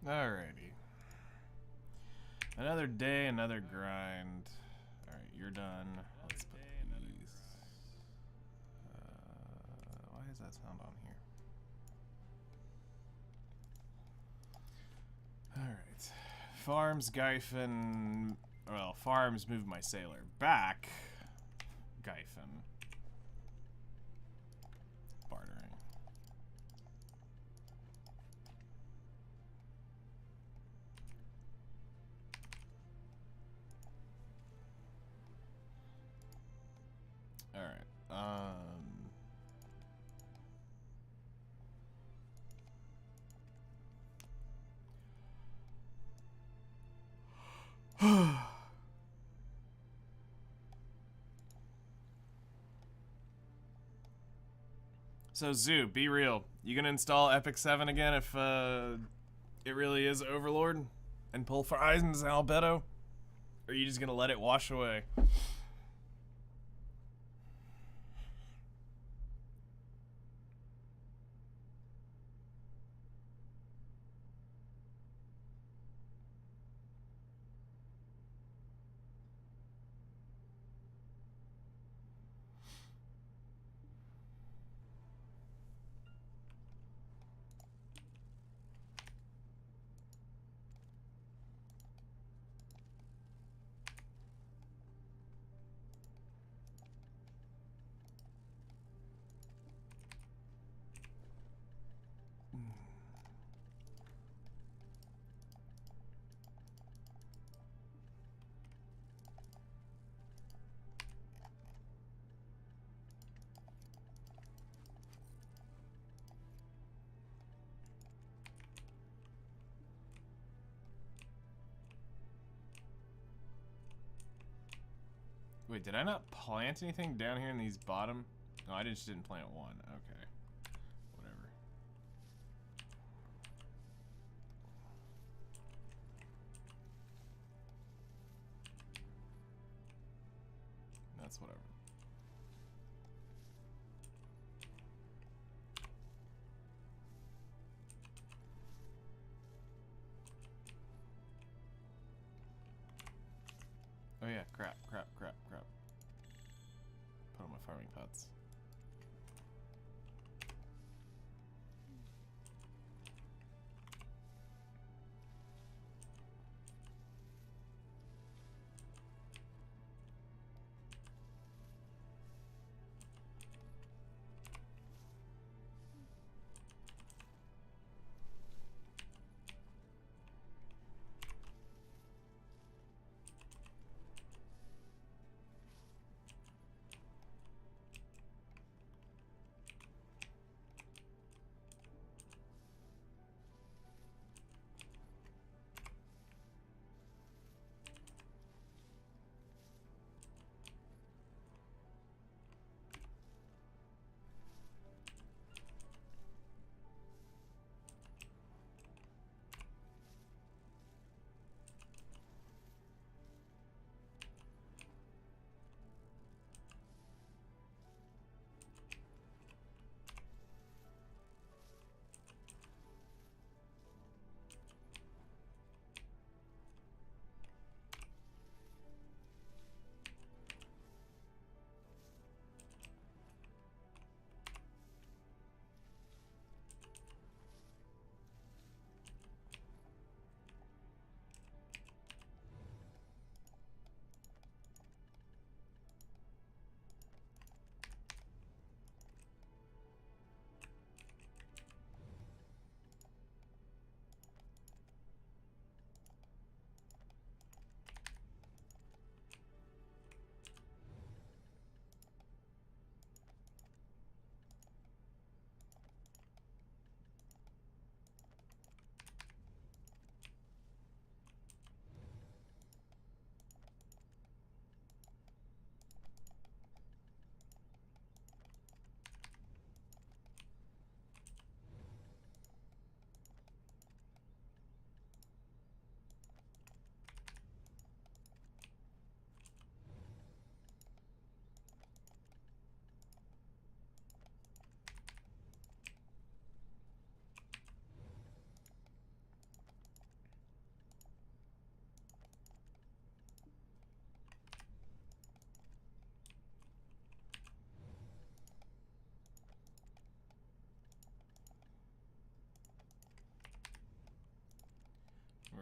Alrighty. Another day, another grind. Alright, you're done. Let's put these. Why is that sound on here? Alright. Farms, Gyfin. Well, farms move my sailor back. Gyfin. Bartering. Alright, So, Zoo, be real. You gonna install Epic 7 again if, it really is Overlord? And pull for Eisen's Albedo? Or are you just gonna let it wash away? Wait, did I not plant anything down here in these bottom? No, I just didn't plant one. Okay. Whatever. That's whatever. Oh yeah, crap. Put on my farming pots.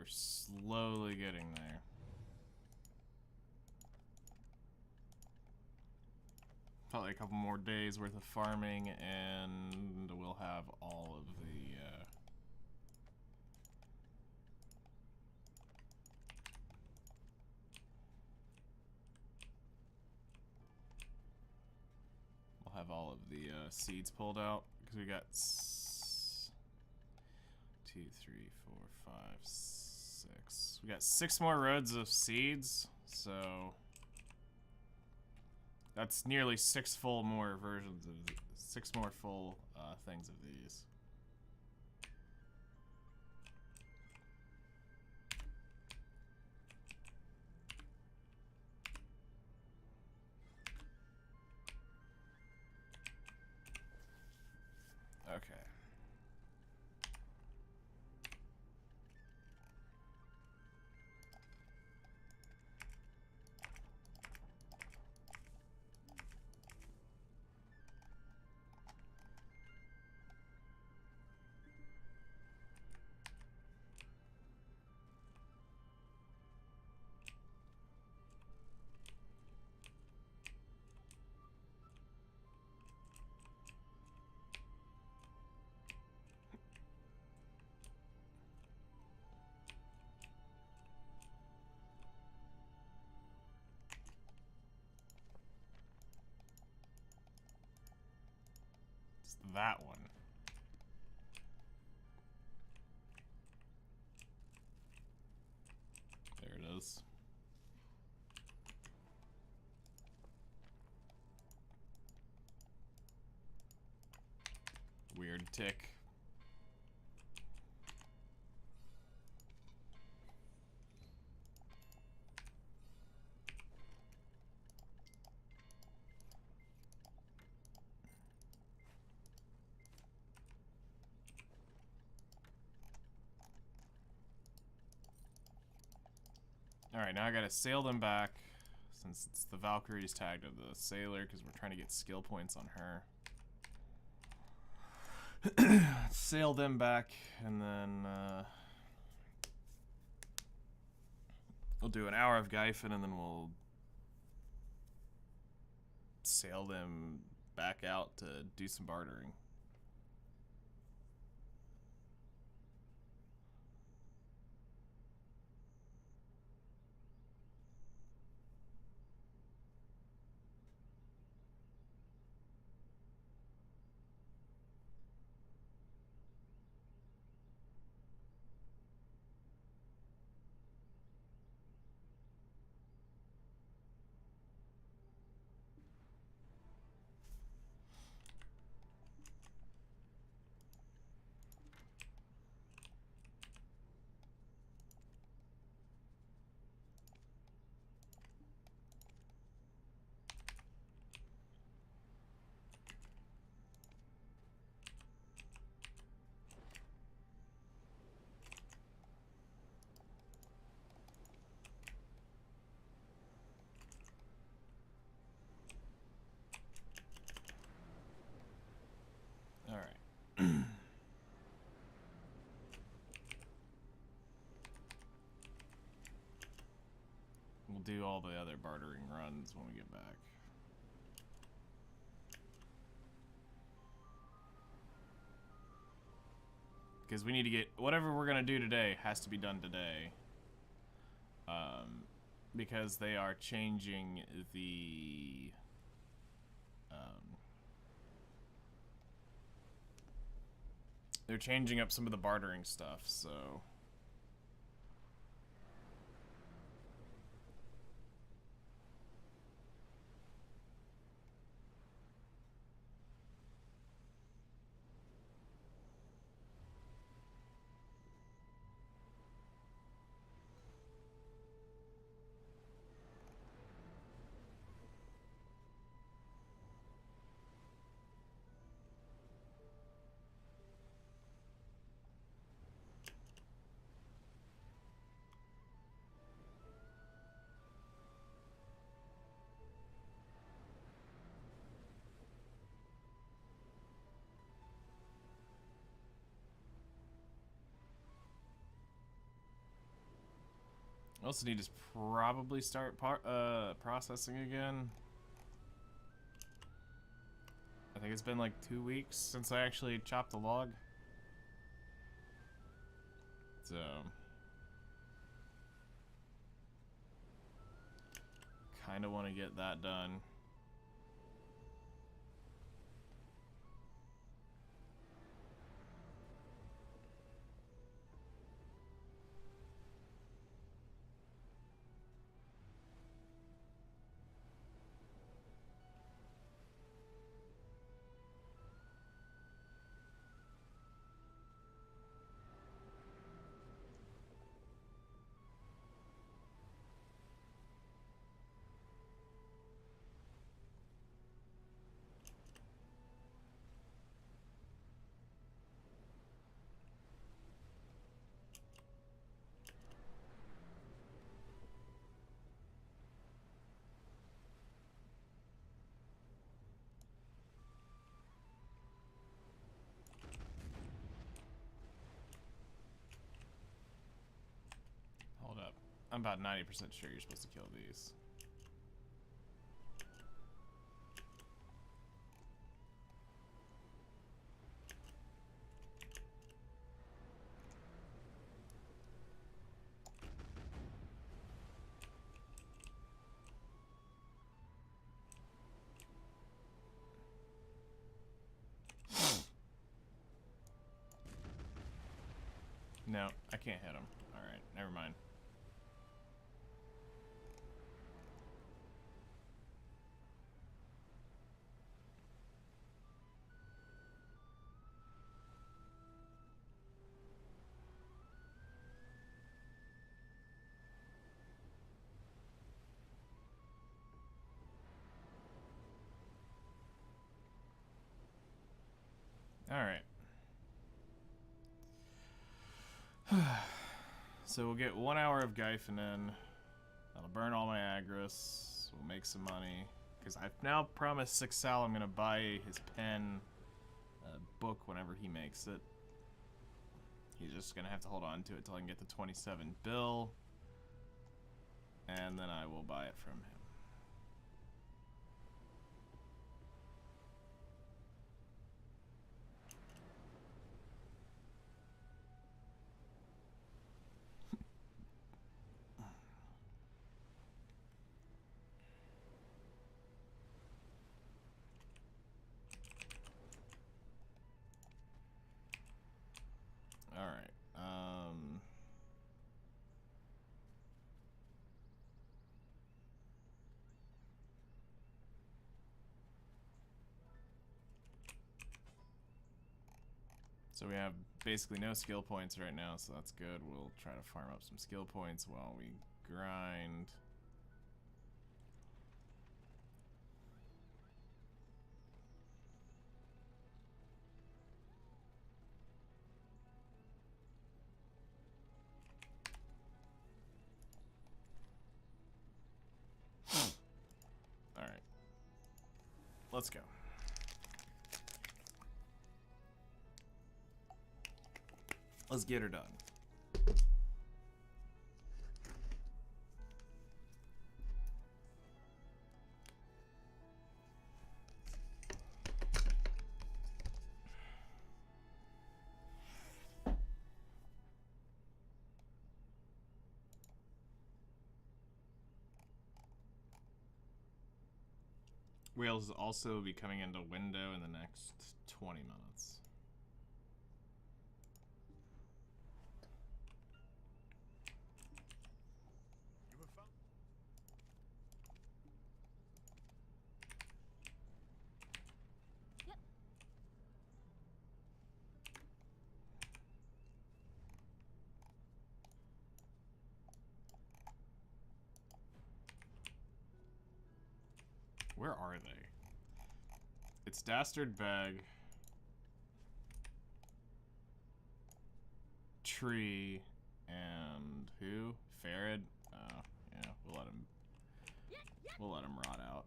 we're slowly getting there. Probably a couple more days worth of farming, and we'll have all of the seeds pulled out, because we got 2, 3, 4, 5, 6. We got 6 more rows of seeds, so that's nearly 6 full more versions of 6 more full things of these. Okay. That one. There it is. Weird tick. Alright, now I gotta sail them back, since it's the Valkyrie's tag to the sailor, because we're trying to get skill points on her. Sail them back, and then we'll do an hour of Gyfin, and then we'll sail them back out to do some bartering. We'll do all the other bartering runs when we get back. Because we need to get... Whatever we're going to do today has to be done today. Because they are changing the... they're changing up some of the bartering stuff, so... Also need to probably start processing again. I think it's been like 2 weeks since I actually chopped the log. So kind of want to get that done. Hold up. I'm about 90% sure you're supposed to kill these. No, I can't hit him. Alright, never mind. Alright. So we'll get 1 hour of Gyfin in. That'll burn all my Agris. We'll make some money. Because I've now promised Sixal I'm going to buy his pen book whenever he makes it. He's just going to have to hold on to it till I can get the 27 bill. And then I will buy it from him. Alright, so we have basically no skill points right now, so that's good. We'll try to farm up some skill points while we grind. Alright. Let's go. Let's get her done. Wales will also be coming into window in the next 20 minutes. Where are they? It's Dastard Bag, Tree, and who? Farid? Oh, yeah, we'll let him rot out.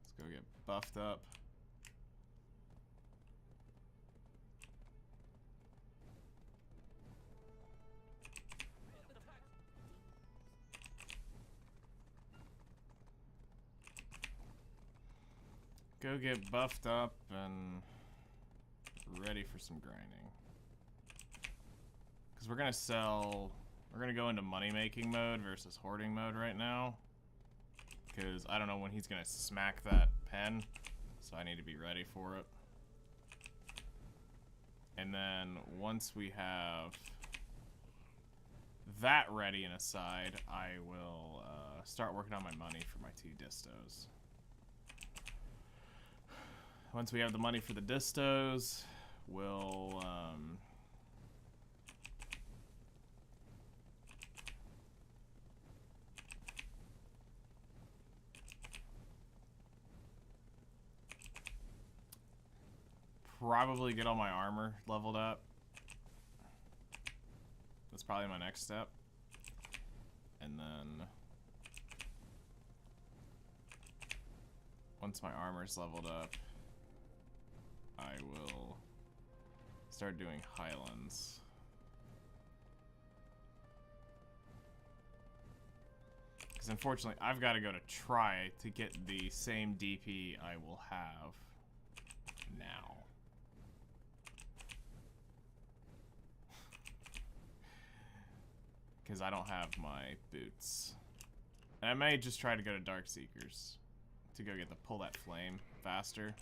Let's go get buffed up. go get buffed up and ready for some grinding. Because we're gonna go into money-making mode versus hoarding mode right now. Because I don't know when he's gonna smack that pen, so I need to be ready for it. And then once we have that ready and aside, I will start working on my money for my 2 distos. Once we have the money for the distos, we'll probably get all my armor leveled up. That's probably my next step. And then once my armor's leveled up, I will start doing Highlands. Because unfortunately, I've got to go to try to get the same DP I will have now. Because I don't have my boots. And I may just try to go to Dark Seekers to go get pull that flame faster.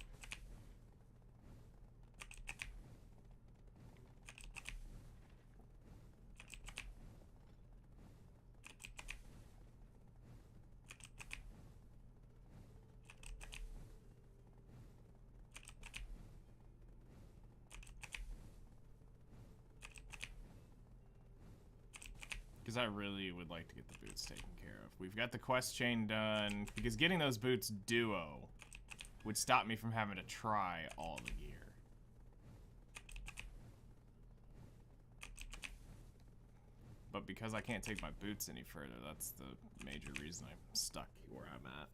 Because I really would like to get the boots taken care of. We've got the quest chain done, because getting those boots duo would stop me from having to try all the gear. But because I can't take my boots any further, that's the major reason I'm stuck where I'm at.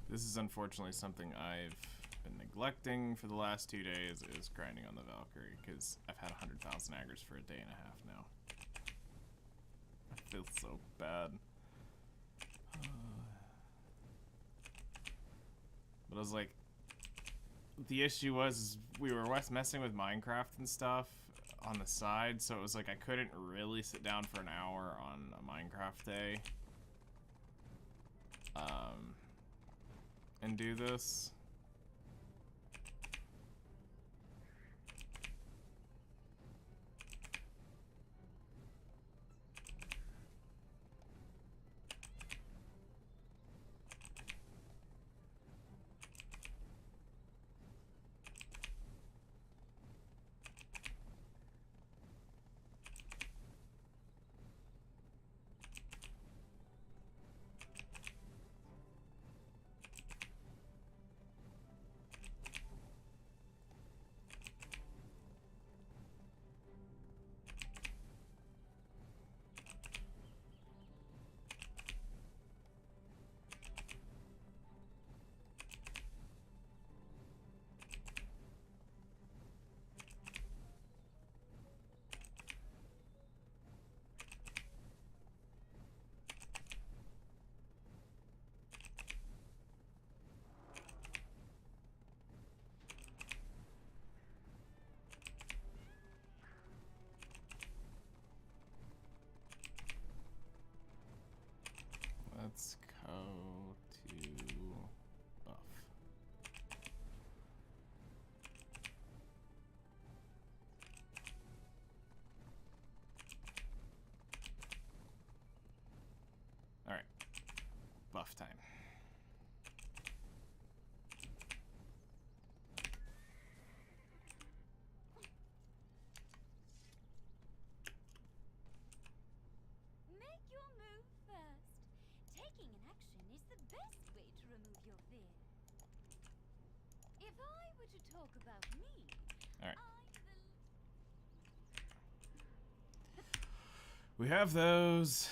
This is unfortunately something I've been neglecting for the last 2 days, is grinding on the Valkyrie, because I've had 100,000 aggers for a day and a half now. I feel so bad. But I was like, the issue was we were messing with Minecraft and stuff on the side, so it was like I couldn't really sit down for an hour on a Minecraft day. And do this. best way to remove your fear. If I were to talk about me, Alright. I'm the... We have those.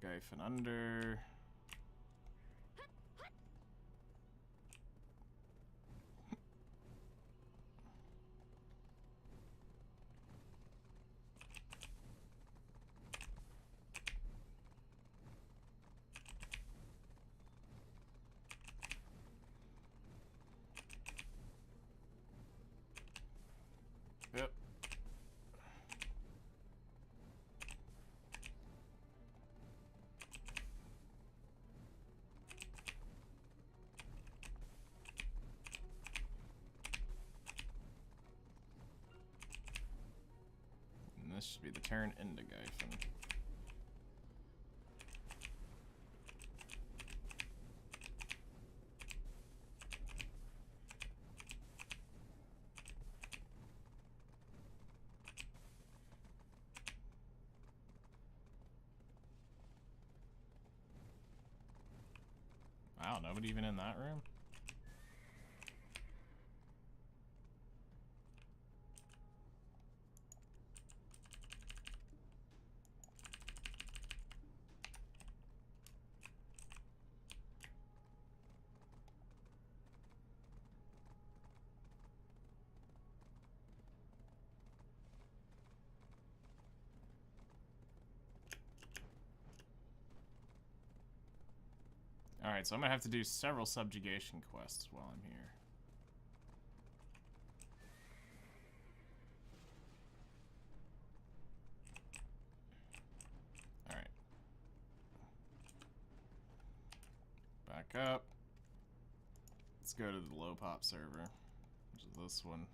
Gyfin under. Yep. And this should be the turn into Gyfin. Wow, nobody even in that room? Alright, so I'm gonna have to do several subjugation quests while I'm here. Alright. Back up. Let's go to the low pop server, which is this one.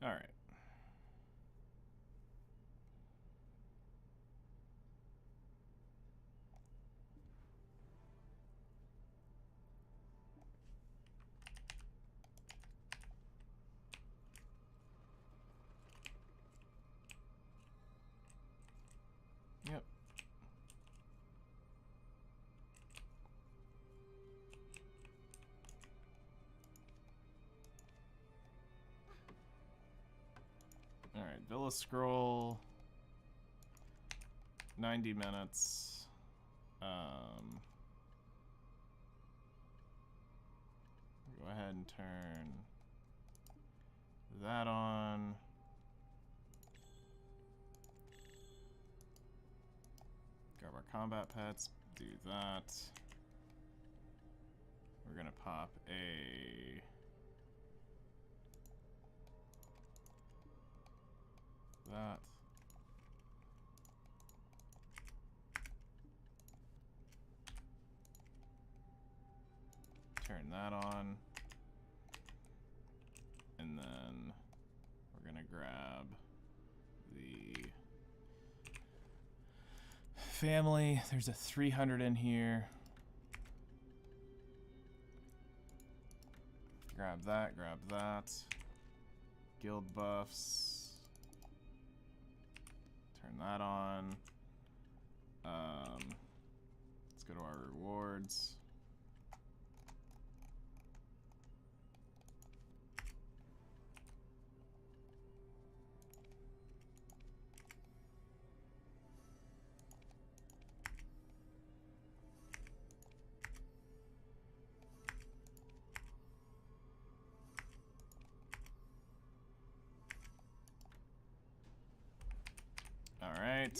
All right. Yep. All right, Villa Scroll. 90 minutes. Go ahead and turn that on. Grab our combat pets, do that. We're gonna pop a that. Turn that on. And then we're gonna grab the family. There's a 300 in here. Grab that, grab that. Guild buffs. Turn that on. Let's go to our rewards. All right.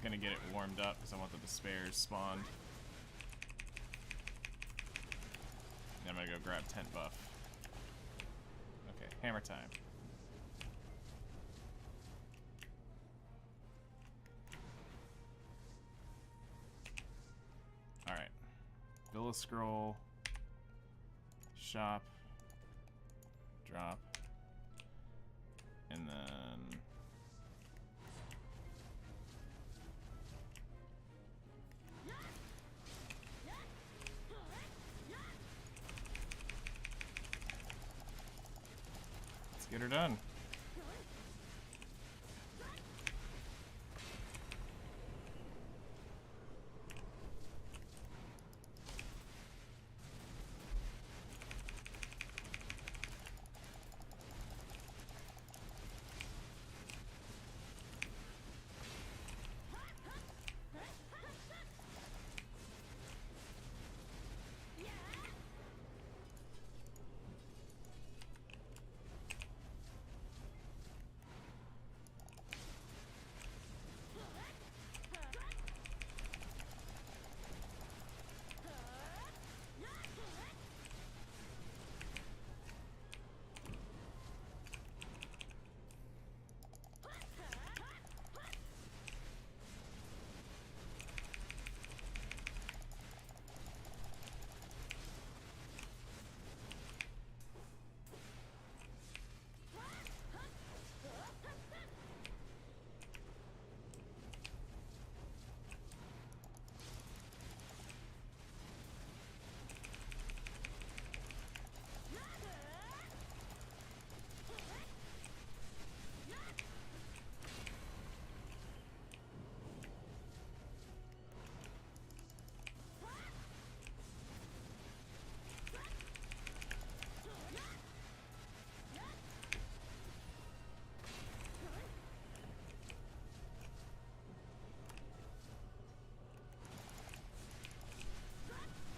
Gonna get it warmed up because I want the despairs spawned. And I'm gonna go grab tent buff. Okay, hammer time. Alright. Villa scroll. Shop. Drop. And then... let's get her done.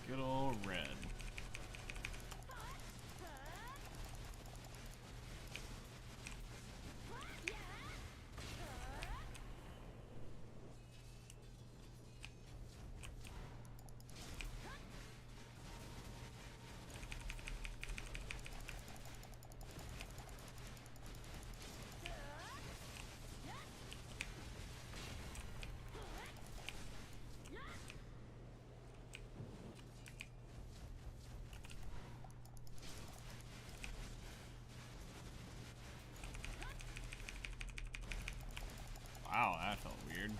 Good old red. Wow, that felt weird.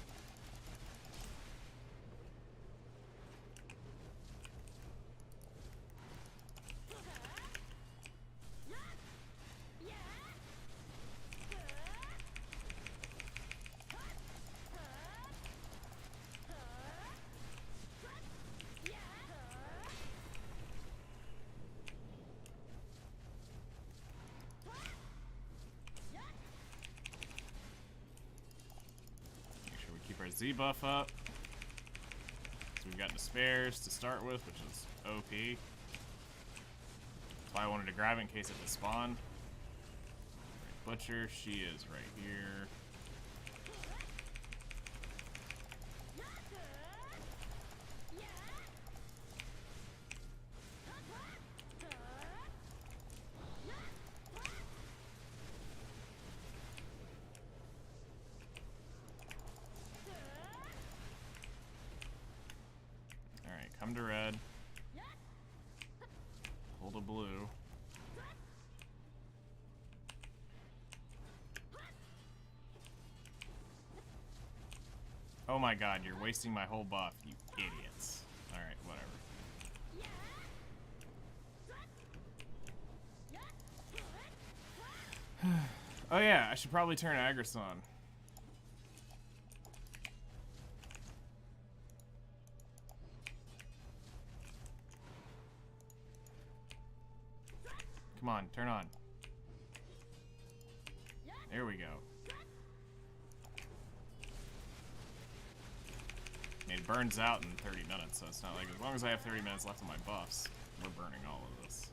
Our Z buff up. So we've got despairs to start with, which is OP. That's why I wanted to grab it in case it was spawned. Right, Butcher, she is right here. Come to red. Hold a blue. Oh my god, you're wasting my whole buff, you idiots. Alright, whatever. Oh yeah, I should probably turn Agris on. Come on, turn on. There we go. I mean, it burns out in 30 minutes, so it's not like, as long as I have 30 minutes left on my buffs, we're burning all of this.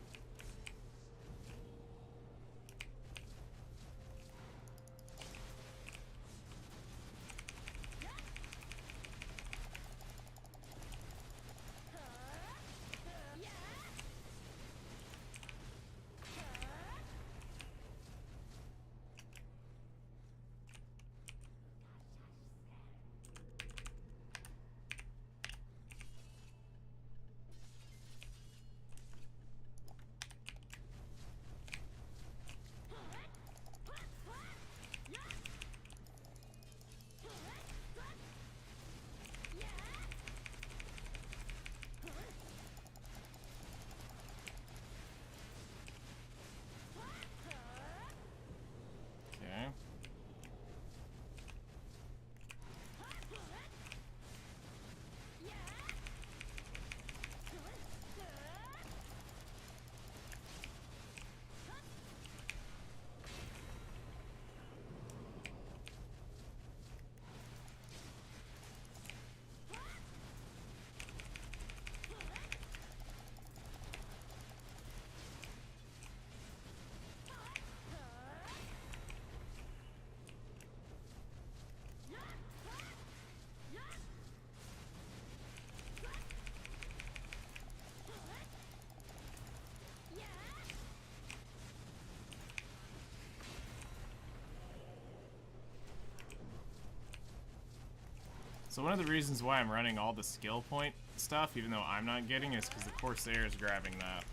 So one of the reasons why I'm running all the skill point stuff, even though I'm not getting, is because the Corsair is grabbing that.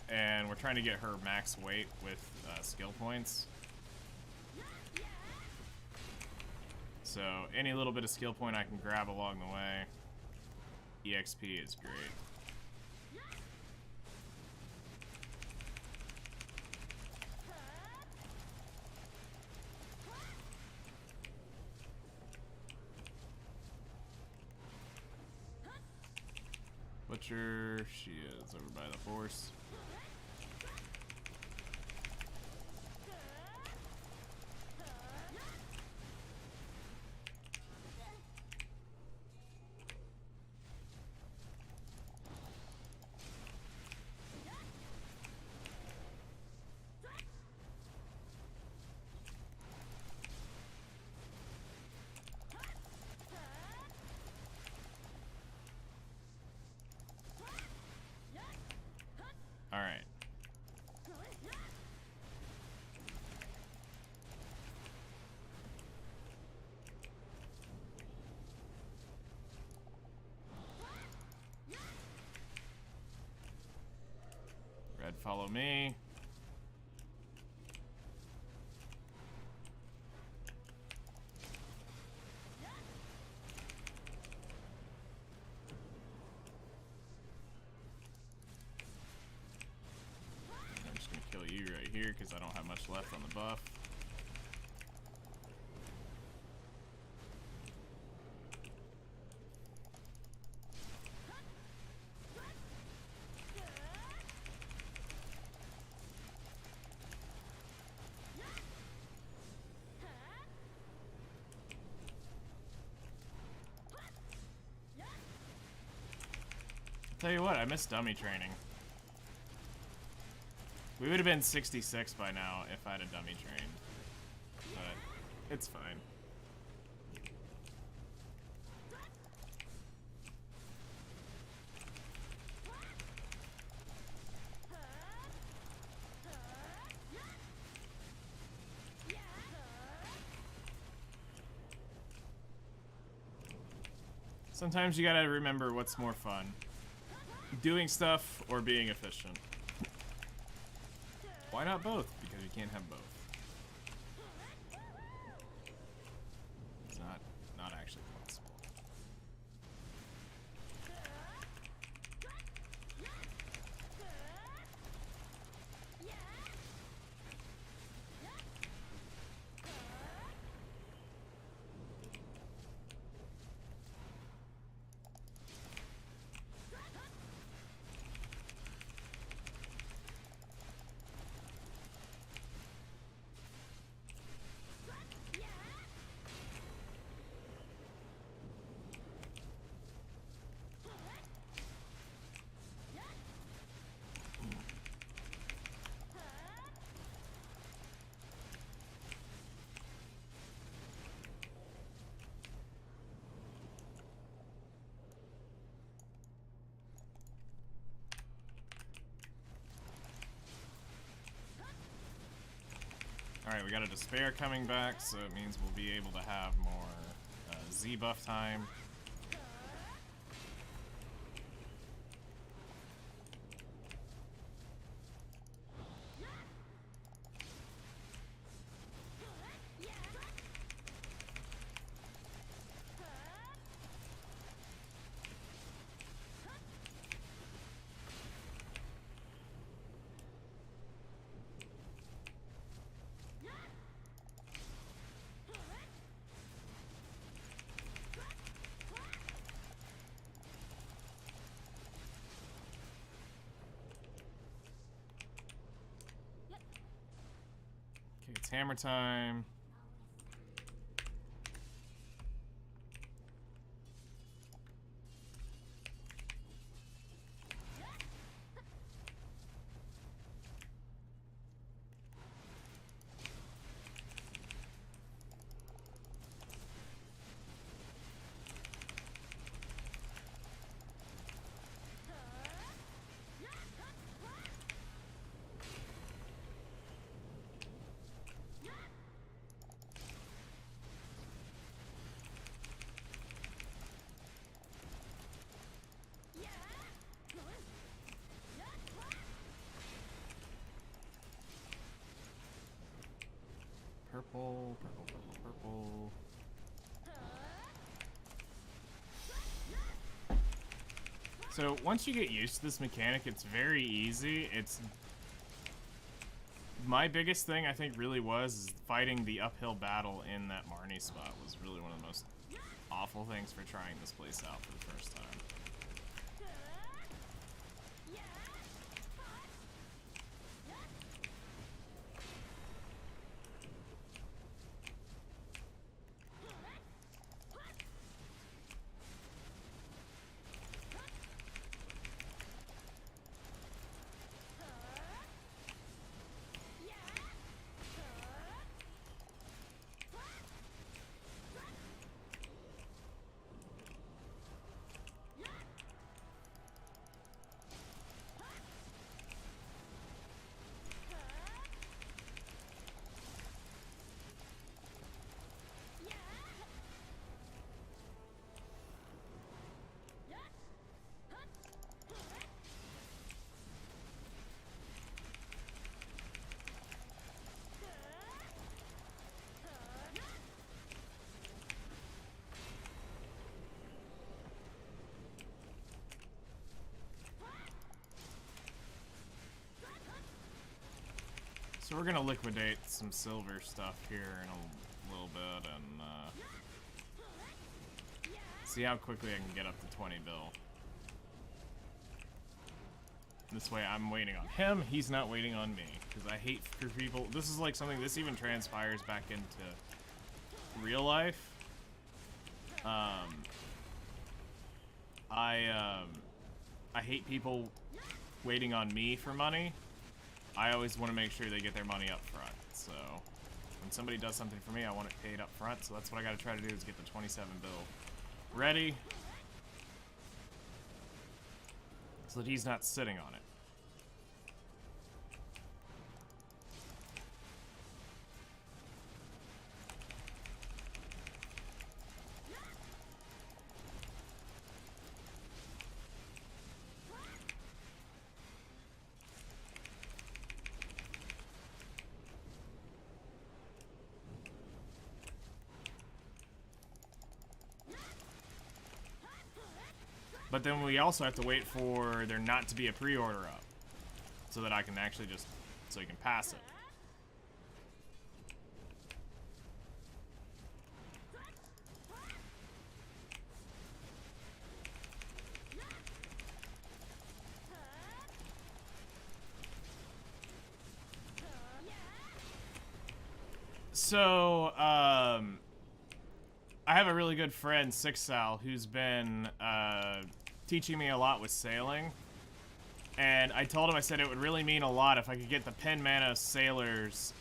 And we're trying to get her max weight with skill points. So any little bit of skill point I can grab along the way, EXP is great. Butcher, she is over by the horse. All right. Red, follow me. I'm just gonna kill you right here because I don't have much left on the buff. Tell you what, I missed dummy training. We would have been 66 by now if I had a dummy trained. But it's fine. Sometimes you gotta remember what's more fun. Doing stuff or being efficient. Why not both? Because you can't have both. It's not actually possible. Alright, we got a Despair coming back, so it means we'll be able to have more Z buff time. Okay, it's hammer time. purple, purple, purple. So once you get used to this mechanic, it's very easy. It's my biggest thing I think really was fighting the uphill battle in that Marnie spot was really one of the most awful things for trying this place out for the first time. So we're gonna liquidate some silver stuff here in a little bit and see how quickly I can get up to 20 bill. This way I'm waiting on him, he's not waiting on me. Because I hate for people, this is like something, this even transpires back into real life. I hate people waiting on me for money. I always want to make sure they get their money up front. So when somebody does something for me, I want it paid up front. So that's what I got to try to do is get the 27 bill ready so that he's not sitting on it. But then we also have to wait for there not to be a pre-order up so that I can actually just, so you can pass it. So, I have a really good friend, Sixal, who's been teaching me a lot with sailing. And I told him, I said it would really mean a lot if I could get the Pen Mana Sailors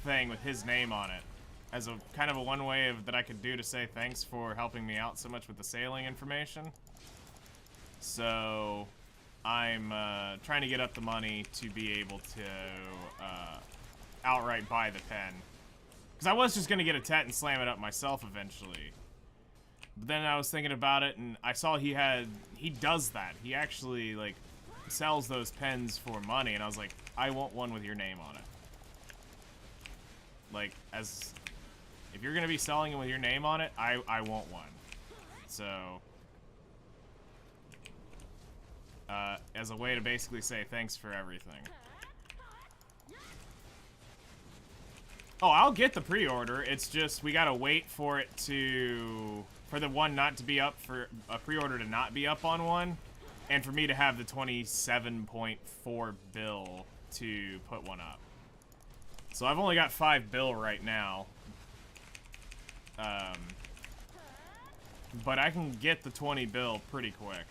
thing with his name on it. As a kind of a one way that I could do to say thanks for helping me out so much with the sailing information. So I'm trying to get up the money to be able to outright buy the pen. Because I was just going to get a tet and slam it up myself eventually. But then I was thinking about it and I saw he does that. He actually, like, sells those pens for money. And I was like, I want one with your name on it. Like, if you're going to be selling it with your name on it, I want one. So, as a way to basically say thanks for everything. Oh, I'll get the pre-order. It's just we gotta wait for it for the one not to be up, for a pre-order to not be up on one, and for me to have the 27.4 bill to put one up. So I've only got 5 bill right now. But I can get the 20 bill pretty quick.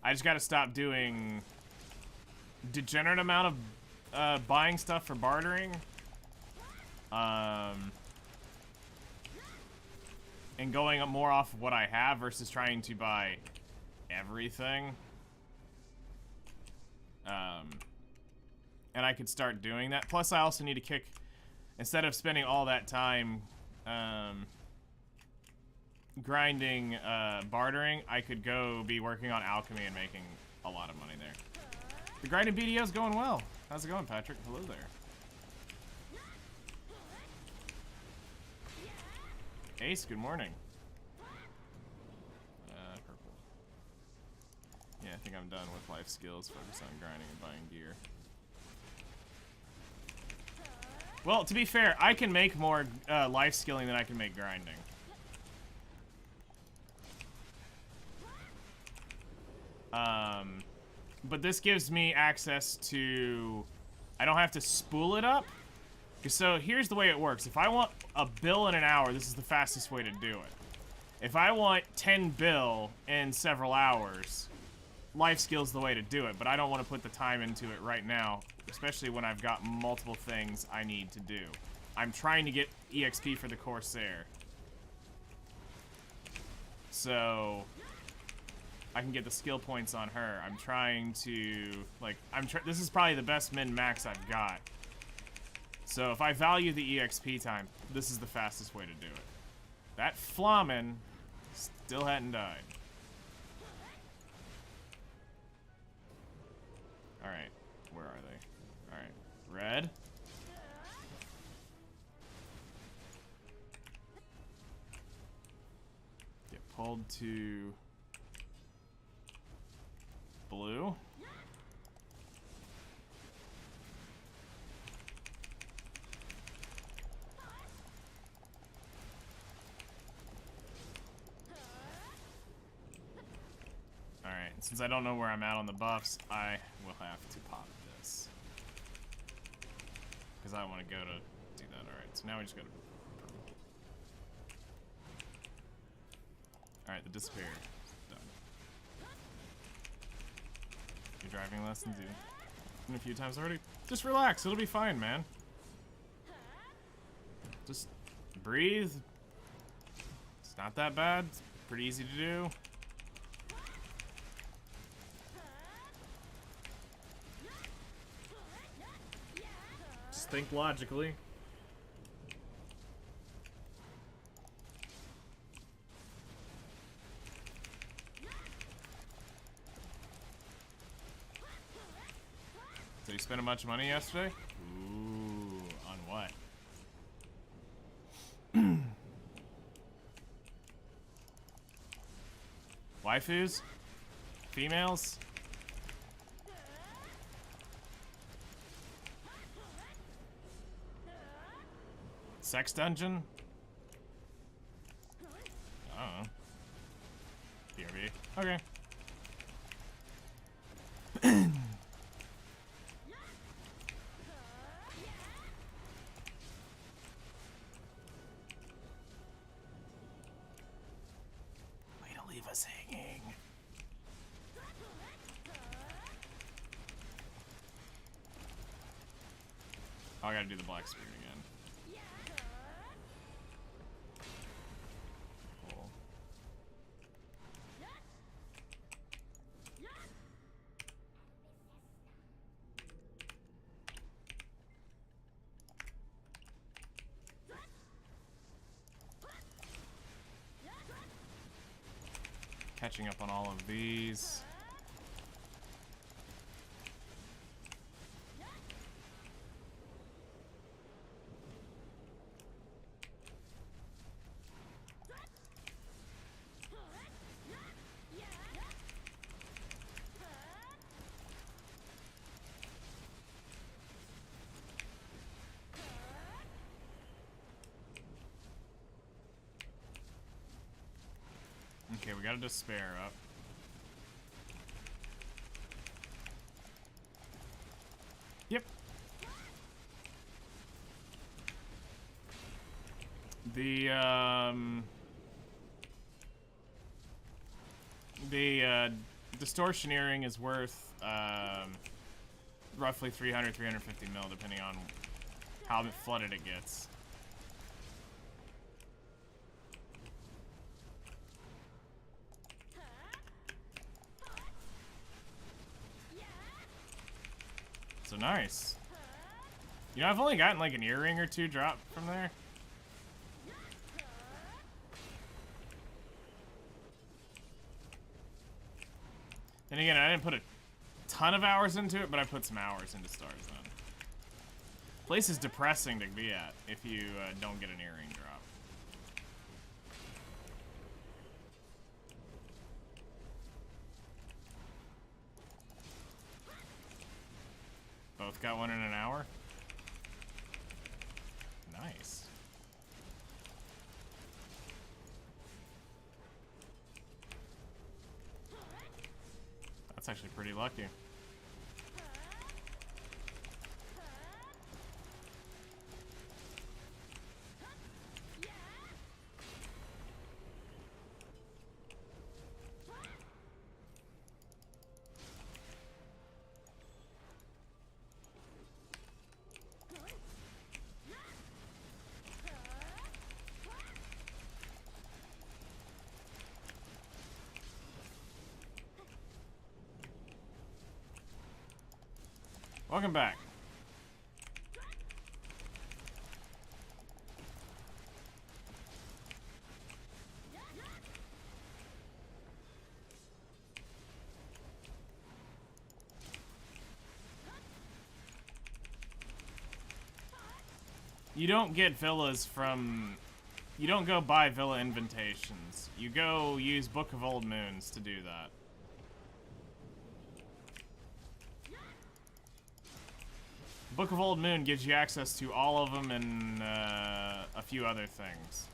I just gotta stop doing degenerate amount of buying stuff for bartering. And going up more off of what I have versus trying to buy everything. And I could start doing that. Plus I also need to kick, instead of spending all that time grinding bartering, I could go be working on alchemy and making a lot of money there. The grinding BDO's going well. How's it going, Patrick? Hello there. Ace, good morning. Purple. Yeah, I think I'm done with life skills. Focus on grinding and buying gear. Well, to be fair, I can make more life skilling than I can make grinding. But this gives me access to... I don't have to spool it up. So here's the way it works. If I want a bill in an hour, this is the fastest way to do it. If I want 10 bill in several hours, life skill's the way to do it, but I don't want to put the time into it right now, especially when I've got multiple things I need to do. I'm trying to get EXP for the Corsair, so I can get the skill points on her. I'm trying to, like, this is probably the best min-max I've got. So if I value the EXP time, this is the fastest way to do it. That Flamen still hadn't died. Alright, where are they? Alright, red. Get pulled to blue. Alright, since I don't know where I'm at on the buffs, I will have to pop this. Because I want to go to do that. Alright, so now we just go to purple. Alright, the disappear. Done. You're driving lessons, you a few times already. Just relax, it'll be fine, man. Just breathe. It's not that bad. It's pretty easy to do. Just think logically. Did you spend a bunch of money yesterday? Ooh, on what? Waifus? Females? Sex dungeon? I don't know. PRV. Okay. Way to leave us hanging. Oh, I gotta do the black spirit again. Cool. Catching up on all of these. Okay, we got a despair up. Yep. The distortion earring is worth roughly 350 mil, depending on how flooded it gets. So nice. You know, I've only gotten like an earring or two drop from there. And again, I didn't put a ton of hours into it, but I put some hours into Stars Zone. Place is depressing to be at if you don't get an earring drop. Both got one in an hour? Nice. That's actually pretty lucky. Welcome back. You don't get villas from... You don't go buy villa invitations. You go use Book of Old Moons to do that. Book of Old Moon gives you access to all of them and a few other things.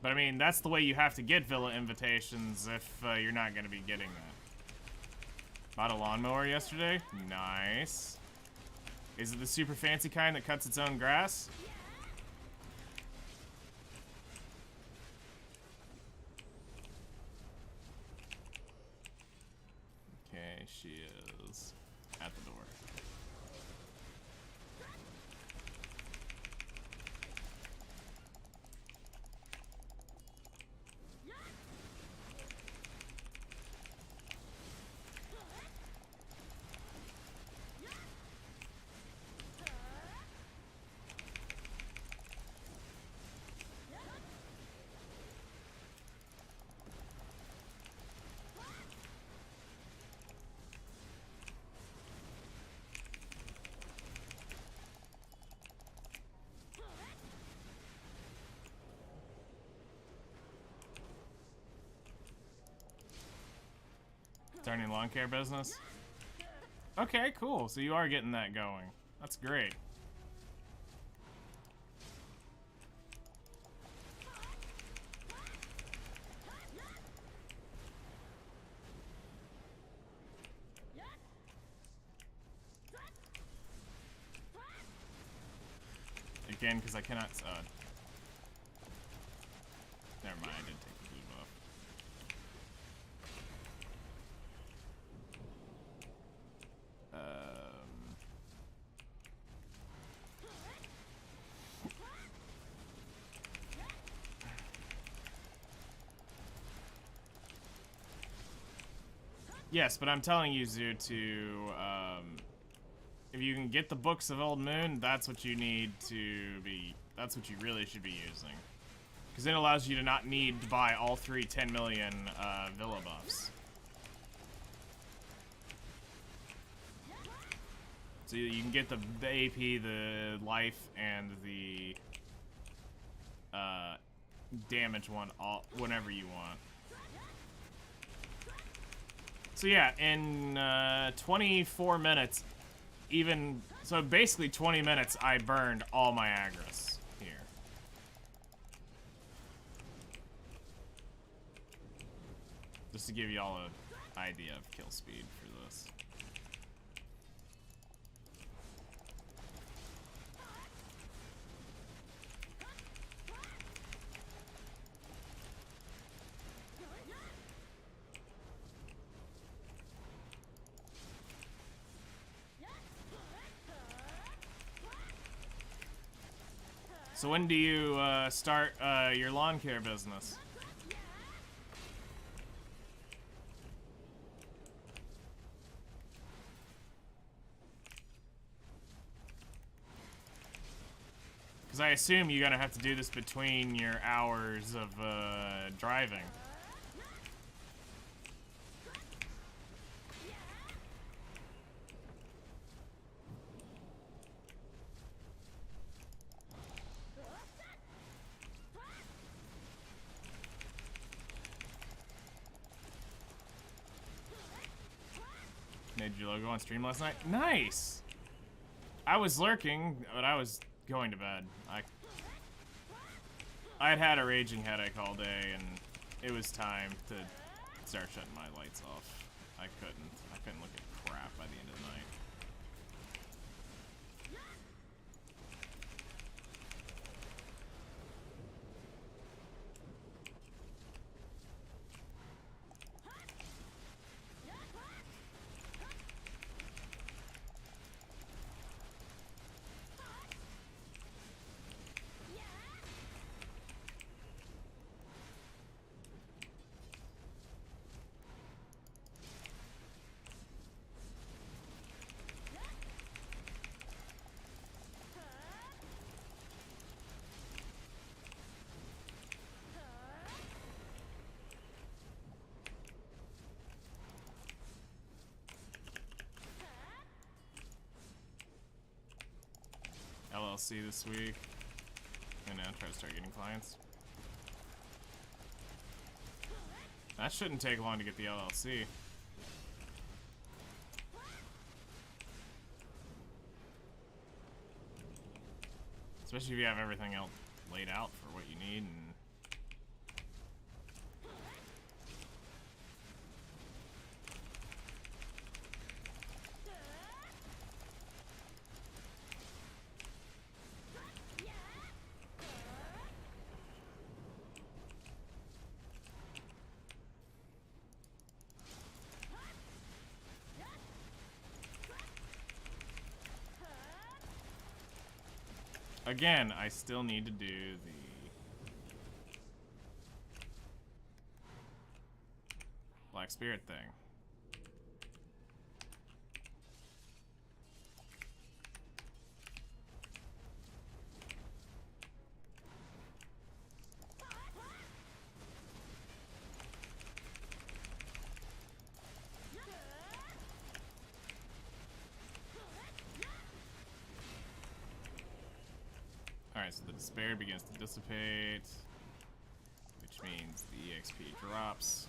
But I mean, that's the way you have to get villa invitations if you're not going to be getting that. Bought a lawnmower yesterday? Nice. Is it the super fancy kind that cuts its own grass? Okay, she is at the door. Starting lawn care business? Okay, cool. So you are getting that going. That's great. Again, because I cannot... never mind, I did take the boot off. Yes, but I'm telling you, Zoo, to, if you can get the Books of Old Moon, that's what you need to be, that's what you really should be using. Because it allows you to not need to buy all 10 million, Villa buffs. So you can get the AP, the life, and the, damage one all, whenever you want. So yeah, in 24 minutes, so basically 20 minutes, I burned all my Agris here. Just to give you all an idea of kill speed for this. So when do you start your lawn care business? Because I assume you're gonna have to do this between your hours of driving. Made your logo on stream last night. Nice! I was lurking, but I was going to bed. I'd had a raging headache all day, and it was time to start shutting my lights off. I couldn't look at crap by the end of the night. LLC this week. And now try to start getting clients. That shouldn't take long to get the LLC. Especially if you have everything else laid out for what you need and again, I still need to do the Black Spirit thing. Alright, so the despair begins to dissipate, which means the EXP drops.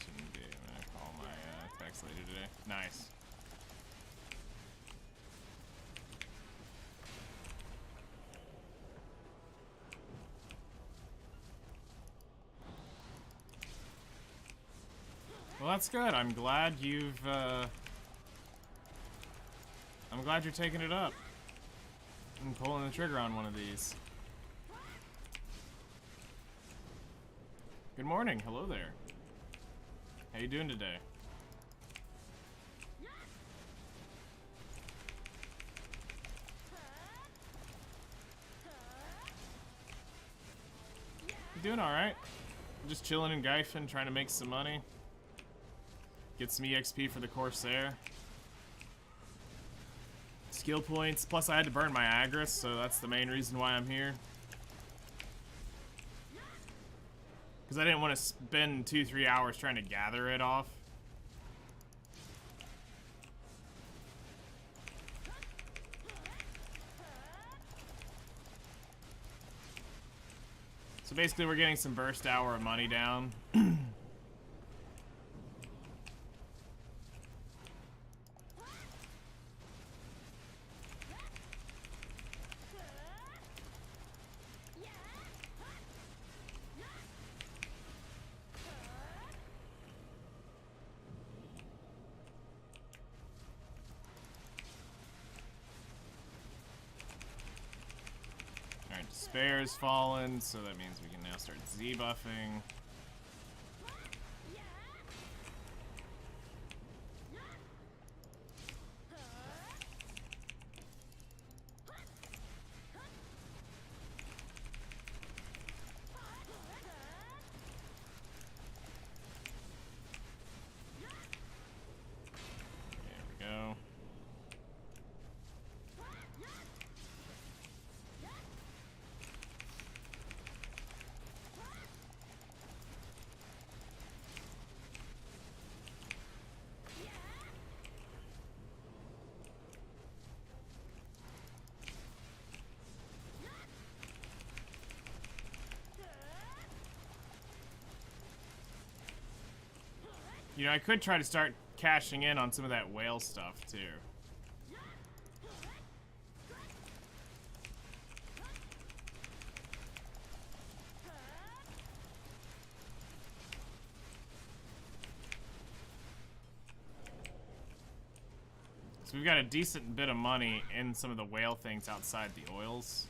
Shouldn't be. I'm gonna call my text later today. Nice. Well, that's good. I'm glad you've, I'm glad you're taking it up and pulling the trigger on one of these. Good morning. Hello there. How you doing today? You doing alright? Just chilling in Gyfin, trying to make some money. Get some EXP for the Corsair. Skill points. Plus I had to burn my Agris, so that's the main reason why I'm here. Because I didn't want to spend 2-3 hours trying to gather it off. So basically we're getting some burst hour of money down. Despair's fallen, so that means we can now start Z-buffing. You know, I could try to start cashing in on some of that whale stuff, too. So we've got a decent bit of money in some of the whale things outside the oils.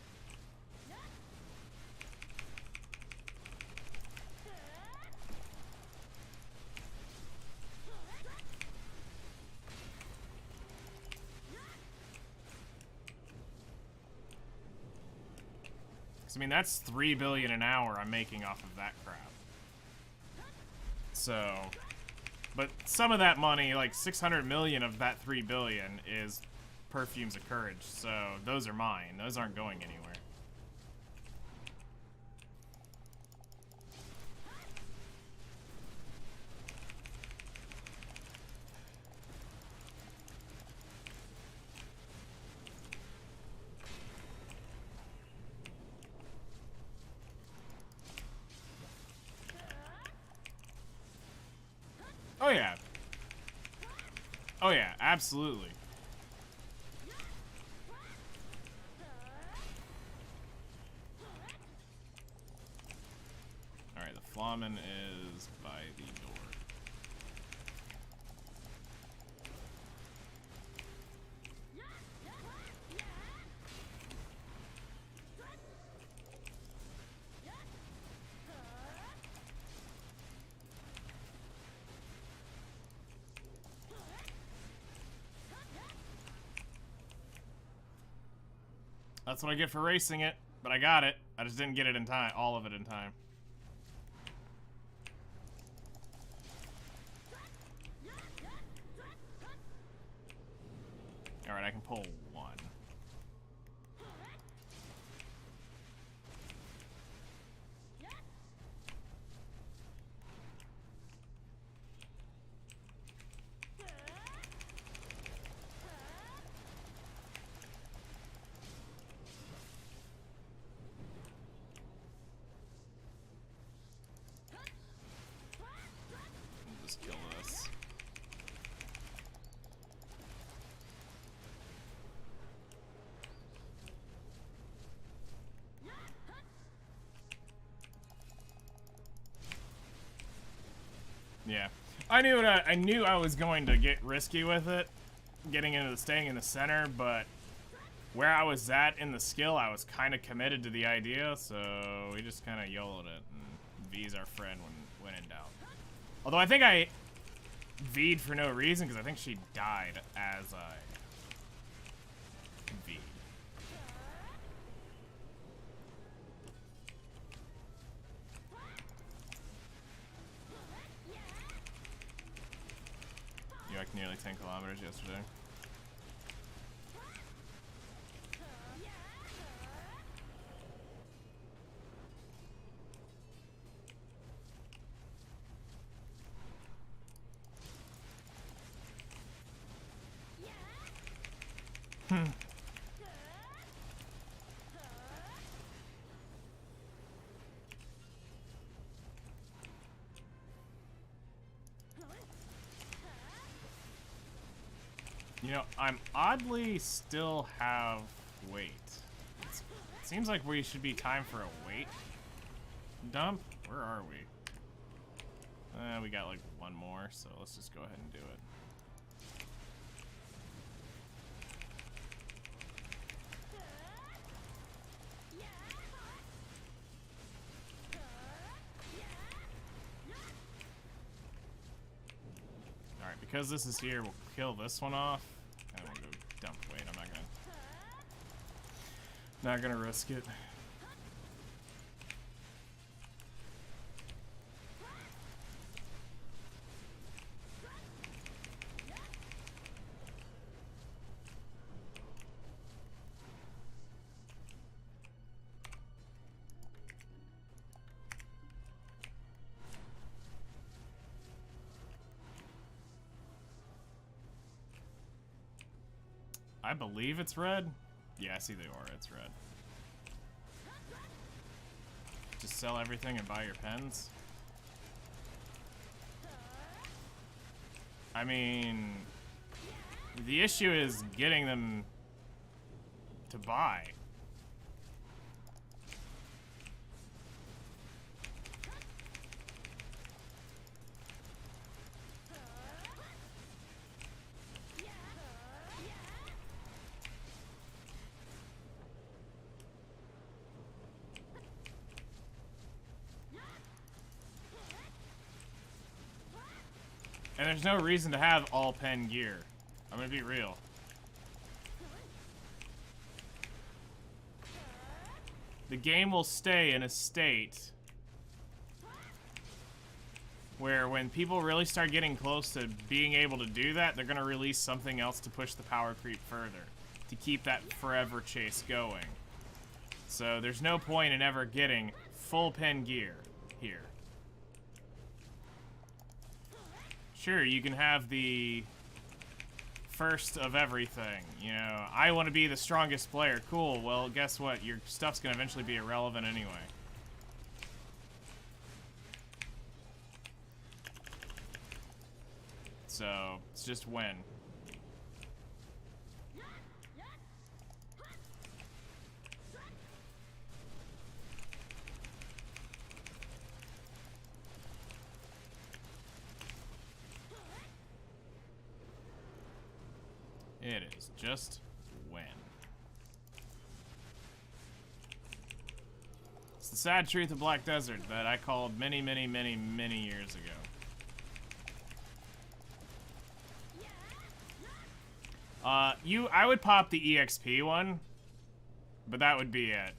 I mean, that's 3 billion an hour I'm making off of that crap. So, but some of that money, like 600 million of that 3 billion, is perfumes of courage. So those are mine. Those aren't going anywhere. Oh yeah. Oh yeah, absolutely. Alright, the Flamen is by the door. That's what I get for racing it, but I got it. I just didn't get it in time, all of it in time. Alright, I can pull one. Just kill this. Yeah, I knew I was going to get risky with it, staying in the center, but where I was at in the skill, I was kind of committed to the idea, so we just kind of YOLO'd it, and V's our friend when in doubt. Although I think I V'd for no reason, because I think she died as I V'd. You like nearly 10 kilometers yesterday. You know, I'm oddly still have weight. It seems like we should be time for a weight dump. Where are we? We got like one more, so let's just go ahead and do it. Alright, because this is here, we'll kill this one off. And we'll go dump weight. I'm not gonna risk it. I believe it's red. Yeah, I see the aura, it's red. Just sell everything and buy your pens. I mean, the issue is getting them to buy. And there's no reason to have all pen gear. I'm gonna be real. The game will stay in a state where when people really start getting close to being able to do that, they're gonna release something else to push the power creep further, to keep that forever chase going. So there's no point in ever getting full pen gear here. Sure, you can have the first of everything, you know. I want to be the strongest player. Cool, well, guess what? Your stuff's gonna eventually be irrelevant anyway. So, it's just when. It is just when. It's the sad truth of Black Desert that I called many, many, many, many years ago. I would pop the EXP one, but that would be it.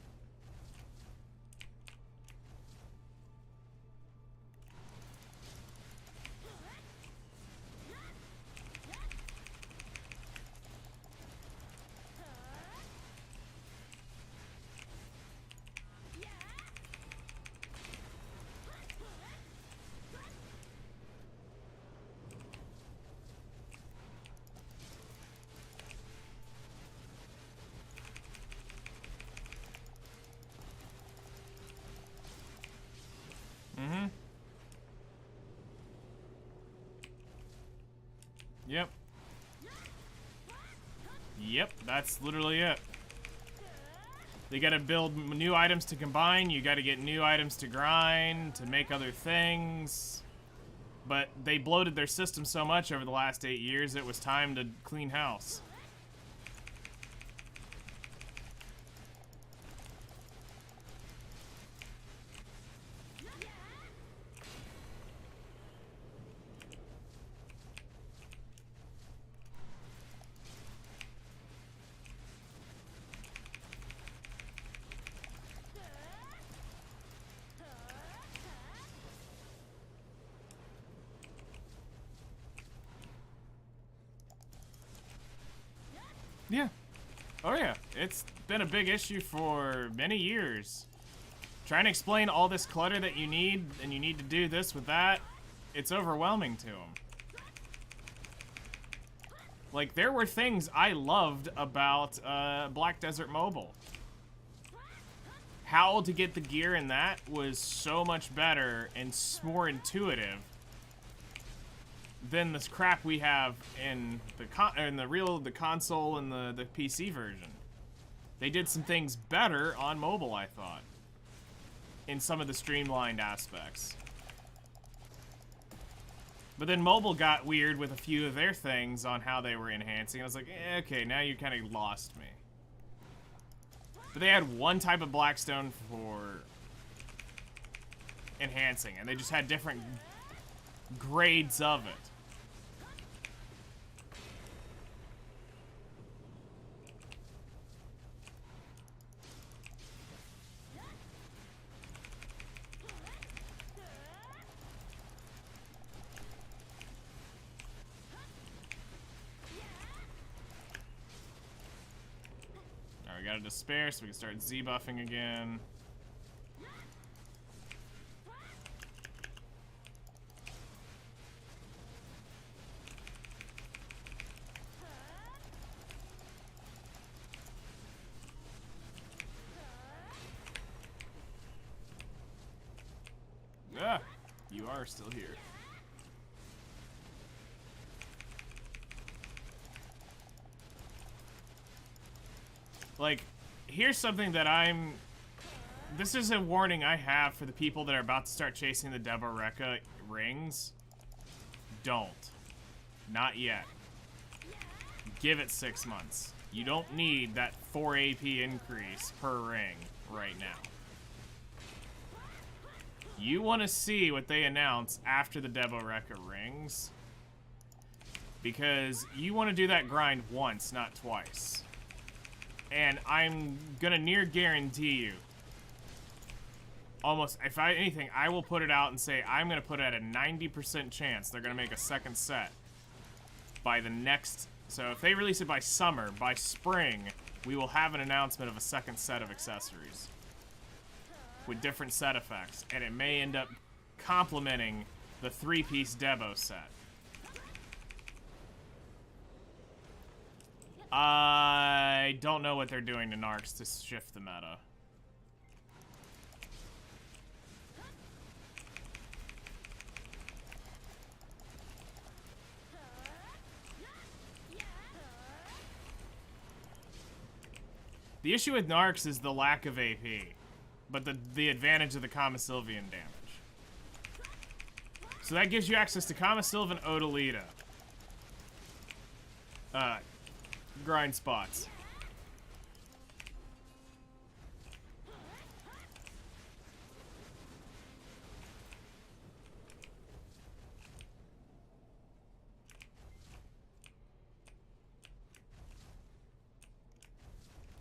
Yep. Yep, that's literally it. They gotta build new items to combine, you gotta get new items to grind, to make other things. But they bloated their system so much over the last 8 years, it was time to clean house. Yeah. Oh yeah. It's been a big issue for many years. Trying to explain all this clutter that you need, and you need to do this with that, it's overwhelming to them. Like, there were things I loved about Black Desert Mobile. How to get the gear in that was so much better and more intuitive than this crap we have in the console and the PC version. They did some things better on mobile, I thought, in some of the streamlined aspects. But then mobile got weird with a few of their things on how they were enhancing. I was like, okay, now you kind of lost me. But they had one type of Blackstone for enhancing, and they just had different grades of it. Alright, we got a despair so we can start Z-buffing again. Ah, you are still here. Like, here's something that I'm... This is a warning I have for the people that are about to start chasing the Debo Rekka rings. Don't. Not yet. Give it 6 months. You don't need that 4 AP increase per ring right now. You want to see what they announce after the Debo Rekka rings. Because you want to do that grind once, not twice. And I'm gonna near guarantee you, almost, if anything, I will put it out and say I'm gonna put it at a 90% chance they're gonna make a second set by the next. So if they release it by summer, by spring, we will have an announcement of a second set of accessories with different set effects, and it may end up complementing the 3-piece Debo set. I don't know what they're doing to Narcs to shift the meta. The issue with Narcs is the lack of AP, but the advantage of the Kama-Sylvian damage. So that gives you access to Kama-Sylvan Odalita. Grind spots.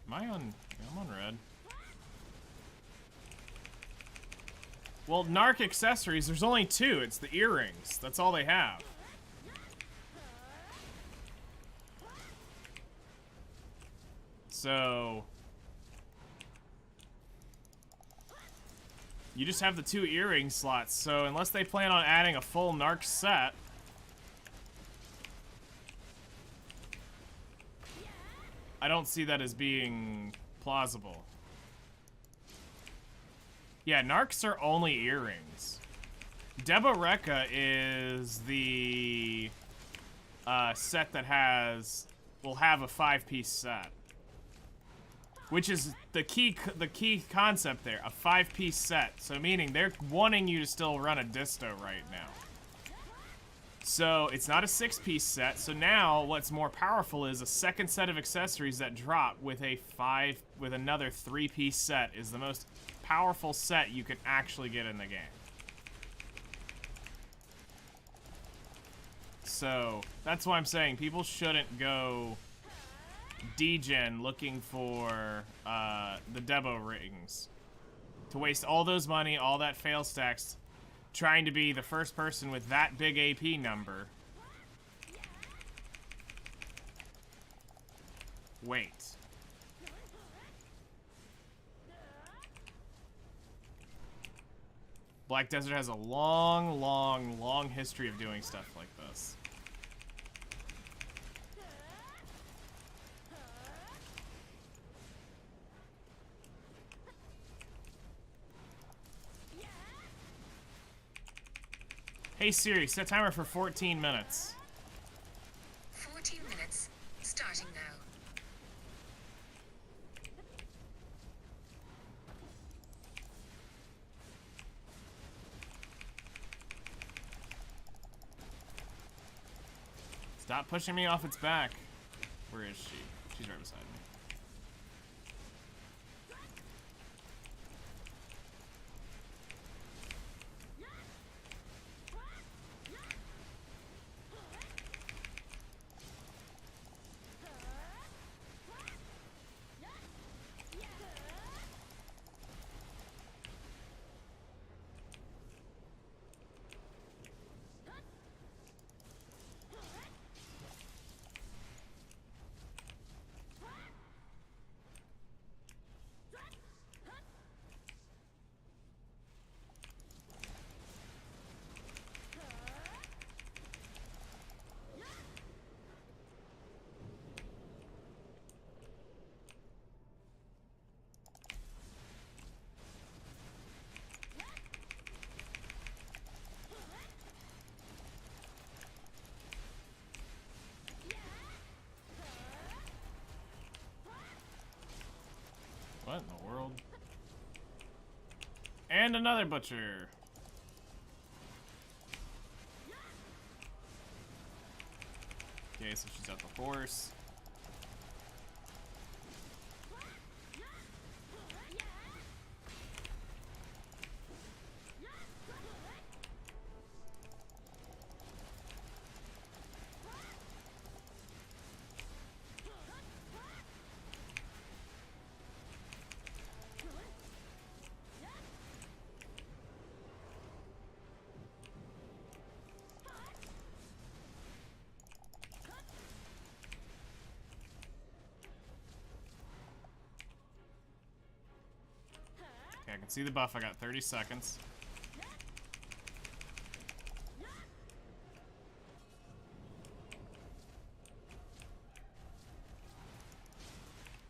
Am I on? I'm on red. Well, Narc accessories, there's only 2. It's the earrings. That's all they have. So you just have the 2 earring slots. So unless they plan on adding a full Narc set, I don't see that as being plausible. Yeah, Narcs are only earrings. Debo Rekka is the set that will have a 5-piece set. Which is the key concept there, a 5-piece set. So meaning they're wanting you to still run a disto right now. So it's not a 6-piece set. So now what's more powerful is a second set of accessories that drop with with another 3-piece set is the most powerful set you can actually get in the game. So that's why I'm saying people shouldn't go degen looking for the Debo rings. To waste all those money, all that fail stacks, trying to be the first person with that big AP number. Wait. Black Desert has a long history of doing stuff like this. Hey Siri, set timer for 14 minutes. 14 minutes, starting now. Stop pushing me off its back. Where is she? She's right beside me. And another butcher. Okay, so she's at the horse. Okay, I can see the buff. I got 30 seconds.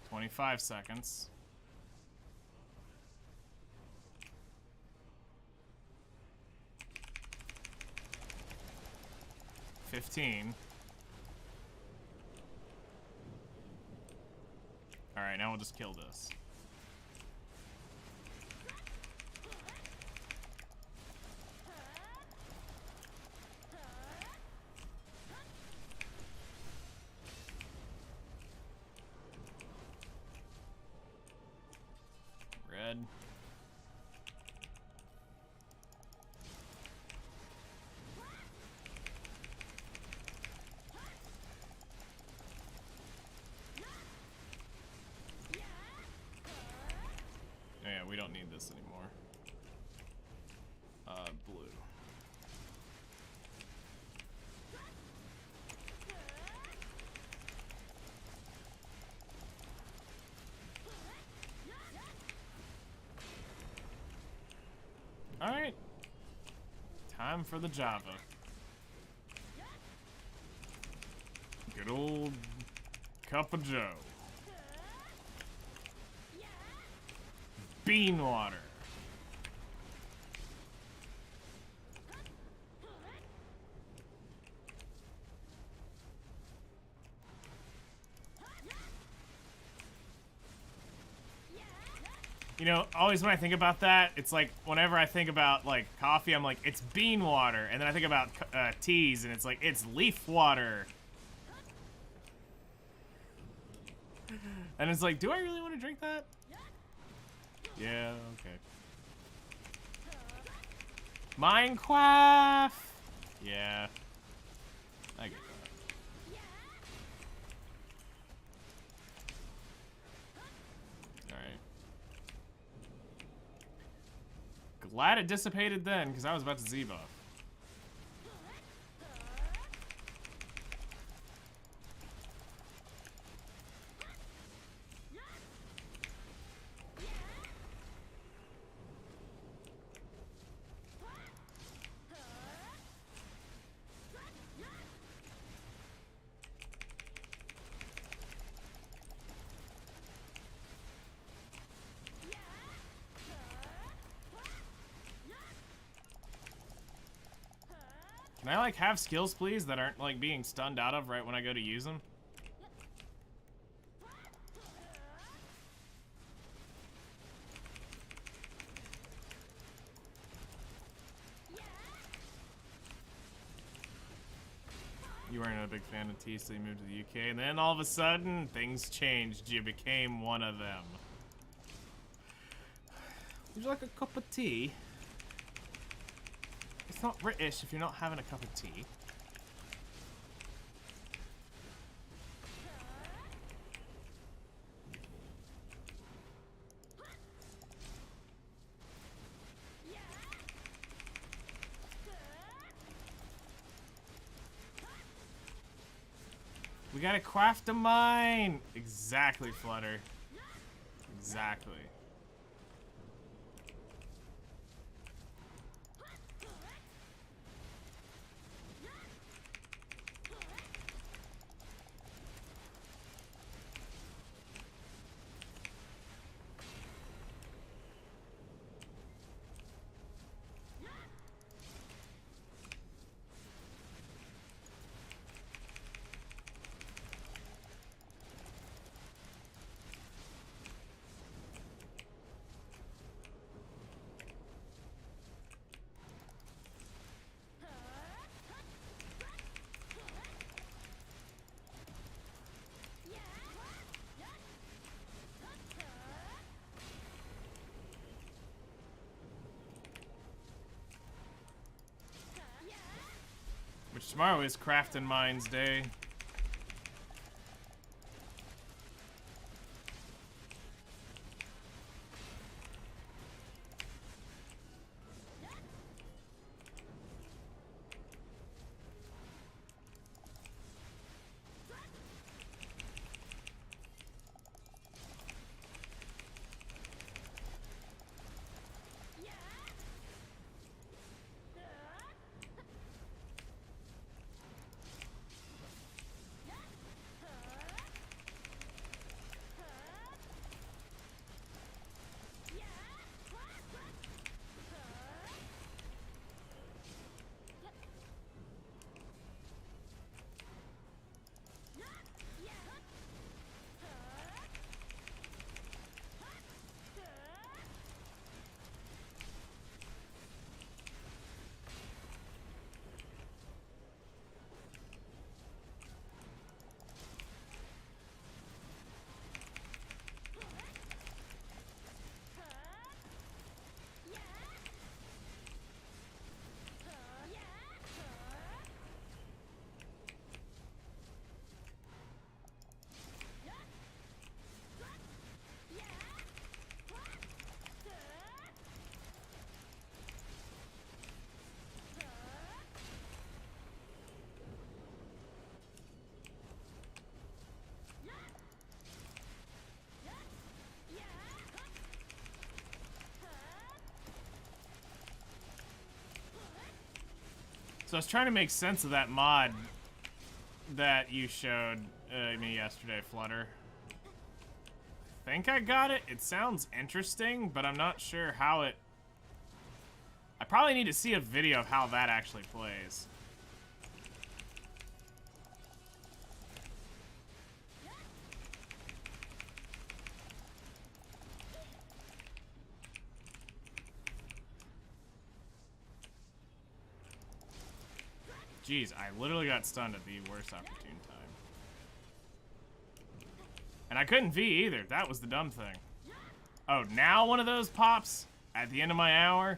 "25 seconds. 15. Alright, now we'll just kill this. Red. Oh yeah, we don't need this anymore. Blue. Alright. Time for the Java. Good old cup of joe. Bean water. You know, always when I think about that, it's like whenever I think about like coffee, I'm like, it's bean water, and then I think about teas, and it's like, it's leaf water. And it's like, do I really want to drink that? Yeah, okay. Minecraft! Yeah. I get that. Alright. Glad it dissipated then, because I was about to Z-buff. Can I, like, have skills, please, that aren't, like, being stunned out of right when I go to use them? You weren't a big fan of tea, so you moved to the UK, and then all of a sudden, things changed. You became one of them. Would you like a cup of tea? It's not British if you're not having a cup of tea. We gotta craft a mine! Exactly, Flutter. Exactly. Tomorrow is Craft and Mines Day. So I was trying to make sense of that mod that you showed me yesterday, Flutter. I think I got it. It sounds interesting, but I'm not sure how it... I probably need to see a video of how that actually plays. Jeez, I literally got stunned at the worst opportune time. And I couldn't V either. That was the dumb thing. Oh, now one of those pops at the end of my hour?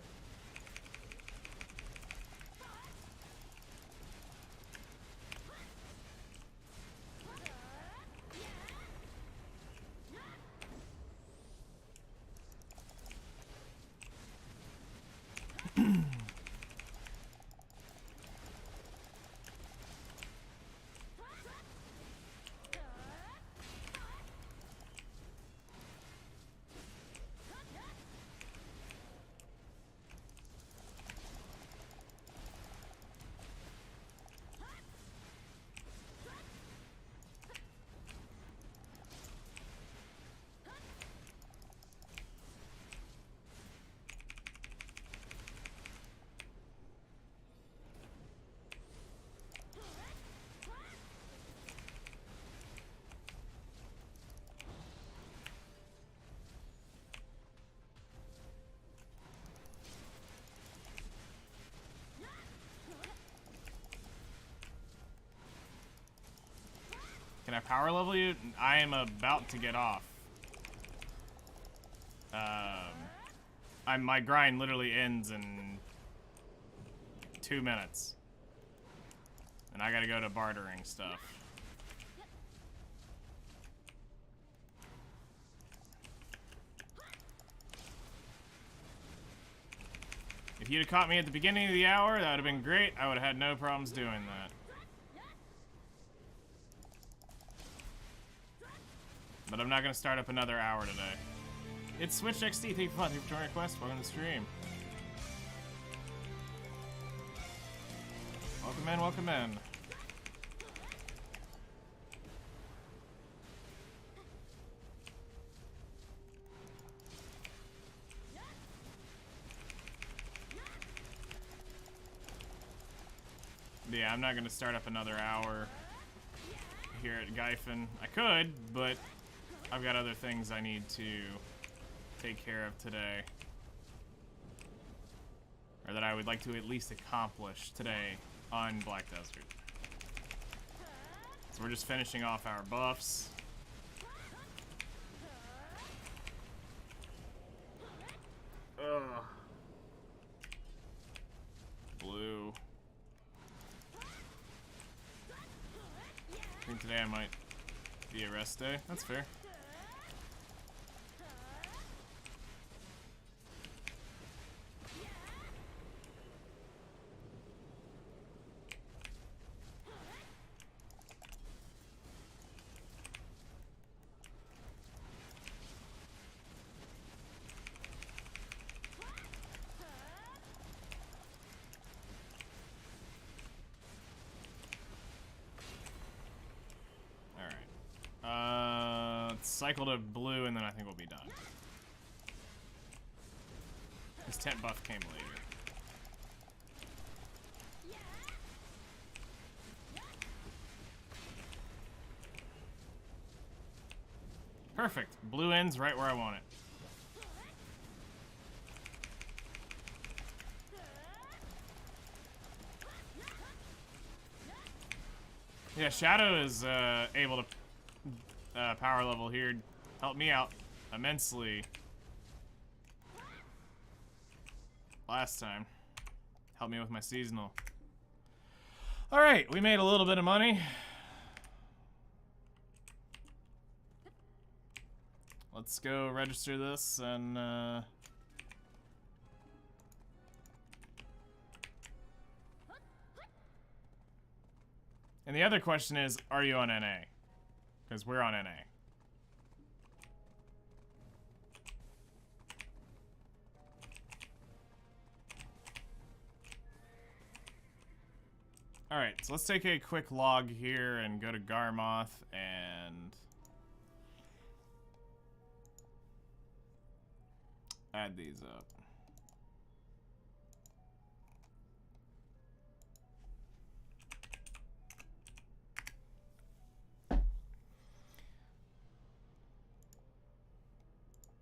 Can I power level you? I am about to get off. My grind literally ends in 2 minutes. And I gotta go to bartering stuff. If you'd have caught me at the beginning of the hour, that would have been great. I would have had no problems doing that. But I'm not gonna start up another hour today. It's Switch XD. Thank you for joining your request. Welcome to the stream. Welcome in, welcome in. Yeah, I'm not gonna start up another hour here at Gyfin. I could, but I've got other things I need to take care of today. Or that I would like to at least accomplish today on Black Desert. So we're just finishing off our buffs. Ugh. Today I might be a rest day. That's fair. Let's cycle to blue, and then I think we'll be done. His tent buff came later. Perfect. Blue ends right where I want it. Yeah, Shadow is able to power level here. Help me out immensely. Last time. Help me with my seasonal. Alright, we made a little bit of money. Let's go register this and and the other question is, are you on NA? Because we're on NA. Alright, so let's take a quick log here and go to Garmoth and add these up.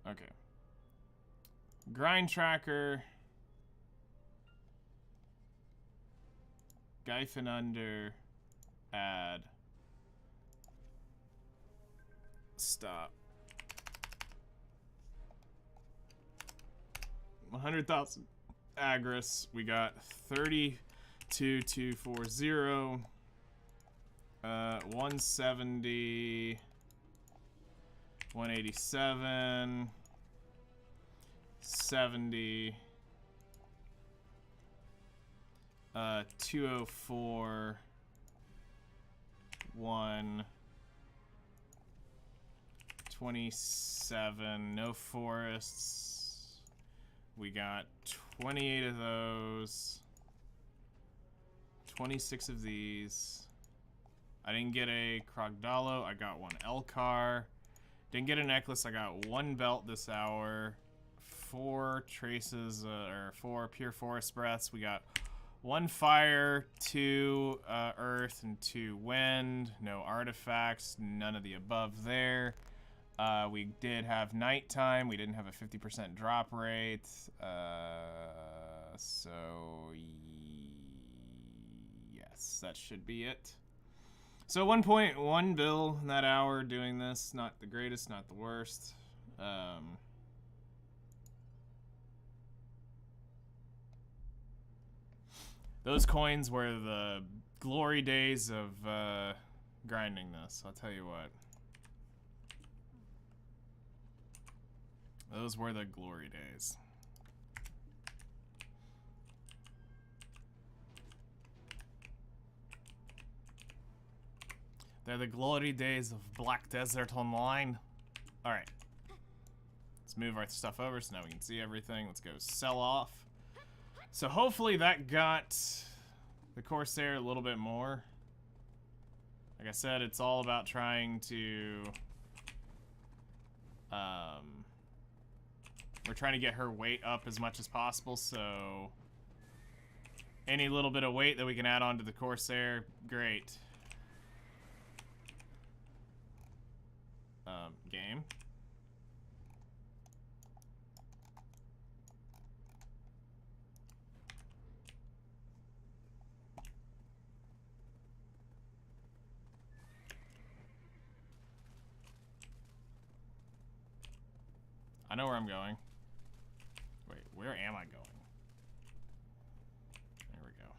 Okay. Grind tracker. Gyfin under. Add. Stop. 100,000 Agris. We got 32,240. 170. 187. 70. 204. 1. 27. No forests. We got 28 of those. 26 of these. I didn't get a Krogdalo. I got one Elkar. Didn't get a necklace. I got one belt this hour. 4 traces, or 4 pure forest breaths. We got 1 fire, 2 earth, and 2 wind. No artifacts. None of the above there. We did have nighttime. We didn't have a 50% drop rate. So yes, that should be it. So 1.1 bill in that hour doing this. Not the greatest, not the worst. Those coins were the glory days of grinding this. I'll tell you what. Those were the glory days. They're the glory days of Black Desert Online. Alright. Let's move our stuff over so now we can see everything. Let's go sell off. So hopefully that got the Corsair a little bit more. Like I said, it's all about trying to... we're trying to get her weight up as much as possible, so... any little bit of weight that we can add on to the Corsair, great. Game. I know where I'm going. Wait, where am I going? There we go.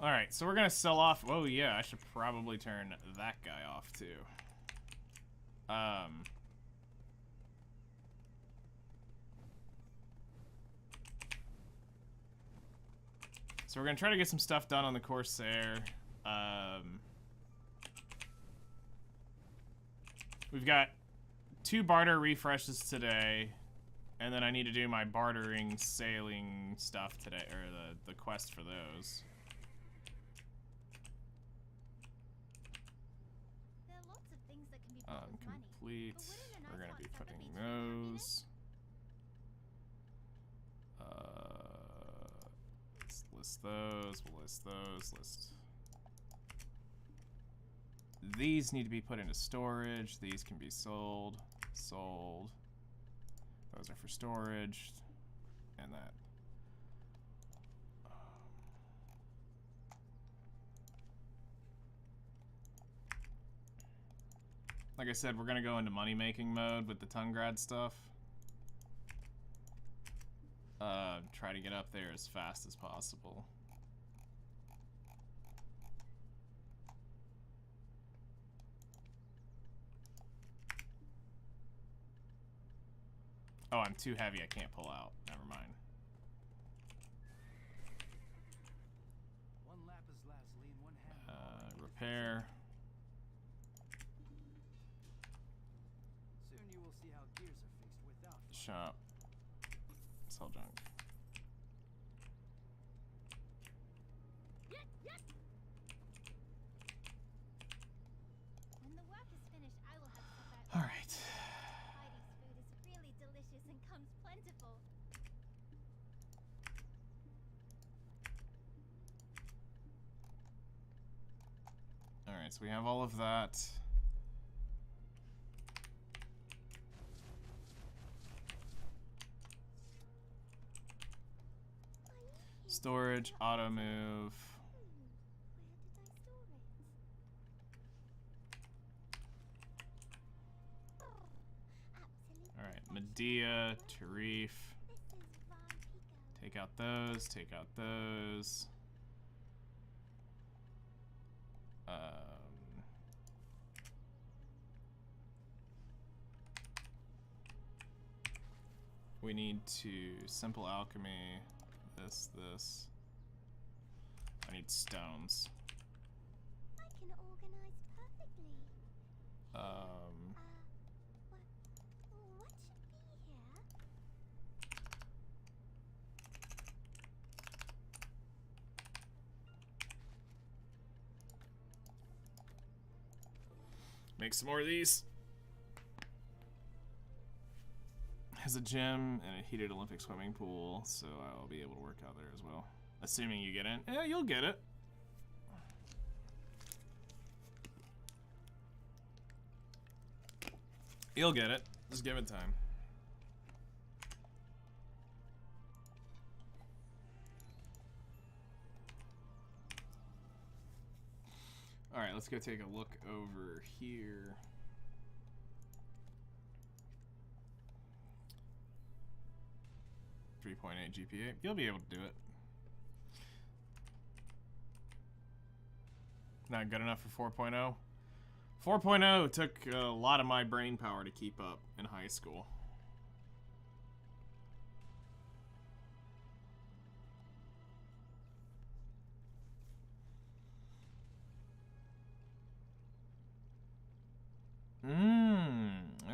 Alright, so we're gonna sell off... Oh, yeah, I should probably turn that guy off, too. So we're gonna try to get some stuff done on the Corsair. We've got 2 barter refreshes today, and then I need to do my bartering sailing stuff today, or the quest for those. There are lots of things that can be bought with money. Complete. But wouldn't a We're nice gonna be house have the putting beach and those. Let's list those. We'll list those. List. These need to be put into storage. These can be sold. Sold. Those are for storage. And that. Like I said, we're gonna go into money-making mode with the Tungrad stuff. Try to get up there as fast as possible. Oh, I'm too heavy, I can't pull out. Never mind. One lapis lazuli in one hand. Repair. Soon you will see how gears are fixed without. Shop. Sell junk. When the work is finished, I will have supper. All right. Heidi's food is really delicious and comes plentiful. All right, so we have all of that. Storage, auto move. Where did I store it? Oh, absolutely. All right, Medea, Tarif. This is Van Pico. Take out those, take out those. We need to simple alchemy, this. I need stones. I can organize perfectly. What should be here? Make some more of these. Has a gym and a heated Olympic swimming pool, so I'll be able to work out there as well. Assuming you get in. Yeah, you'll get it. You'll get it. Just give it time. Alright, let's go take a look over here. .8 GPA. You'll be able to do it. Not good enough for 4.0? 4.0 took a lot of my brain power to keep up in high school.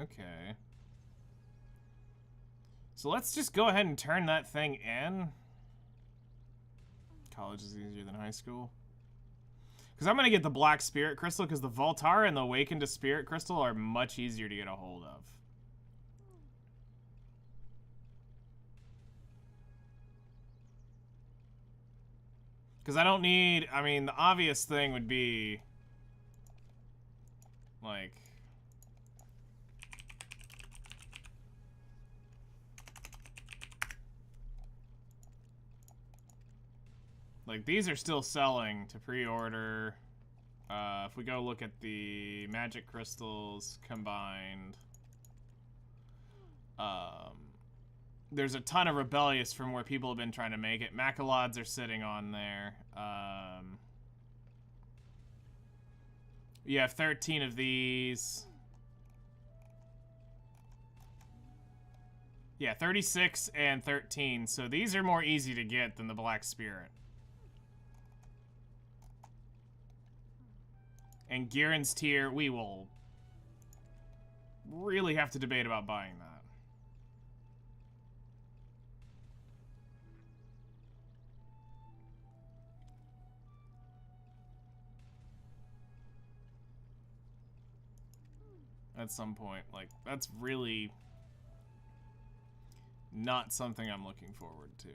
Okay. So let's just go ahead and turn that thing in. College is easier than high school. Because I'm going to get the Black Spirit Crystal, because the Voltara and the Awakened to Spirit Crystal are much easier to get a hold of. Because I don't need... I mean, the obvious thing would be... Like... Like, these are still selling to pre-order. If we go look at the magic crystals combined, there's a ton of rebellious from where people have been trying to make it. Macalods are sitting on there. You have 13 of these. Yeah, 36 and 13. So these are more easy to get than the Black Spirit. And Gyrin's tier, we will really have to debate about buying that. At some point. Like, that's really not something I'm looking forward to.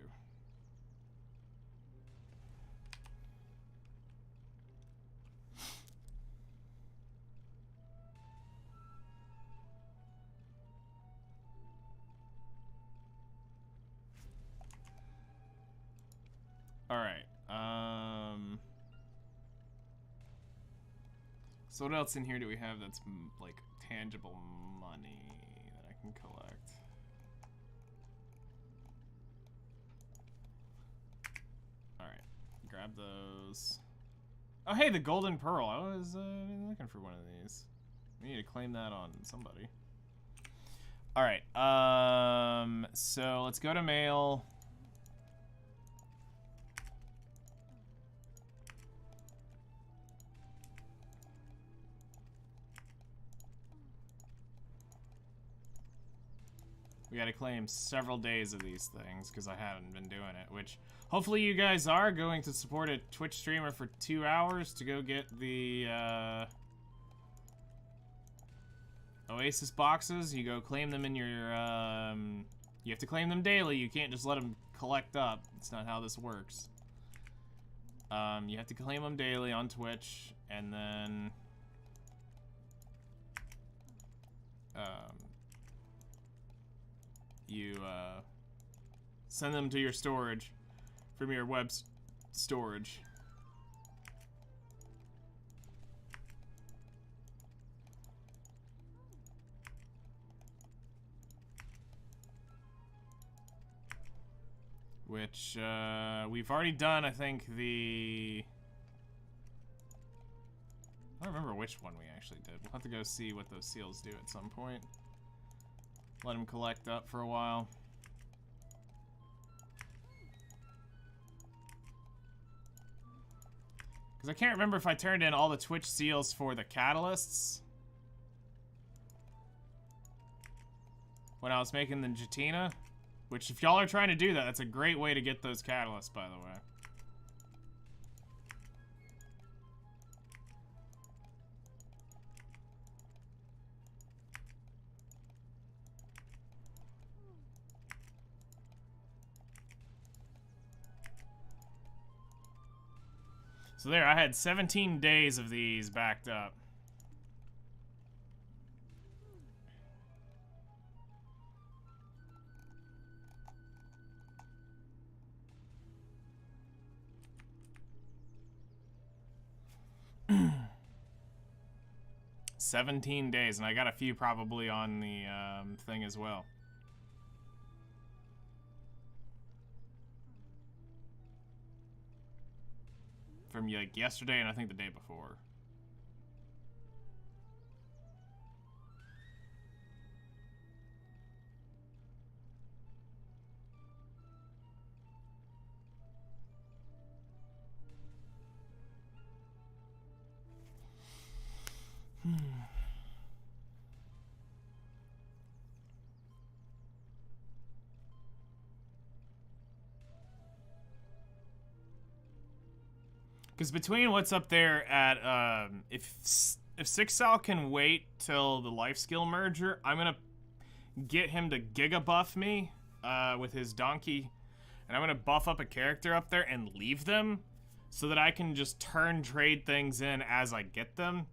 Alright, so what else in here do we have that's, like, tangible money that I can collect? Alright, grab those. Oh, hey, the Golden Pearl. I was looking for one of these. We need to claim that on somebody. Alright, so let's go to mail. We gotta claim several days of these things because I haven't been doing it, which hopefully you guys are going to support a Twitch streamer for 2 hours to go get the Oasis boxes. You go claim them in your, you have to claim them daily. You can't just let them collect up. It's not how this works. You have to claim them daily on Twitch, and then you send them to your storage from your web storage. Which we've already done, I think, the... I don't remember which one we actually did. We'll have to go see what those seals do at some point. Let them collect up for a while. Because I can't remember if I turned in all the Twitch seals for the catalysts when I was making the Jatina. Which, if y'all are trying to do that, that's a great way to get those catalysts, by the way. So there, I had 17 days of these backed up. $17 days, and I got a few probably on the thing as well. From like yesterday and I think the day before. Because between what's up there at, if Sixal can wait till the life skill merger, I'm gonna get him to giga buff me, with his donkey, and I'm gonna buff up a character up there and leave them, so that I can just turn trade things in as I get them.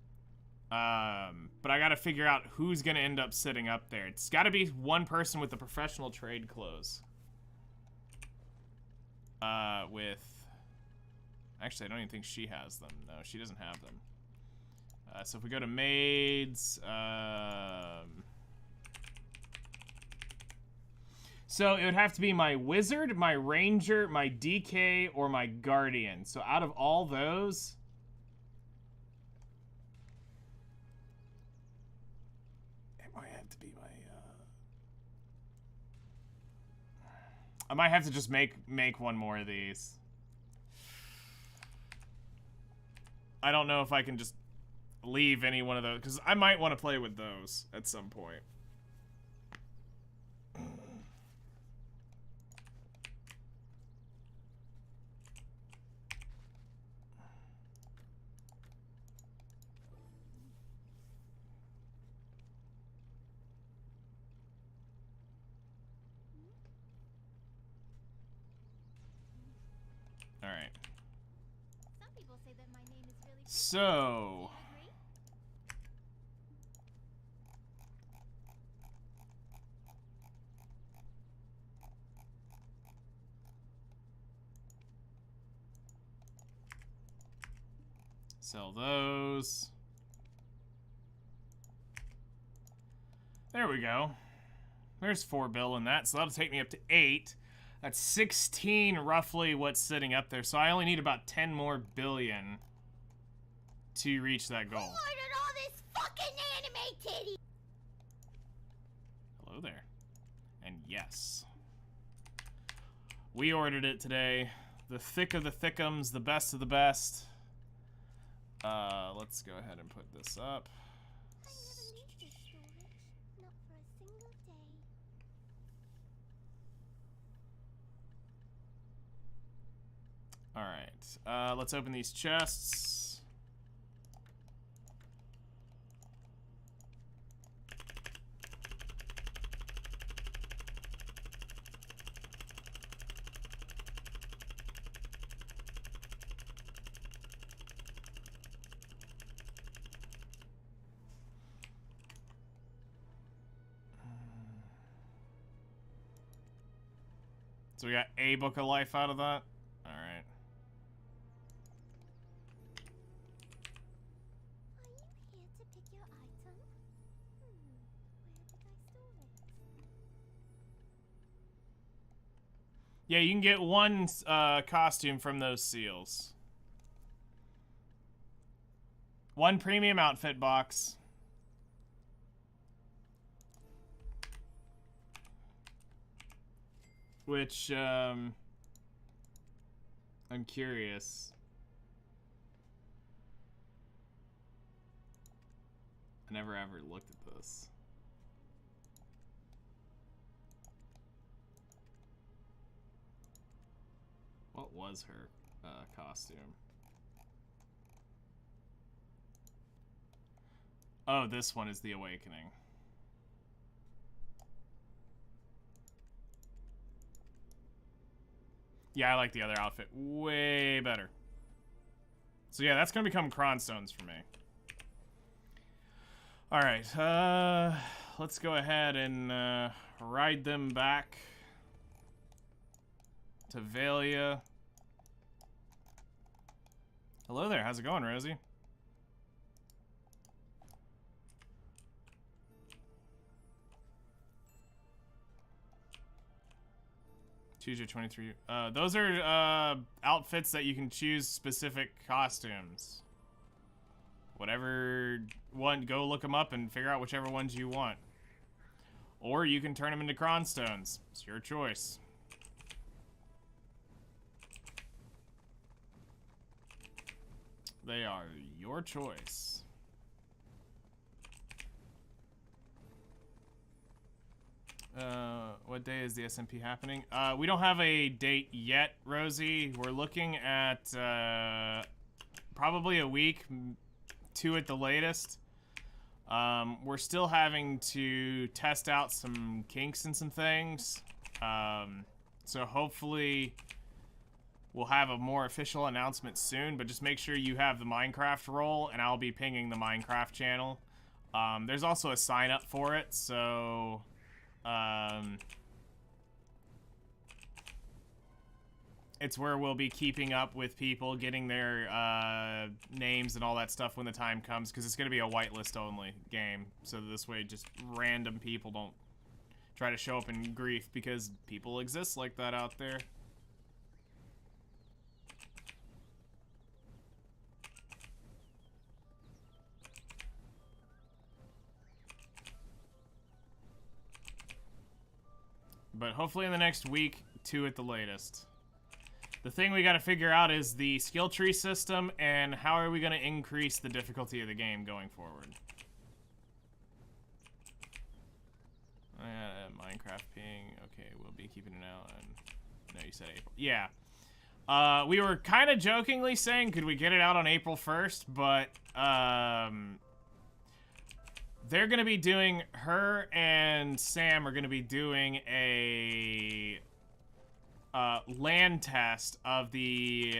But I gotta figure out who's gonna end up sitting up there. It's gotta be one person with the professional trade clothes. Actually, I don't even think she has them. No, she doesn't have them. So if we go to maids, so it would have to be my wizard, my ranger, my DK, or my guardian. So out of all those, I might have to just make one more of these. I don't know if I can just leave any one of those, because I might want to play with those at some point. All right. Some people say that my name is really pretty. So, Agree? sell those. There we go. There's 4 bill in that, so that'll take me up to 8. That's 16 roughly what's sitting up there, so I only need about 10 more billion to reach that goal. Who ordered all this fucking anime titty? Hello there. And yes. We ordered it today. The thick of the thickums, the best of the best. Let's go ahead and put this up. I never need this storage. Not for a single day. Alright, let's open these chests. So we got a book of life out of that. Alright. Are you here to pick your item? Where did I store it? Yeah, you can get one costume from those seals. One premium outfit box. Which, I'm curious. I never ever looked at this. What was her costume? Oh, this one is the Awakening. Yeah, I like the other outfit way better. So yeah, that's gonna become Cronstones for me. Alright, let's go ahead and ride them back to Valia. Hello there, how's it going, Rosie? Choose your 23. Those are outfits that you can choose specific costumes. Whatever one, go look them up and figure out whichever ones you want. Or you can turn them into Cronstones. It's your choice. They are your choice. What day is the SMP happening? We don't have a date yet, Rosie. We're looking at probably a week, 2 at the latest. We're still having to test out some kinks and some things. So hopefully we'll have a more official announcement soon, but just make sure you have the Minecraft role, and I'll be pinging the Minecraft channel. There's also a sign up for it, so it's where we'll be keeping up with people, getting their names and all that stuff when the time comes, because it's going to be a whitelist only game, so this way just random people don't try to show up in grief, because people exist like that out there. But hopefully in the next week, 2 at the latest. The thing we got to figure out is the skill tree system and how are we going to increase the difficulty of the game going forward. Minecraft ping. Okay, we'll be keeping an eye on. No, you said April. Yeah. We were kind of jokingly saying, could we get it out on April 1st? But, they're going to be doing, her and Sam are going to be doing a land test of the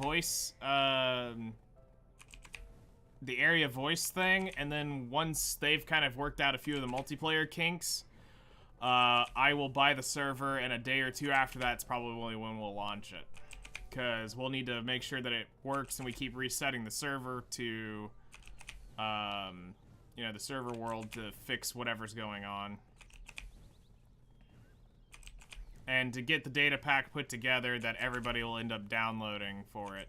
voice, the area voice thing, and then once they've kind of worked out a few of the multiplayer kinks, I will buy the server, and a day or two after that's probably when we'll launch it. Because we'll need to make sure that it works, and we keep resetting the server to, you know, the server world to fix whatever's going on. And to get the data pack put together that everybody will end up downloading for it.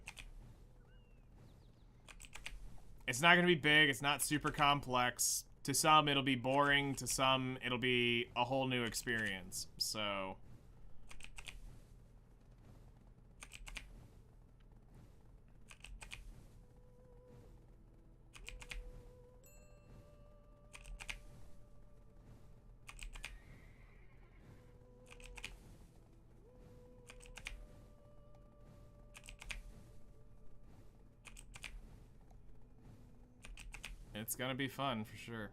It's not going to be big, it's not super complex. To some, it'll be boring. To some, it'll be a whole new experience. So... it's gonna be fun, for sure.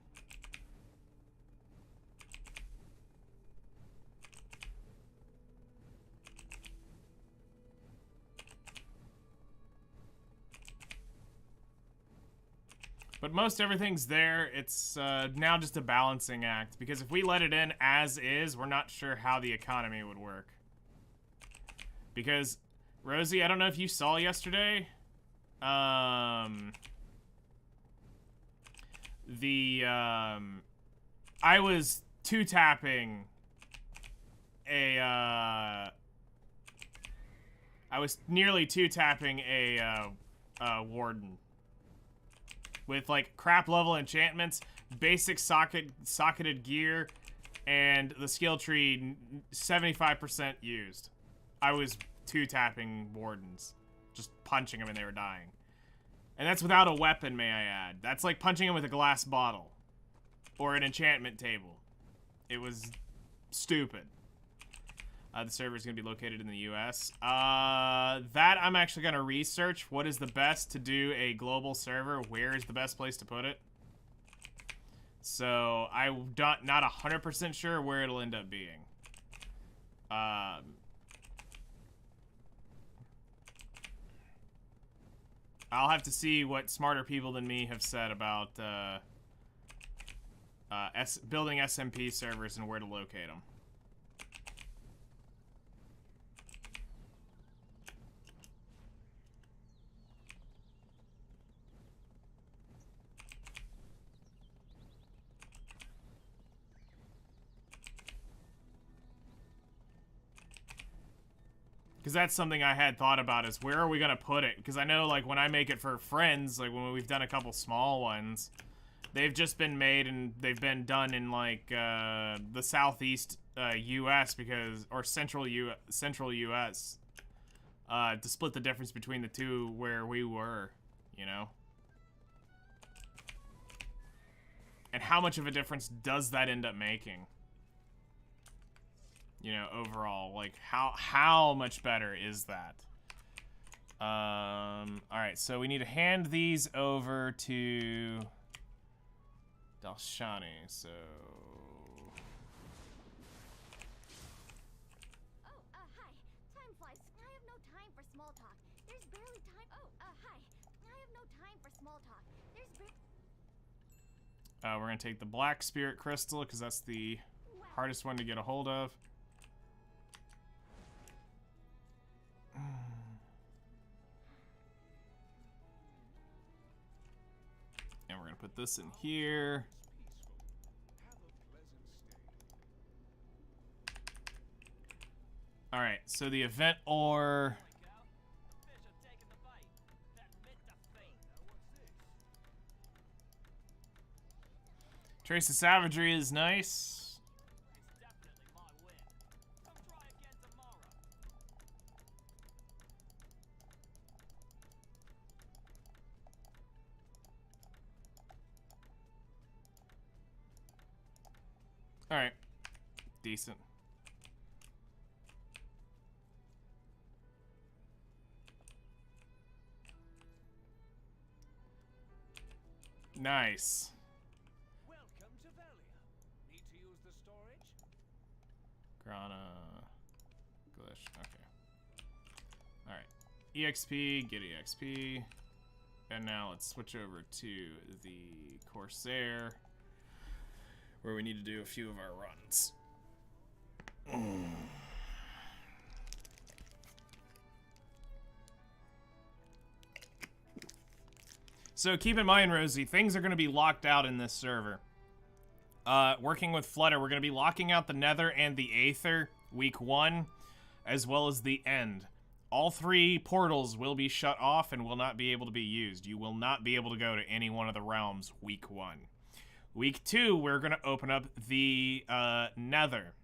But most everything's there. It's now just a balancing act. Because if we let it in as is, we're not sure how the economy would work. Because, Rosie, I don't know if you saw yesterday. I was two-tapping a, I was nearly two-tapping a warden. With, like, crap-level enchantments, basic socketed gear, and the skill tree 75% used. I was two-tapping wardens. Just punching them and they were dying. And that's without a weapon, may I add. That's like punching him with a glass bottle. Or an enchantment table. It was stupid. The server is going to be located in the US. That I'm actually going to research. What is the best to do a global server? Where is the best place to put it? So, I'm not 100% sure where it'll end up being. I'll have to see what smarter people than me have said about building SMP servers and where to locate them. Because that's something I had thought about is where are we going to put it? Because I know, like, when I make it for friends, like, when we've done a couple small ones, they've just been made and they've been done in, like, the southeast U.S. because, or central U.S. To split the difference between the two where we were, you know? And how much of a difference does that end up making? You know, overall, like, how much better is that? Alright, so we need to hand these over to Dalshani, so... Oh, hi. Time flies. I have no time for small talk. There's barely time. Oh, hi. I have no time for small talk. There's we're gonna take the Black Spirit Crystal, because that's the hardest one to get a hold of. And we're gonna put this in here. Alright, so the event ore. Trace of Savagery is nice. It's definitely my win. Come try again tomorrow. Alright. Decent. Nice. Welcome to Velia. Need to use the storage? Grana. Glish. Okay. Alright. EXP, get EXP. And now let's switch over to the Corsair, where we need to do a few of our runs. So keep in mind, Rosie, things are going to be locked out in this server. Working with Flutter, we're going to be locking out the Nether and the Aether week 1, as well as the End. All 3 portals will be shut off and will not be able to be used. You will not be able to go to any one of the realms week 1. Week 2, we're going to open up the Nether.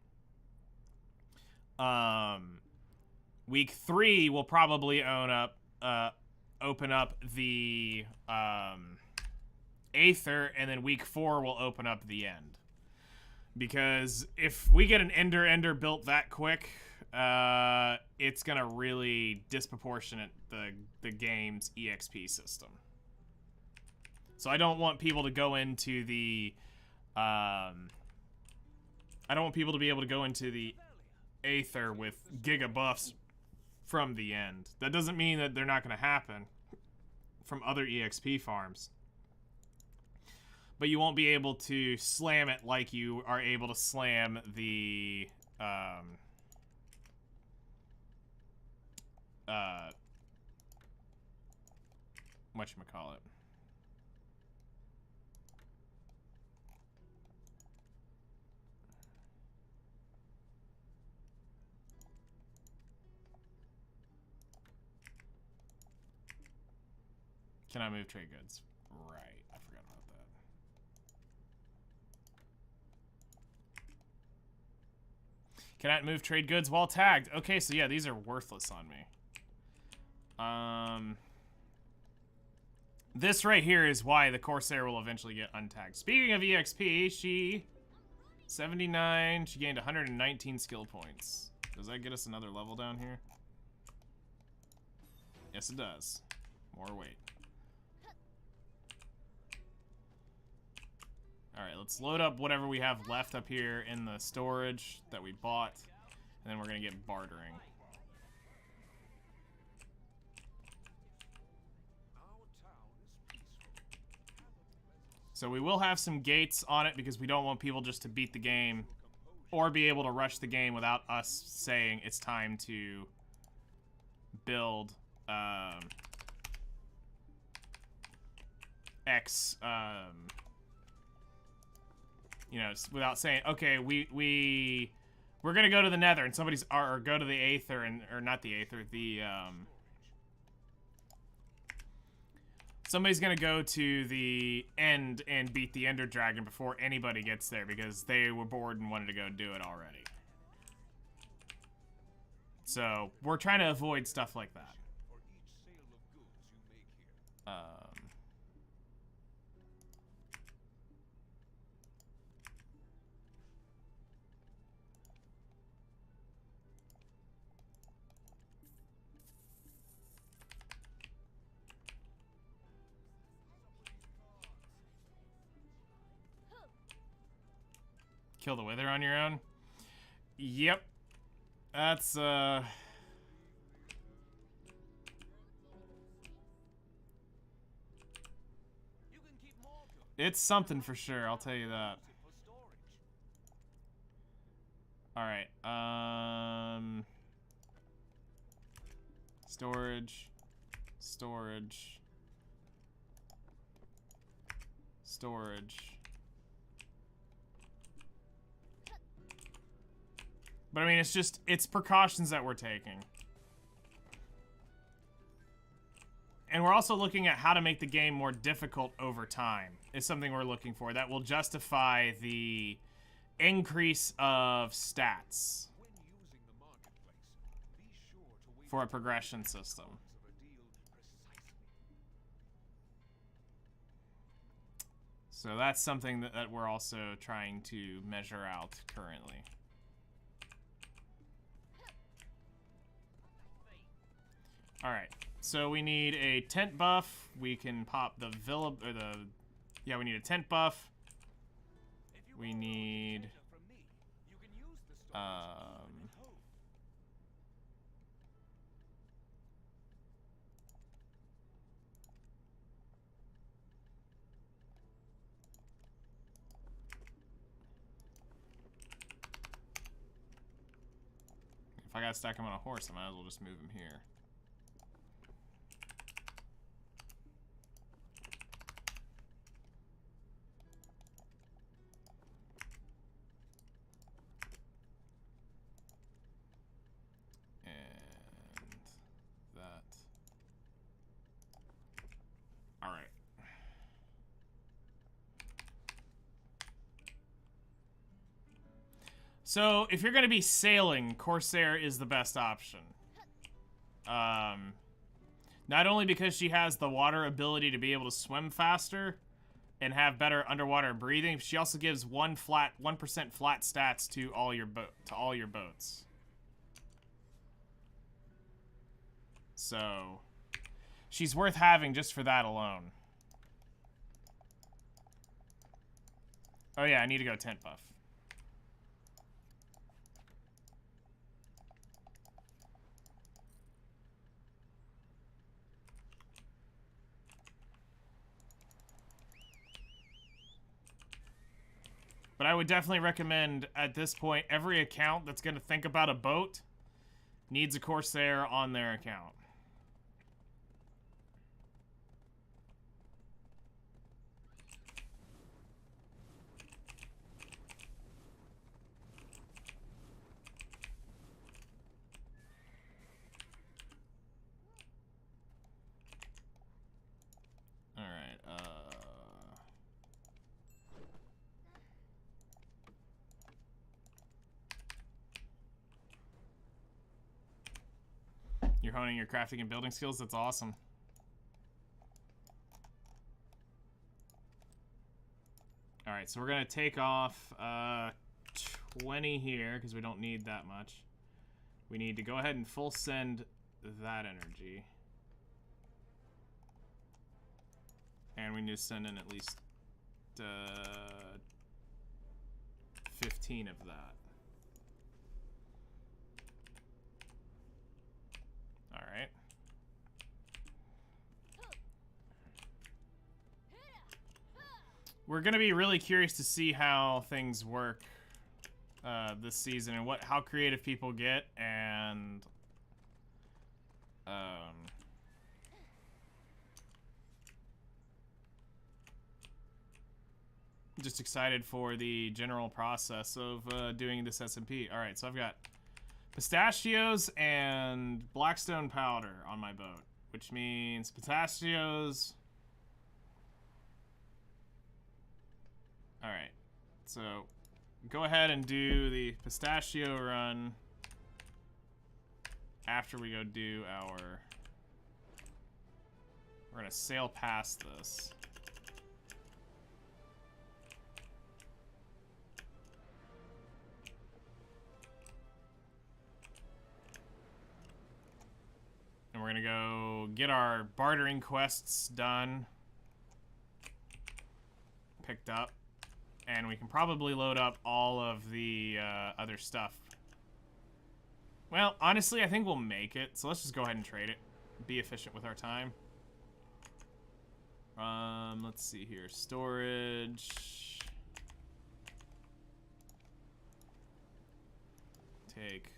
Week 3, we'll probably open up the Aether, and then week 4 we'll open up the End. Because if we get an Ender built that quick, it's gonna really disproportionate the game's EXP system. So I don't want people to go into the I don't want people to be able to go into the Aether with giga buffs from the End. That doesn't mean that they're not going to happen from other EXP farms. But you won't be able to slam it like you are able to slam the whatchamacallit. Can I move trade goods? Right, I forgot about that. Cannot move trade goods while tagged. Okay, so yeah, these are worthless on me. This right here is why the Corsair will eventually get untagged. Speaking of EXP, she 79. She gained 119 skill points. Does that get us another level down here? Yes, it does. More weight. Alright, let's load up whatever we have left up here in the storage that we bought. And then we're going to get bartering. So we will have some gates on it because we don't want people just to beat the game or be able to rush the game without us saying it's time to build X, you know, without saying, okay, we're gonna go to the Nether and somebody's, or go to the Aether, and, or not the Aether, the, somebody's gonna go to the End and beat the Ender Dragon before anybody gets there because they were bored and wanted to go do it already. So, we're trying to avoid stuff like that. Kill the Wither on your own? Yep. That's, it's something for sure, I'll tell you that. Alright, storage. Storage. Storage. But I mean, it's just, it's precautions that we're taking. And we're also looking at how to make the game more difficult over time. Is something we're looking for that will justify the increase of stats When using the marketplace, be sure to weigh for a progression system. of a deal precisely. So that's something that we're also trying to measure out currently. Alright, so we need a tent buff. We can pop the villa, or the, yeah, we need a tent buff. If you We borrow need, data from me, you can use the storage even at home. if I gotta stack him on a horse, I might as well just move him here. And that. All right. So, if you're going to be sailing, Corsair is the best option. Not only because she has the water ability to be able to swim faster and have better underwater breathing, she also gives 1% flat stats to all your boats. So, she's worth having just for that alone. Oh yeah, I need to go tent buff. But I would definitely recommend, at this point, every account that's going to think about a boat needs a Corsair on their account. Alright, you're honing your crafting and building skills? That's awesome. Alright, so we're going to take off 20 here, because we don't need that much. We need to go ahead and full send that energy. And we need to send in at least 15 of that. Alright. We're gonna be really curious to see how things work this season and how creative people get, and just excited for the general process of doing this SMP. All right, so I've got pistachios and blackstone powder on my boat, which means pistachios. All right, so go ahead and do the pistachio run after we go do our... We're gonna sail past this. And we're gonna go get our bartering quests done. Picked up. And we can probably load up all of the other stuff. Well, honestly, I think we'll make it. So let's just go ahead and trade it. Be efficient with our time. Let's see here. Storage. Take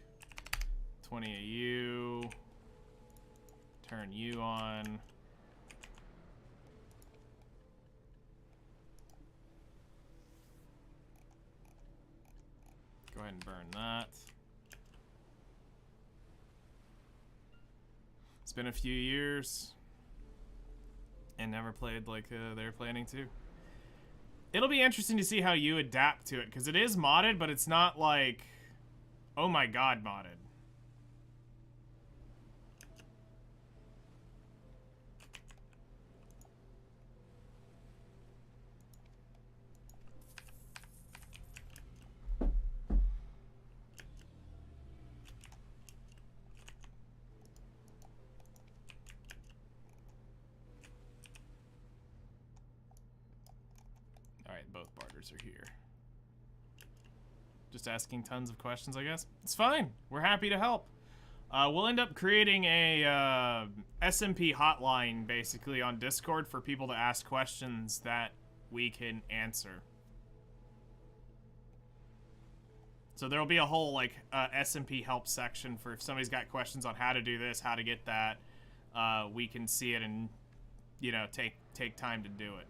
20 AU. Turn you on. Go ahead and burn that. It's been a few years. and never played like they're planning to. It'll be interesting to see how you adapt to it, because it is modded, but it's not like, oh my god, modded. Alright, both barters are here. Just asking tons of questions, I guess. It's fine. We're happy to help. We'll end up creating a SMP hotline, basically, on Discord for people to ask questions that we can answer. So there'll be a whole, like, SMP help section for if somebody's got questions on how to do this, how to get that. We can see it and, you know, take time to do it.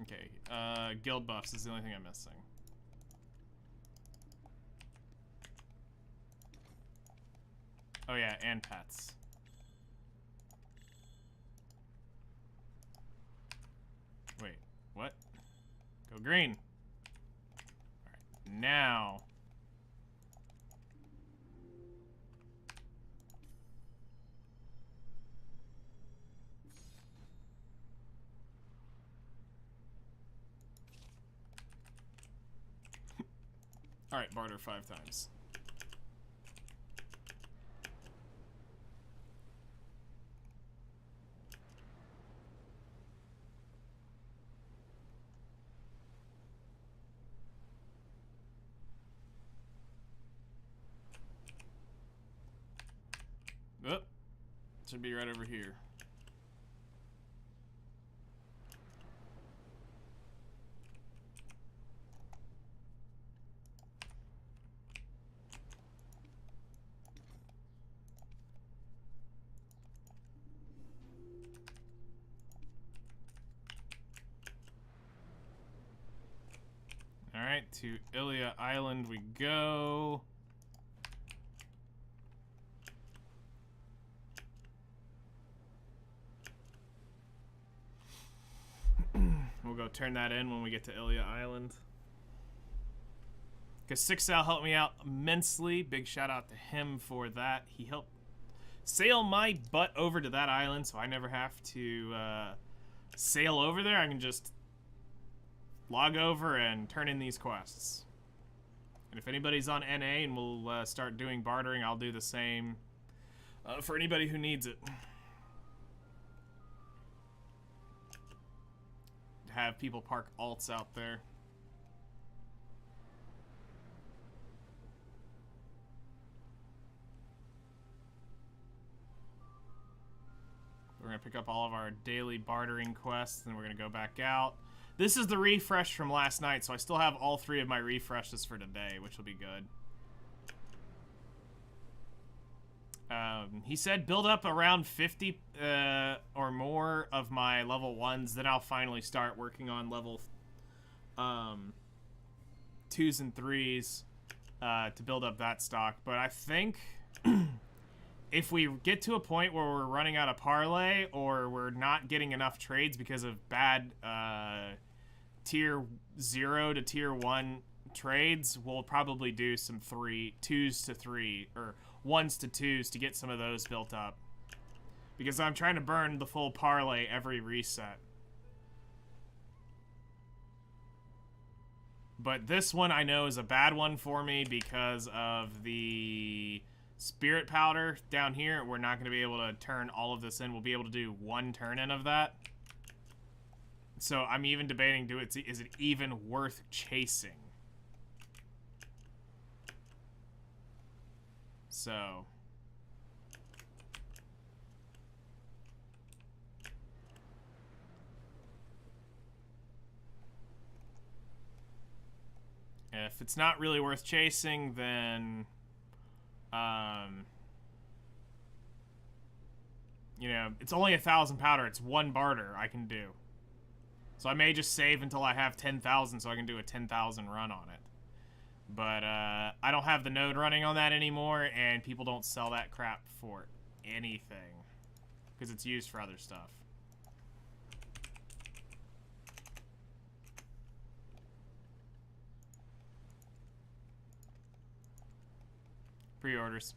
Okay, guild buffs is the only thing I'm missing. Oh yeah, and pets. Wait, what? Go green. Alright, now. Alright, barter 5 times. Oh, should be right over here. Alright, to Ilya Island we go. We'll go turn that in when we get to Ilya Island. Because Sixal helped me out immensely. Big shout out to him for that. He helped sail my butt over to that island, so I never have to sail over there. I can just log over and turn in these quests. And if anybody's on NA and we'll start doing bartering, I'll do the same for anybody who needs it. Have people park alts out there. We're gonna pick up all of our daily bartering quests, and we're gonna go back out. This is the refresh from last night, so I still have all 3 of my refreshes for today, which will be good. He said build up around 50 or more of my level 1s, then I'll finally start working on level 2s and 3s to build up that stock. But I think if we get to a point where we're running out of parlay or we're not getting enough trades because of bad tier 0 to tier 1 trades, we'll probably do some 2s to 3 or 1s to 2s to get some of those built up. Because I'm trying to burn the full parlay every reset. But this one I know is a bad one for me because of the spirit powder down here. We're not going to be able to turn all of this in. We'll be able to do 1 turn in of that. So I'm even debating, is it even worth chasing? So if it's not really worth chasing, then you know, it's only 1,000 powder. It's 1 barter I can do. So I may just save until I have 10,000 so I can do a 10,000 run on it. But I don't have the node running on that anymore, and people don't sell that crap for anything because it's used for other stuff. Pre-orders.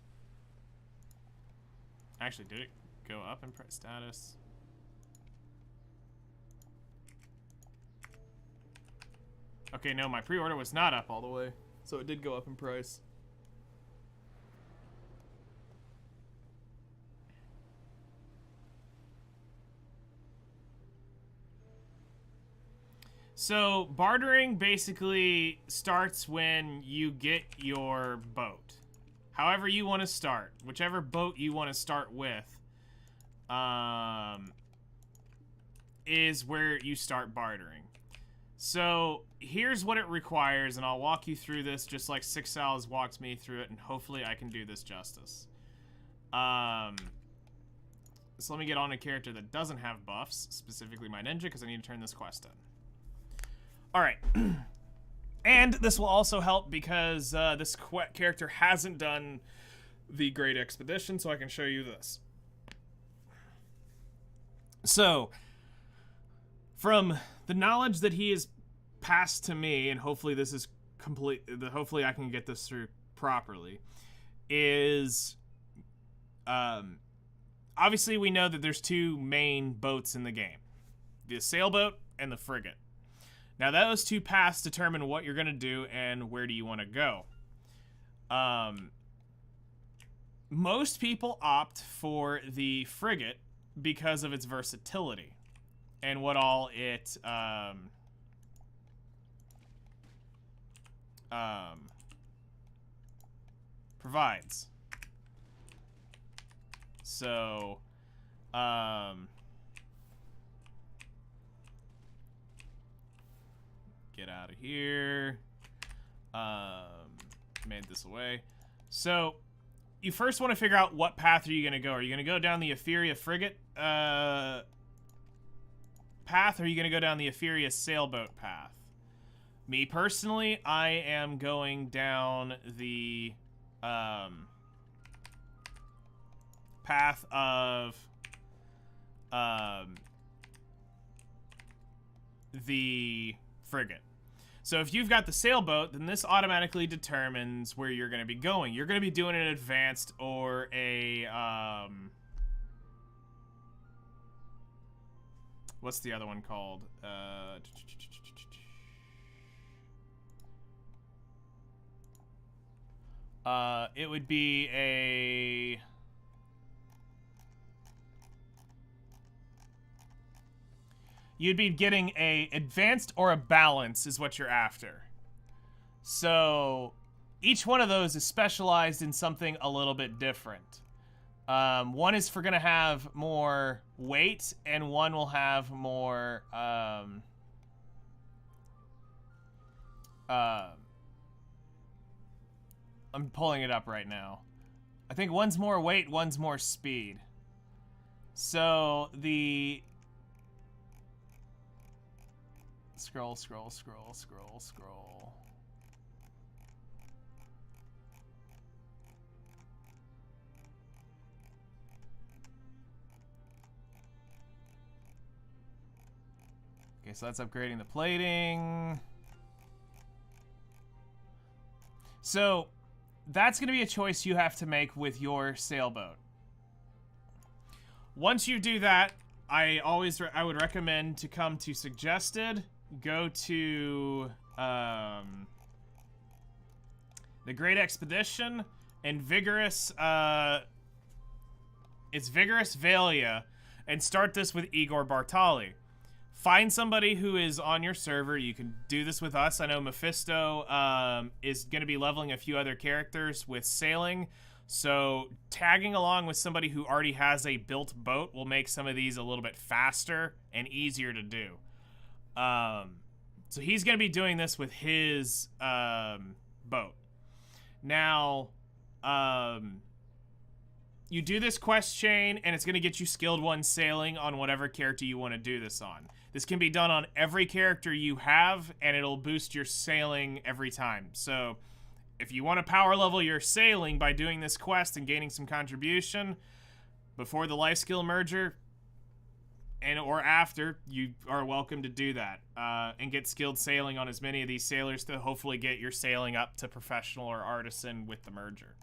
Actually, did it go up in price status? Okay, no, my pre-order was not up all the way, so it did go up in price. So, bartering basically starts when you get your boat. However you want to start, whichever boat you want to start with, is where you start bartering. So here's what it requires, and I'll walk you through this just like Six Sal has walked me through it, and hopefully I can do this justice. So let me get on a character that doesn't have buffs, specifically my ninja, because I need to turn this quest in. Alright. And this will also help because this character hasn't done the Great Expedition, so I can show you this. So, from the knowledge that he has passed to me, and hopefully this is complete, hopefully I can get this through properly, is obviously we know that there's two main boats in the game, the sailboat and the frigate. Now those two paths determine what you're gonna do and where do you want to go. Most people opt for the frigate because of its versatility and what all it provides. So, get out of here. Made this away. So, you first want to figure out what path are you going to go. Are you going to go down the Etheria frigate path, or are you going to go down the Etheria sailboat path? Me personally, I am going down the path of the frigate. So if you've got the sailboat, then this automatically determines where you're going to be going. You're going to be doing an advanced or a what's the other one called? It would be a you'd be getting a advanced or a balance is what you're after. So each one of those is specialized in something a little bit different. One is for gonna have more weight, and one will have more I'm pulling it up right now. I think one's more weight, one's more speed. So the scroll. Okay, so that's upgrading the plating. So that's going to be a choice you have to make with your sailboat. Once you do that, I would recommend to come to suggested, go to the Great Expedition, and Vigorous, it's Vigorous Valia, and start this with Igor Bartali. Find somebody who is on your server. You can do this with us. I know Mephisto is going to be leveling a few other characters with sailing. So tagging along with somebody who already has a built boat will make some of these a little bit faster and easier to do. So he's going to be doing this with his boat. Now, you do this quest chain, and it's going to get you skilled 1 sailing on whatever character you want to do this on. This can be done on every character you have, and it'll boost your sailing every time. So if you want to power level your sailing by doing this quest and gaining some contribution before the life skill merger and or after, you are welcome to do that and get skilled sailing on as many of these sailors to hopefully get your sailing up to professional or artisan with the merger.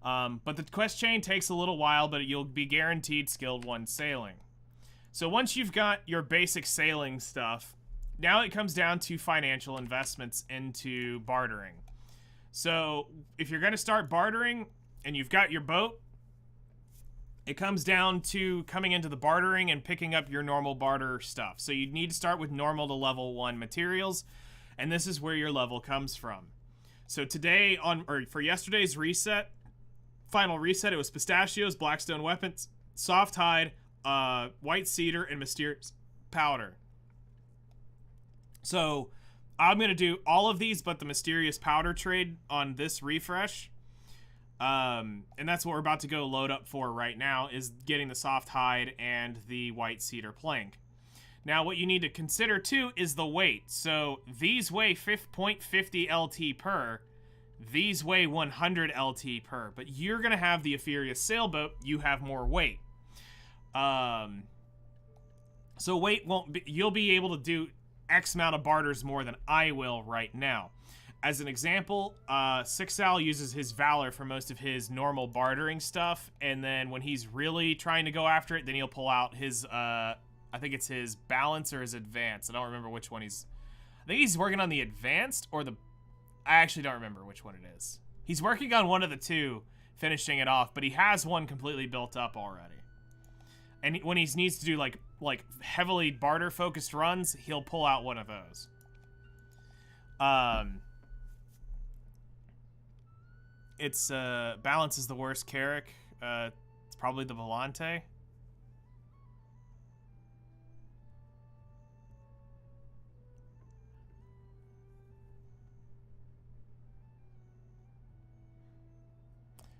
But the quest chain takes a little while, but you'll be guaranteed skilled 1 sailing. So once you've got your basic sailing stuff, now it comes down to financial investments into bartering. So if you're going to start bartering and you've got your boat, it comes down to coming into the bartering and picking up your normal barter stuff. So you need to start with normal to level 1 materials, and this is where your level comes from. So today, for yesterday's reset, final reset, it was pistachios, blackstone weapons, soft hide, white cedar, and mysterious powder. So I'm going to do all of these but the mysterious powder trade on this refresh. And that's what we're about to go load up for right now, is getting the soft hide and the white cedar plank. Now what you need to consider too is the weight. So these weigh 0.50 LT per, these weigh 100 LT per, but you're gonna have the Ephirius sailboat, you have more weight. So weight won't be, you'll be able to do X amount of barters more than I will right now. As an example, Sixal uses his Valor for most of his normal bartering stuff, and then when he's really trying to go after it, then he'll pull out his, I think it's his Balance or his Advanced. I don't remember which one he's... I think he's working on the Advanced or the... I actually don't remember which one it is. He's working on one of the two, finishing it off, but he has one completely built up already. And when he needs to do, like heavily barter-focused runs, he'll pull out one of those. It's Balance is the worst Carrick. It's probably the Volante.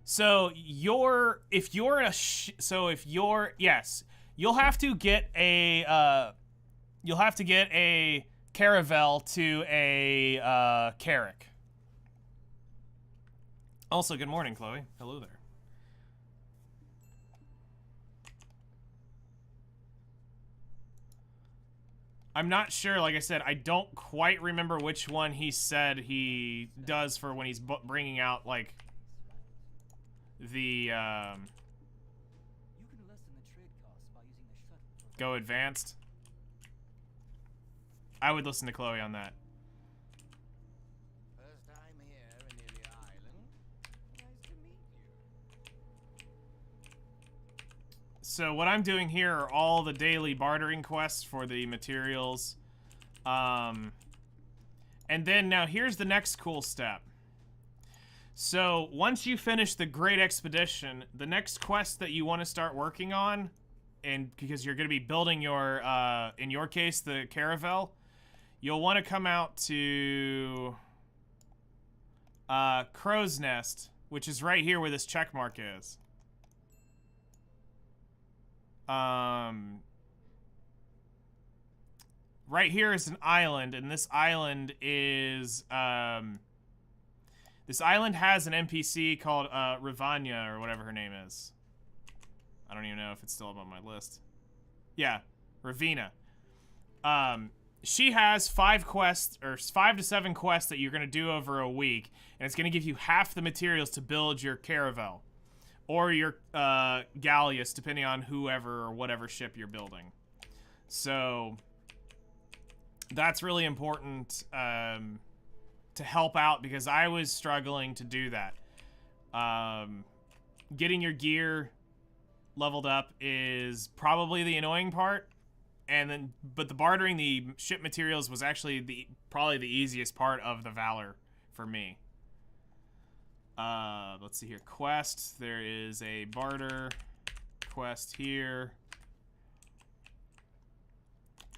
So if you're yes, you'll have to get a Caravel to a Carrick. Also, good morning, Chloe. Hello there. I'm not sure, like I said, I don't quite remember which one he said he does for when he's bringing out, like, the, You can lessen the trade costs by using the shuttle. go advanced. I would listen to Chloe on that. First time here in the island. Nice to meet you. So what I'm doing here are all the daily bartering quests for the materials. And then now here's the next cool step. So once you finish the Great Expedition, the next quest that you want to start working on, and because you're going to be building your, in your case, the Caravel, you'll want to come out to Crow's Nest, which is right here where this check mark is. Right here is an island, and this island is, this island has an NPC called, Ravanya, or whatever her name is. I don't even know if it's still up on my list. Yeah, Ravina. She has 5 quests, or 5 to 7 quests that you're going to do over a week, and it's going to give you half the materials to build your Caravel. Or your, Galleus, depending on whoever or whatever ship you're building. So, that's really important, to help out, because I was struggling to do that. Getting your gear leveled up is probably the annoying part, and then but the bartering the ship materials was actually probably the easiest part of the Valor for me. Let's see here. Quests. There is a barter quest here.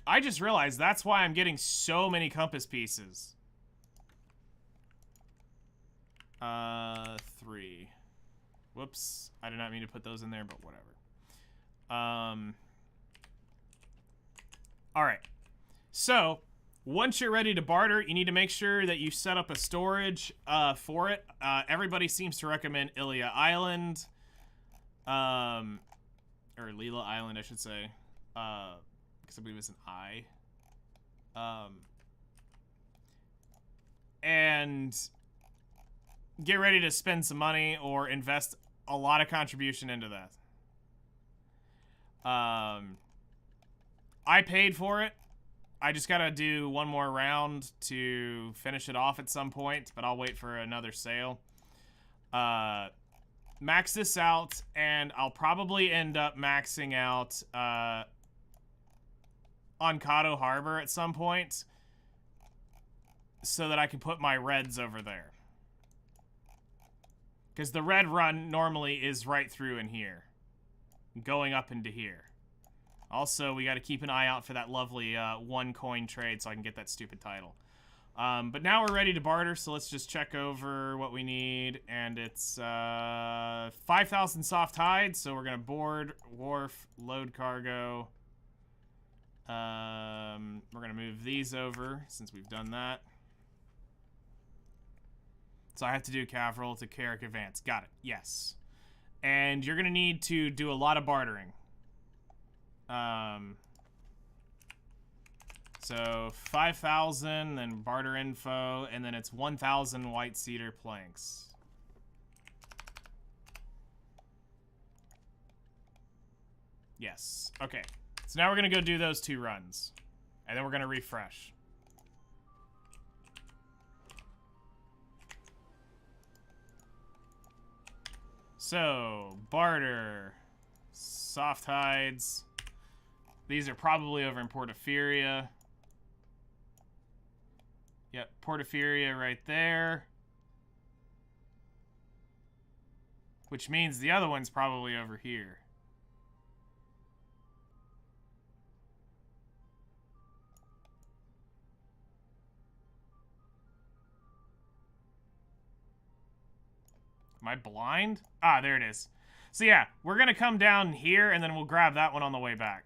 I just realized that's why I'm getting so many compass pieces. 3. Whoops. I did not mean to put those in there, but whatever. Alright. So, Once you're ready to barter, you need to make sure that you set up a storage for it. Everybody seems to recommend Ilia Island. Or Leela Island, I should say. Because I believe it's an I. And get ready to spend some money or invest a lot of contribution into that. I paid for it. I just gotta do one more round to finish it off at some point, but I'll wait for another sale. Max this out, and I'll probably end up maxing out on Kato Harbor at some point so that I can put my reds over there. Because the red run normally is right through in here, going up into here. Also, we got to keep an eye out for that lovely one coin trade so I can get that stupid title. But now we're ready to barter, so let's just check over what we need. And it's 5,000 soft hides, so we're going to board, wharf, load cargo. We're going to move these over since we've done that. So I have to do Cavril to Carrick Advance. Got it. Yes. And you're going to need to do a lot of bartering. So 5,000, then barter info, and then it's 1,000 white cedar planks. Yes. Okay. So now we're going to go do those 2 runs. And then we're going to refresh. So, barter, soft hides. These are probably over in Portaferia. Yep, Portaferia right there. Which means the other one's probably over here. Am I blind? Ah, there it is. So yeah, we're going to come down here, and then we'll grab that one on the way back.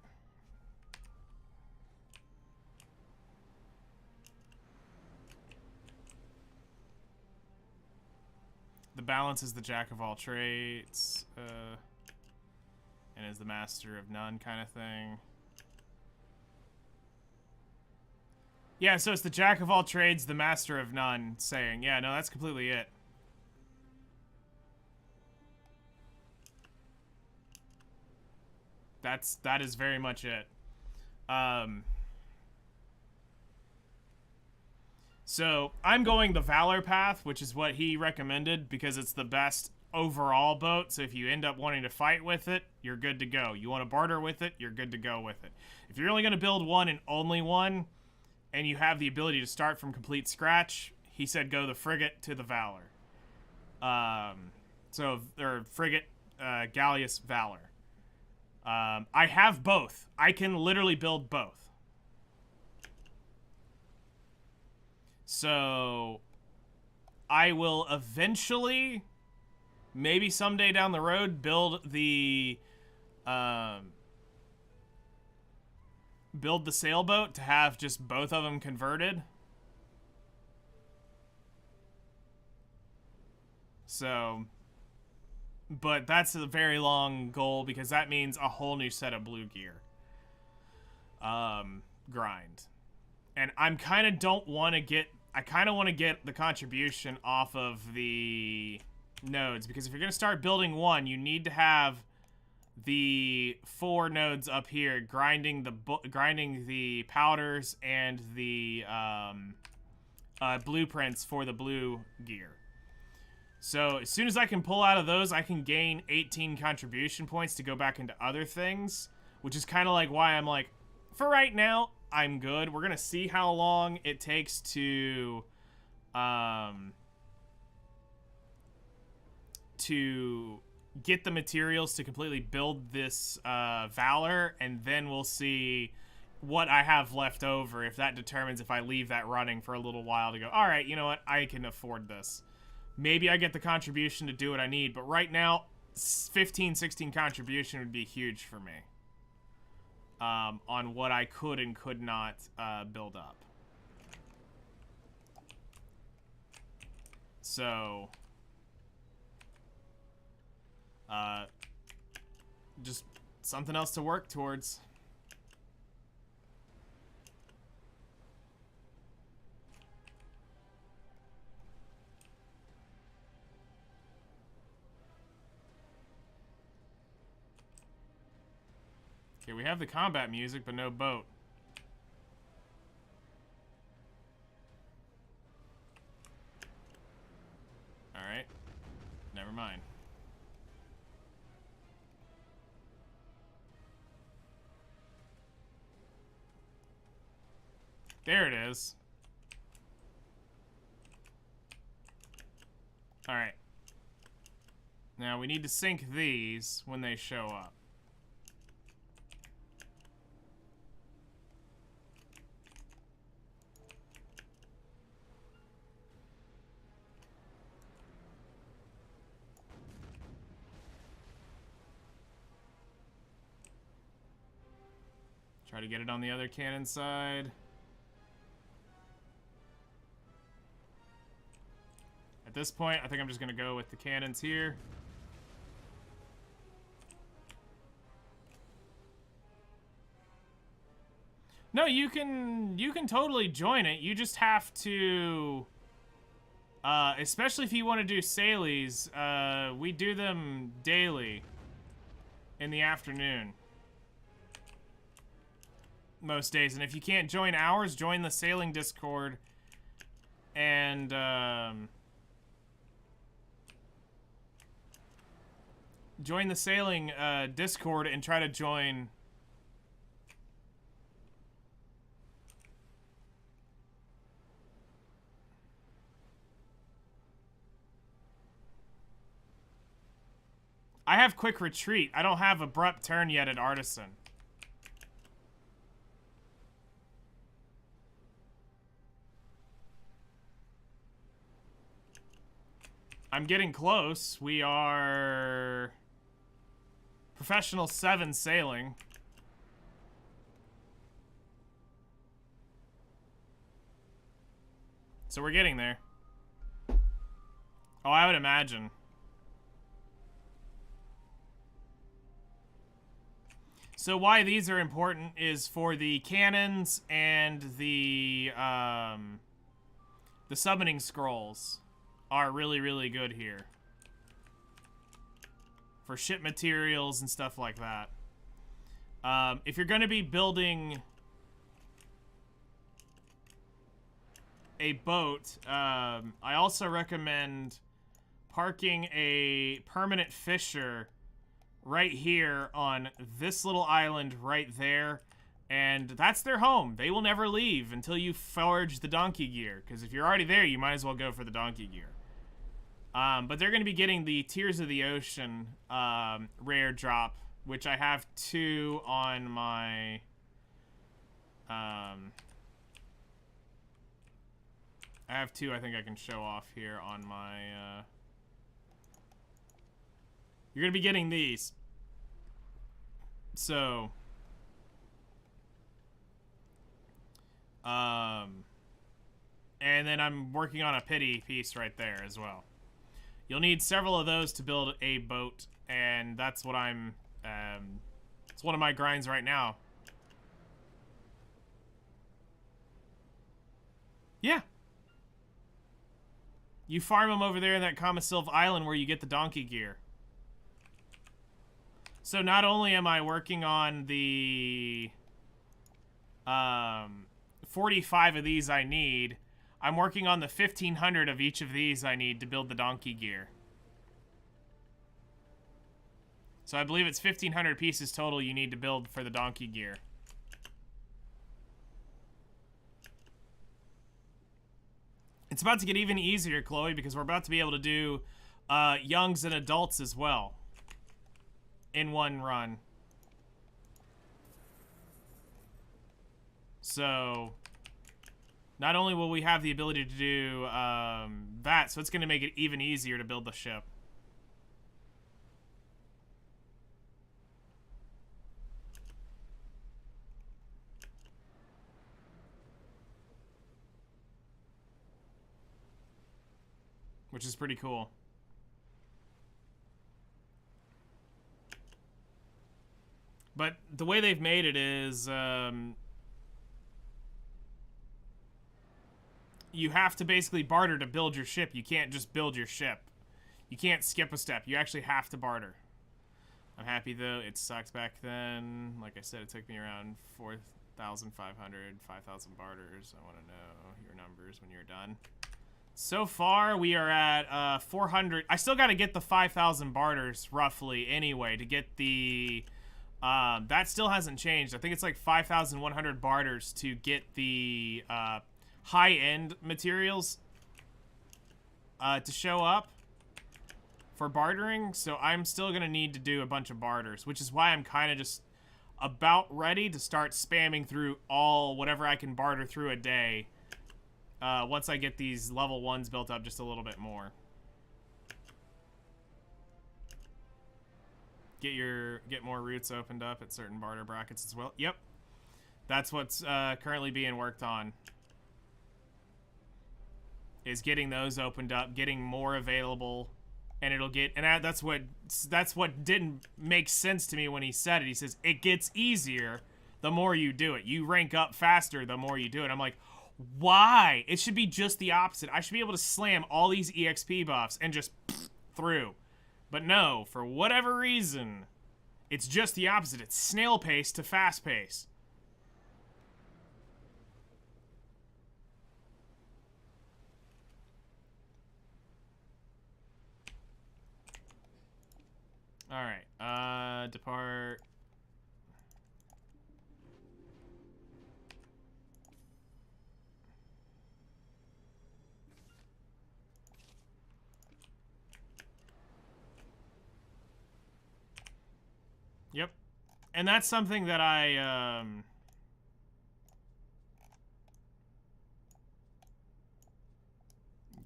The balance is the jack of all trades, and is the master of none kind of thing. Yeah, so it's the jack of all trades, the master of none saying. Yeah, no, that's completely it. That is very much it. So I'm going the Valor path, which is what he recommended because it's the best overall boat. So if you end up wanting to fight with it, you're good to go. You want to barter with it, you're good to go with it. If you're only going to build one and only one, and you have the ability to start from complete scratch, he said go the frigate to the Valor. Or frigate, Galleus, Valor. I have both. I can literally build both. So, I will eventually, maybe someday down the road, build the sailboat to have just both of them converted. So, but that's a very long goal because that means a whole new set of blue gear. Grind. And I'm kind of don't want to get... I kind of want to get the contribution off of the nodes because if you're going to start building one, you need to have the 4 nodes up here grinding the powders and the blueprints for the blue gear. So as soon as I can pull out of those, I can gain 18 contribution points to go back into other things, which is kind of like why I'm like, for right now, I'm good. We're gonna see how long it takes to get the materials to completely build this Valor, and then we'll see what I have left over, if that determines if I leave that running for a little while to go, all right, you know what, I can afford this. Maybe I get the contribution to do what I need, but right now, 15, 16 contribution would be huge for me. On what I could and could not build up. So, just something else to work towards. Okay, we have the combat music, but no boat. Alright. Never mind. There it is. Alright. Now we need to sink these when they show up. Try to get it on the other cannon side. At this point, I think I'm just gonna go with the cannons here. No, you can totally join it. You just have to, especially if you want to do sailies, we do them daily in the afternoon. Most days, and if you can't join ours, join the sailing Discord, and join the sailing Discord and try to join. I have quick retreat. I don't have abrupt turn yet at artisan. I'm getting close. We are professional 7 sailing. So we're getting there. Oh, I would imagine. So why these are important is for the cannons and the summoning scrolls are really, really good here. For ship materials and stuff like that. If you're going to be building a boat, I also recommend parking a permanent fisher right here on this little island right there. And that's their home. They will never leave until you forge the donkey gear. Because if you're already there, you might as well go for the donkey gear. But they're going to be getting the Tears of the Ocean rare drop, which I have 2 on my... I have 2 I think I can show off here on my... You're going to be getting these. So... and then I'm working on a pity piece right there as well. You'll need several of those to build a boat, and that's what I'm, it's one of my grinds right now. Yeah. You farm them over there in that Kamasilv Island where you get the donkey gear. So not only am I working on the, 45 of these I need, I'm working on the 1,500 of each of these I need to build the donkey gear. So I believe it's 1,500 pieces total you need to build for the donkey gear. It's about to get even easier, Chloe, because we're about to be able to do youngs and adults as well in one run. So... not only will we have the ability to do that, so it's going to make it even easier to build the ship. which is pretty cool. But the way they've made it is you have to basically barter to build your ship. You can't just build your ship. You can't skip a step. You actually have to barter. I'm happy, though. It sucked back then. Like I said, it took me around 4,500, 5,000 barters. I want to know your numbers when you're done. So far, we are at 400. I still got to get the 5,000 barters, roughly, anyway, to get the... that still hasn't changed. I think it's like 5,100 barters to get the high-end materials to show up for bartering. So I'm still going to need to do a bunch of barters, which is why I'm kind of just about ready to start spamming through whatever I can barter through a day once I get these level 1s built up just a little bit more. Get more routes opened up at certain barter brackets as well. Yep. That's what's currently being worked on. Is getting those opened up, getting more available, and it'll get, and that's what didn't make sense to me when he said it. He says it gets easier the more you do it. You rank up faster the more you do it. I'm like, why? It should be just the opposite. I should be able to slam all these EXP buffs and just through. But no, for whatever reason, it's just the opposite. It's snail pace to fast pace. All right, depart. Yep. And that's something that I,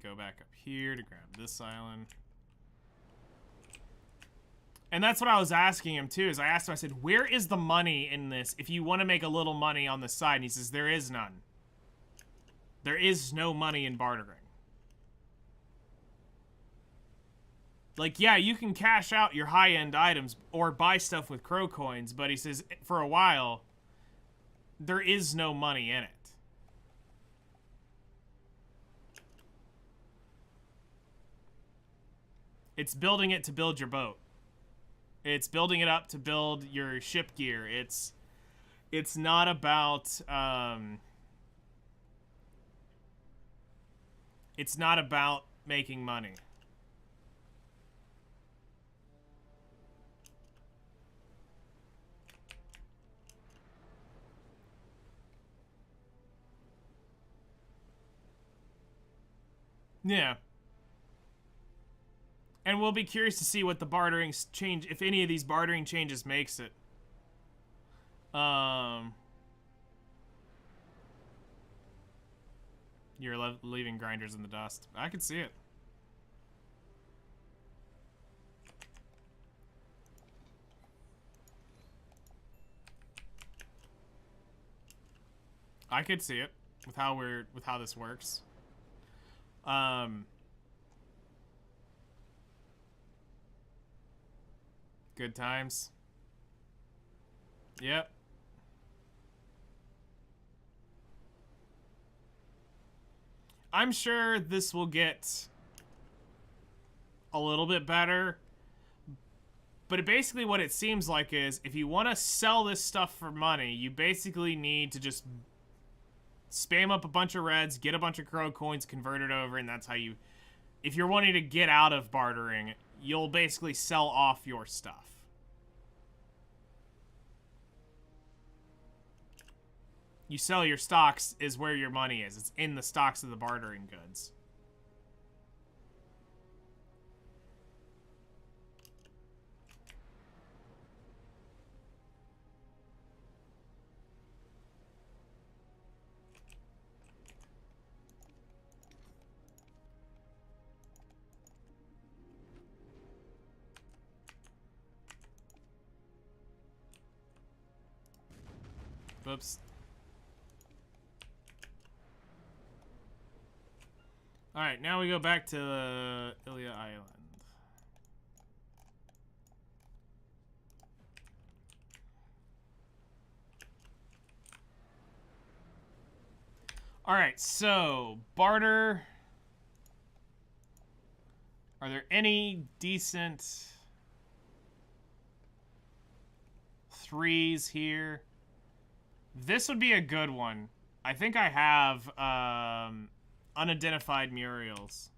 go back up here to grab this island. And that's what I was asking him, too, is I asked him, I said, where is the money in this if you want to make a little money on the side? And he says, there is none. There is no money in bartering. Like, yeah, you can cash out your high-end items or buy stuff with crow coins, but he says, for a while, there is no money in it. It's building it to build your boat. It's building it up to build your ship gear. It's not about, it's not about making money. Yeah. And we'll be curious to see what the bartering change, if any of these bartering changes makes it. You're leaving grinders in the dust. I could see it. I could see it with how this works. Good times. Yep. I'm sure this will get a little bit better. But basically what it seems like is if you want to sell this stuff for money, you basically need to just spam up a bunch of reds, get a bunch of crow coins, convert it over, and that's how you... If you're wanting to get out of bartering, you'll basically sell off your stuff. You sell your stocks is where your money is. It's in the stocks of the bartering goods. Whoops. Alright, now we go back to Ilia Island. Alright, so, barter. Are there any decent 3s here? This would be a good one. I think I have unidentified Muriels.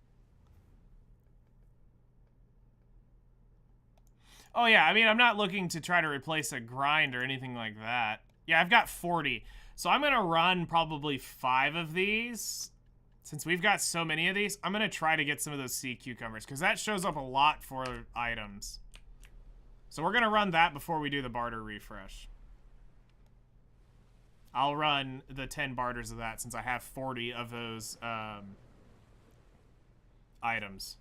Oh yeah, I mean, I'm not looking to try to replace a grind or anything like that. Yeah, I've got 40. So I'm gonna run probably 5 of these. Since we've got so many of these, I'm gonna try to get some of those sea cucumbers, because that shows up a lot for items. So we're gonna run that before we do the barter refresh. I'll run the 10 barters of that since I have 40 of those items.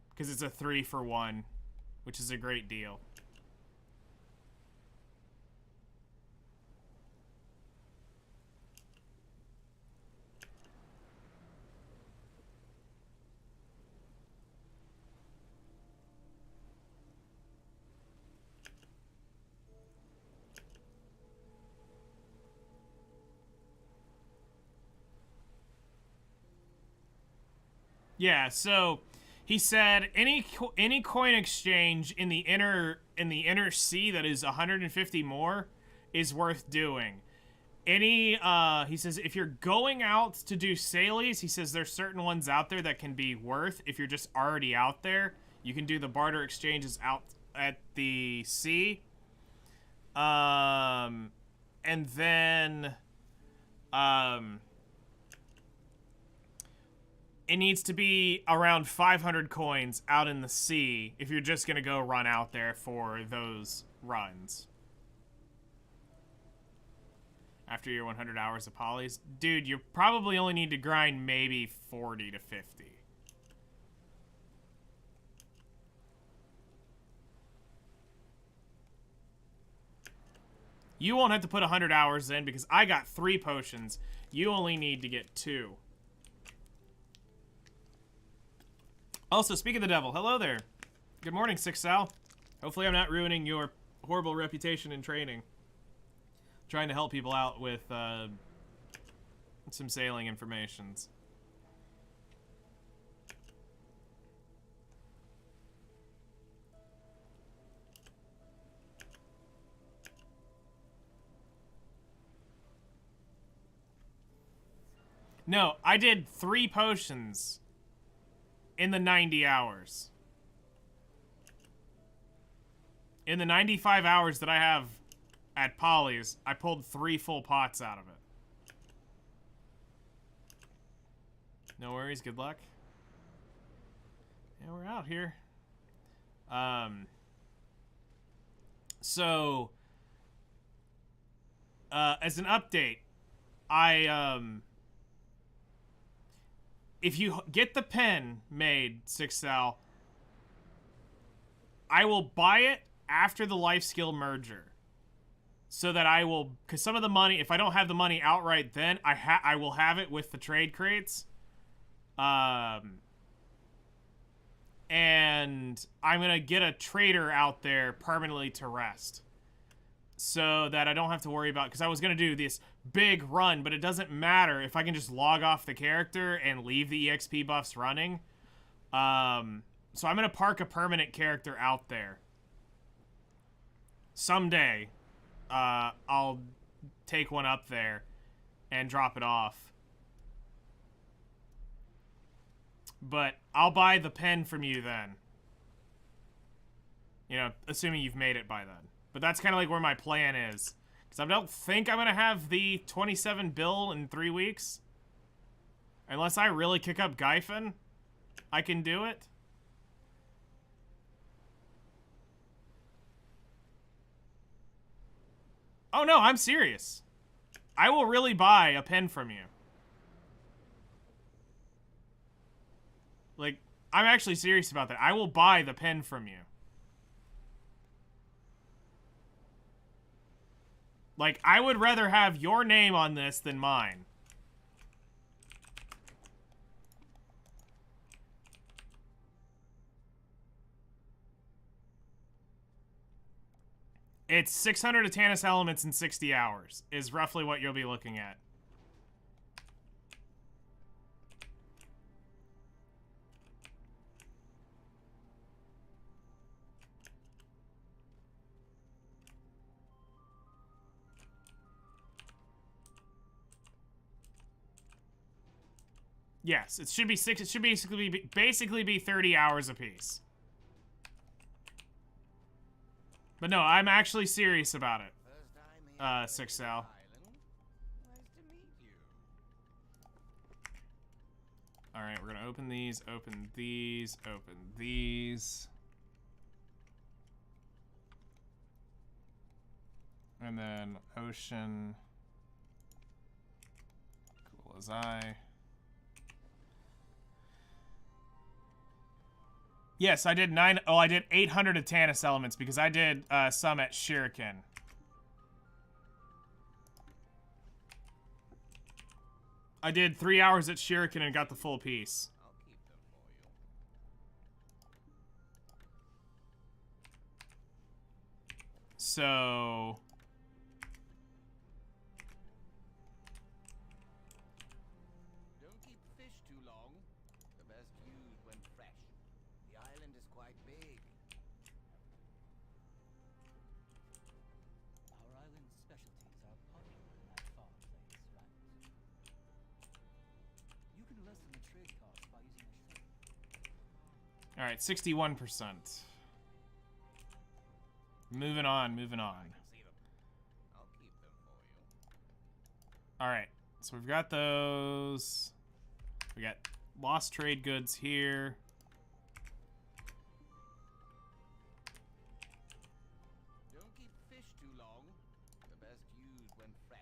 Because it's a 3 for 1, which is a great deal. Yeah, so he said any coin exchange in the inner sea that is 150 more is worth doing. He says if you're going out to do salies, he says there's certain ones out there that can be worth if you're just already out there. You can do the barter exchanges out at the sea. And then it needs to be around 500 coins out in the sea if you're just going to go run out there for those runs. After your 100 hours of polys. Dude, you probably only need to grind maybe 40 to 50. You won't have to put 100 hours in because I got 3 potions. You only need to get 2. Also, speak of the devil, hello there. Good morning, Six Sal. Hopefully I'm not ruining your horrible reputation in training. Trying to help people out with some sailing informations. No, I did 3 potions in the 90 hours. In the 95 hours that I have at Polly's, I pulled 3 full pots out of it. No worries, good luck. Yeah, we're out here. So, as an update, if you get the pen made, Six Sal, I will buy it after the life skill merger. So that I will, because some of the money, if I don't have the money outright then, I will have it with the trade crates. And I'm going to get a trader out there permanently to rest. So that I don't have to worry about, because I was going to do this big run, but it doesn't matter if I can just log off the character and leave the EXP buffs running. So I'm going to park a permanent character out there. Someday, I'll take one up there and drop it off. But I'll buy the pen from you then. You know, assuming you've made it by then. But that's kind of like where my plan is. Because I don't think I'm going to have the 27 bill in 3 weeks. Unless I really kick up Gyfin, I can do it. Oh no, I'm serious. I will really buy a pen from you. Like, I'm actually serious about that. I will buy the pen from you. Like, I would rather have your name on this than mine. It's 600 Atanus elements in 60 hours is roughly what you'll be looking at. Yes, it should be 6. It should basically be 30 hours apiece. But no, I'm actually serious about it. First time here, 6 Bartering and Sal. Gyfin. Nice to meet you. All right, we're gonna open these, open these, open these, and then ocean. Cool as I. Yes, I did 9. Oh, I did 800 Atanus elements because I did some at Shuriken. I did 3 hours at Shuriken and got the full piece. I'll keep them for you. So Don't keep fish too long. The best used when fresh. The island is quite big. Our island's specialties are popular in that far place, right? You can lessen the trade cost by using a shrimp. all right, 61%. Moving on, moving on. I can see them. I'll keep them for you. All right, so we've got those. We got lost trade goods here. Don't keep fish too long. The best used when fresh.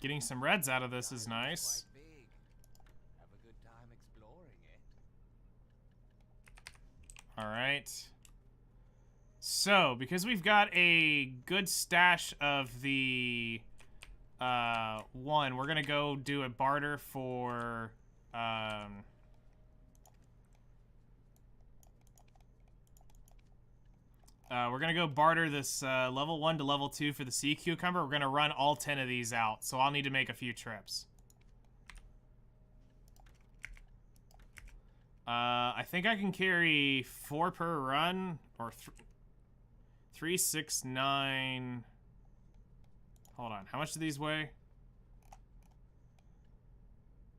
Getting some reds out of this is nice. Quite big. Have a good time exploring it. All right. So, because we've got a good stash of the one, we're gonna go do a barter for we're gonna go barter this level 1 to level 2 for the sea cucumber. We're gonna run all 10 of these out, so I'll need to make a few trips. I think I can carry 4 per run, or 3, 6, 9. Hold on, how much do these weigh?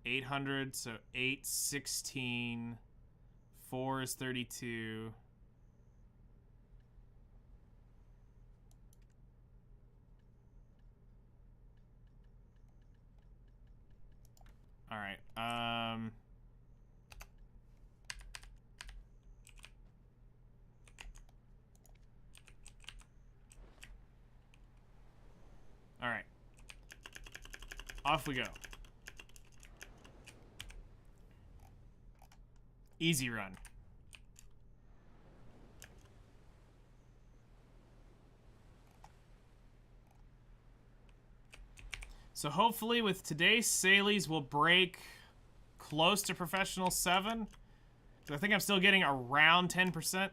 800, so 8, 16. 4 is 32. All right. All right. Off we go. Easy run. So hopefully with today's Salies we'll break close to professional 7. So I think I'm still getting around 10%.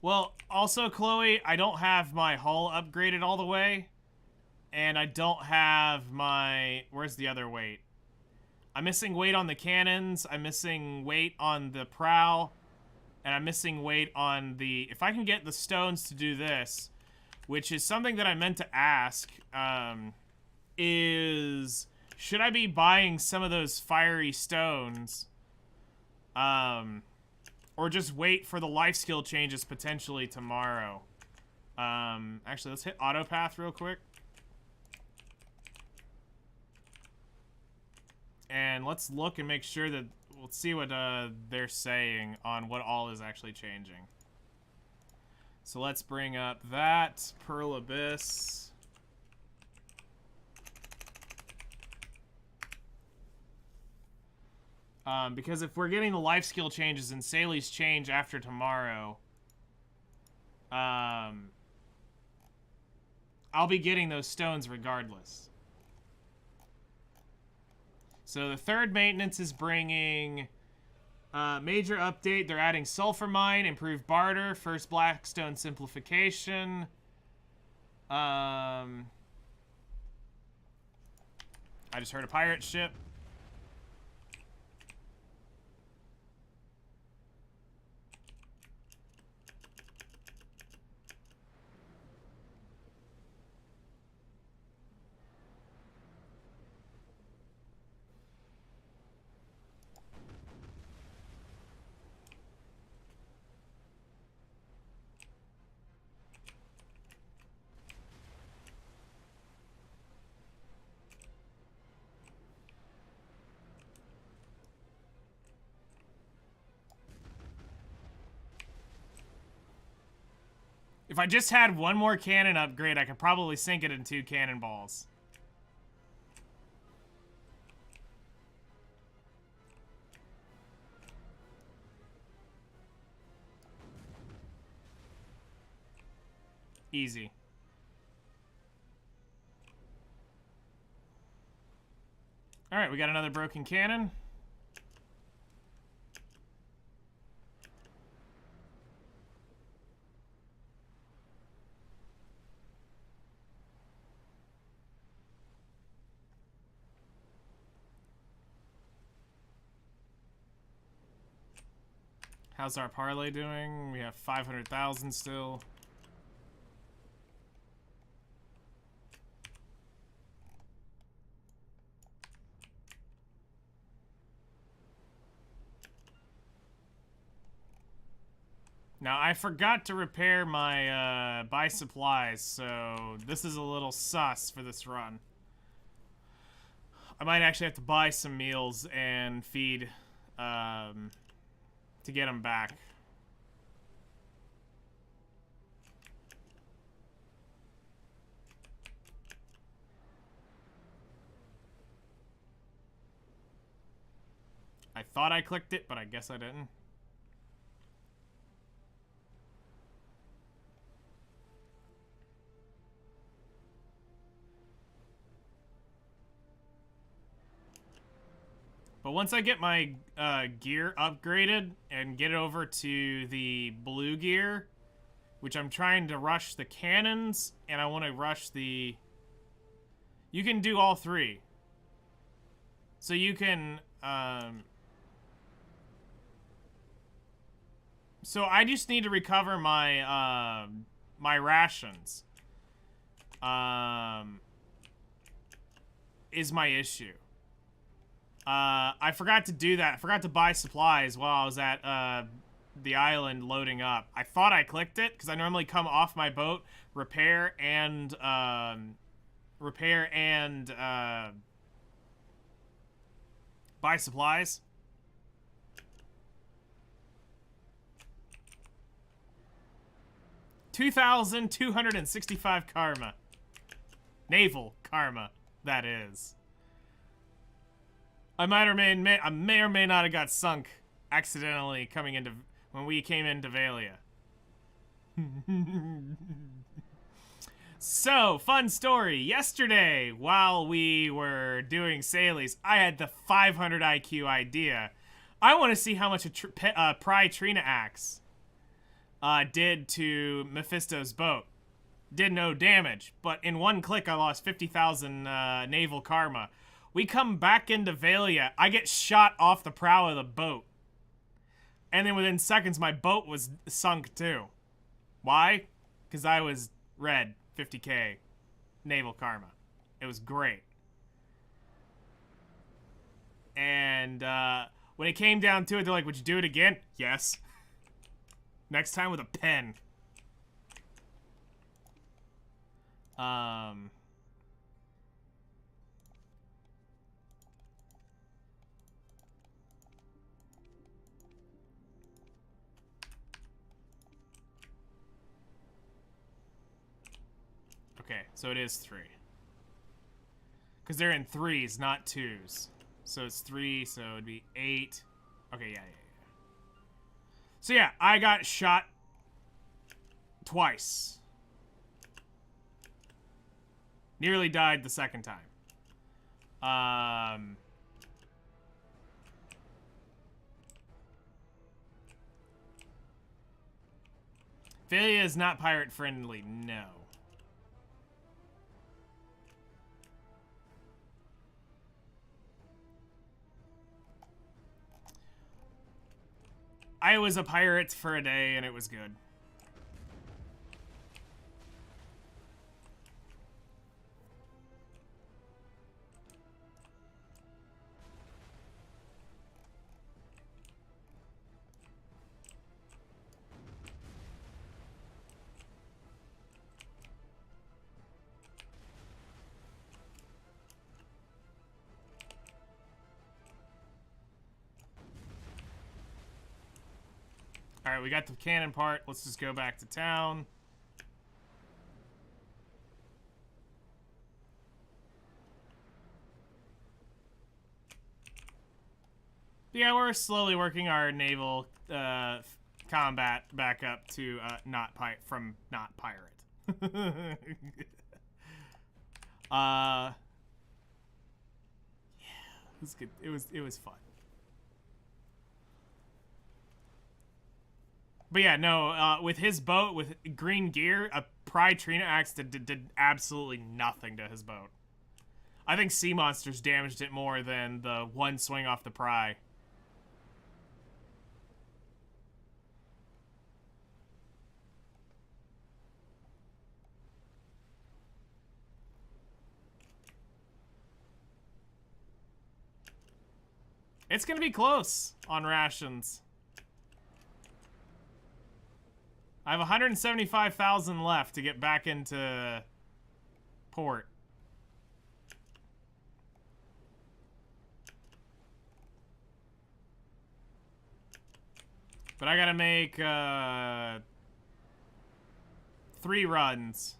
Well, also, Chloe, I don't have my hull upgraded all the way. And I don't have my... Where's the other weight? I'm missing weight on the cannons. I'm missing weight on the prow. And I'm missing weight on the... If I can get the stones to do this, which is something that I meant to ask, is... Should I be buying some of those fiery stones? Or just wait for the life skill changes potentially tomorrow? Actually, let's hit autopath real quick. And let's look and make sure that... Let's see what they're saying on what all is actually changing. So let's bring up that. Pearl Abyss. Because if we're getting the life skill changes and Sally's change after tomorrow, I'll be getting those stones regardless. So the third maintenance is bringing major update. They're adding sulfur mine, improved barter, first blackstone simplification. I just heard a pirate ship. If I just had one more cannon upgrade, I could probably sink it in 2 cannonballs. Easy. Alright, we got another broken cannon. How's our parlay doing? We have 500,000 still. Now, I forgot to repair my, buy supplies, so this is a little sus for this run. I might actually have to buy some meals and feed, to get them back. I thought I clicked it, but I guess I didn't. But once I get my gear upgraded and get it over to the blue gear, which I'm trying to rush the cannons, and I want to rush the... You can do all 3. So you can... So I just need to recover my, my rations. Is my issue. I forgot to do that. I forgot to buy supplies while I was at, the island loading up. I thought I clicked it, because I normally come off my boat, repair and buy supplies. $2,265 karma. Naval karma, that is. I may or may not have got sunk accidentally coming into when we came into Valia. So, fun story. Yesterday, while we were doing Sailies, I had the 500 IQ idea. I want to see how much a Pry Trina axe did to Mephisto's boat. Did no damage, but in one click I lost 50,000 naval karma. We come back into Valia. I get shot off the prow of the boat. And then within seconds, my boat was sunk too. Why? Because I was red. 50k. Naval karma. It was great. And when it came down to it, they're like, would you do it again? Yes. Next time with a pen. Okay, so it is 3. Because they're in 3s, not 2s. So it's 3, so it'd be 8. Okay, yeah. So yeah, I got shot twice. Nearly died the second time. Philia is not pirate friendly, no. I was a pirate for a day and it was good. All right, we got the cannon part. Let's just go back to town. Yeah, we're slowly working our naval combat back up to not pirate. Yeah, it was good. It was fun. But yeah, no, with his boat, with green gear, a Pry Trina axe did absolutely nothing to his boat. I think sea monsters damaged it more than the one swing off the Pry. It's gonna be close on rations. I have 175,000 left to get back into port. But I gotta make 3 runs.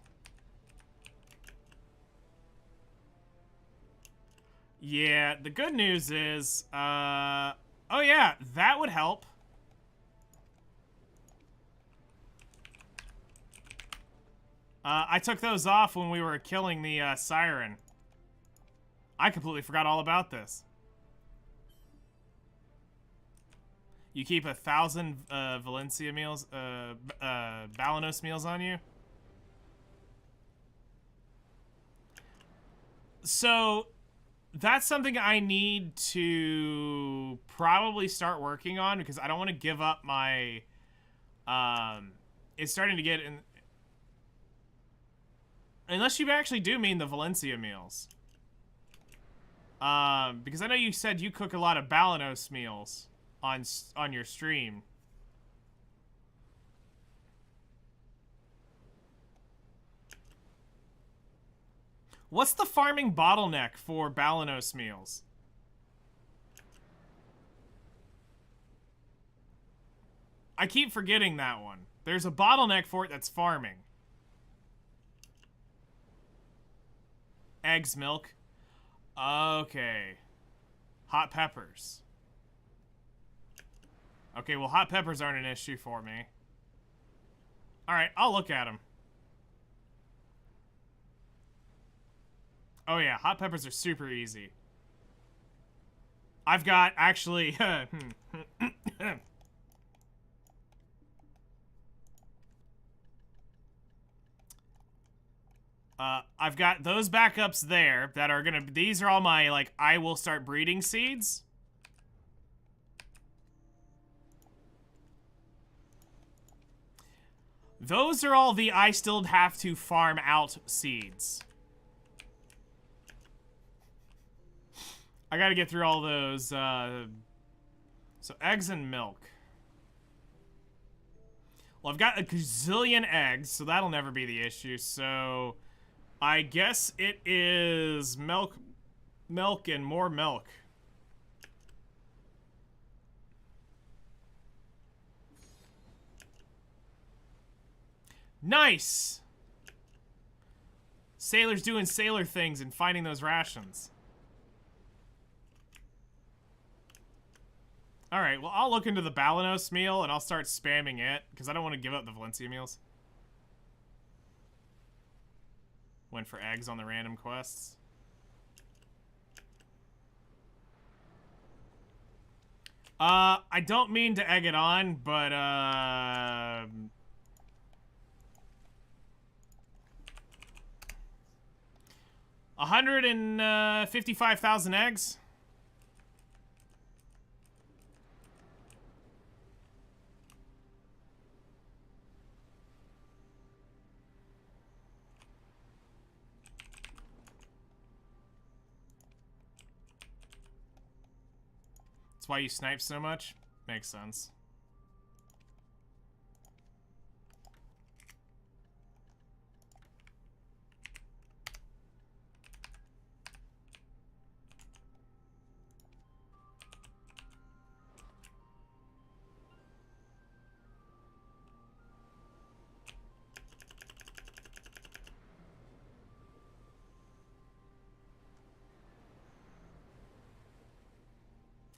Yeah, the good news is, oh yeah, that would help. I took those off when we were killing the siren. I completely forgot all about this. You keep 1,000 Valencia meals, Balanos meals on you. So that's something I need to probably start working on because I don't want to give up my. It's starting to get in. Unless you actually do mean the Valencia meals. Because I know you said you cook a lot of Balanos meals on your stream. What's the farming bottleneck for Balanos meals? I keep forgetting that one. There's a bottleneck for it that's farming. Eggs, milk. Okay. Hot peppers. Okay, well, hot peppers aren't an issue for me. Alright, I'll look at them. Oh yeah, hot peppers are super easy. I've got, actually... I've got those backups there that are gonna... These are all my, like, I will start breeding seeds. Those are all the I still have to farm out seeds. I gotta get through all those, so eggs and milk. Well, I've got a gazillion eggs, so that'll never be the issue, so... I guess it is milk, and more milk. Nice! Sailors doing sailor things and finding those rations. Alright, well, I'll look into the Balanos meal and I'll start spamming it, because I don't want to give up the Valencia meals. Went for eggs on the random quests. I don't mean to egg it on, but, 155,000 eggs. That's why you snipe so much? Makes sense.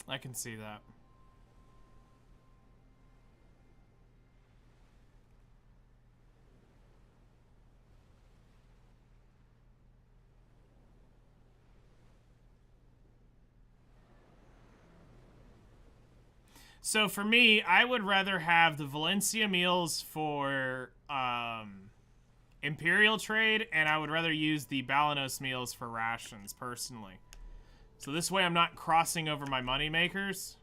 I can see that. So for me, I would rather have the Valencia meals for Imperial trade, and I would rather use the Balanos meals for rations, personally. So this way I'm not crossing over my money makers.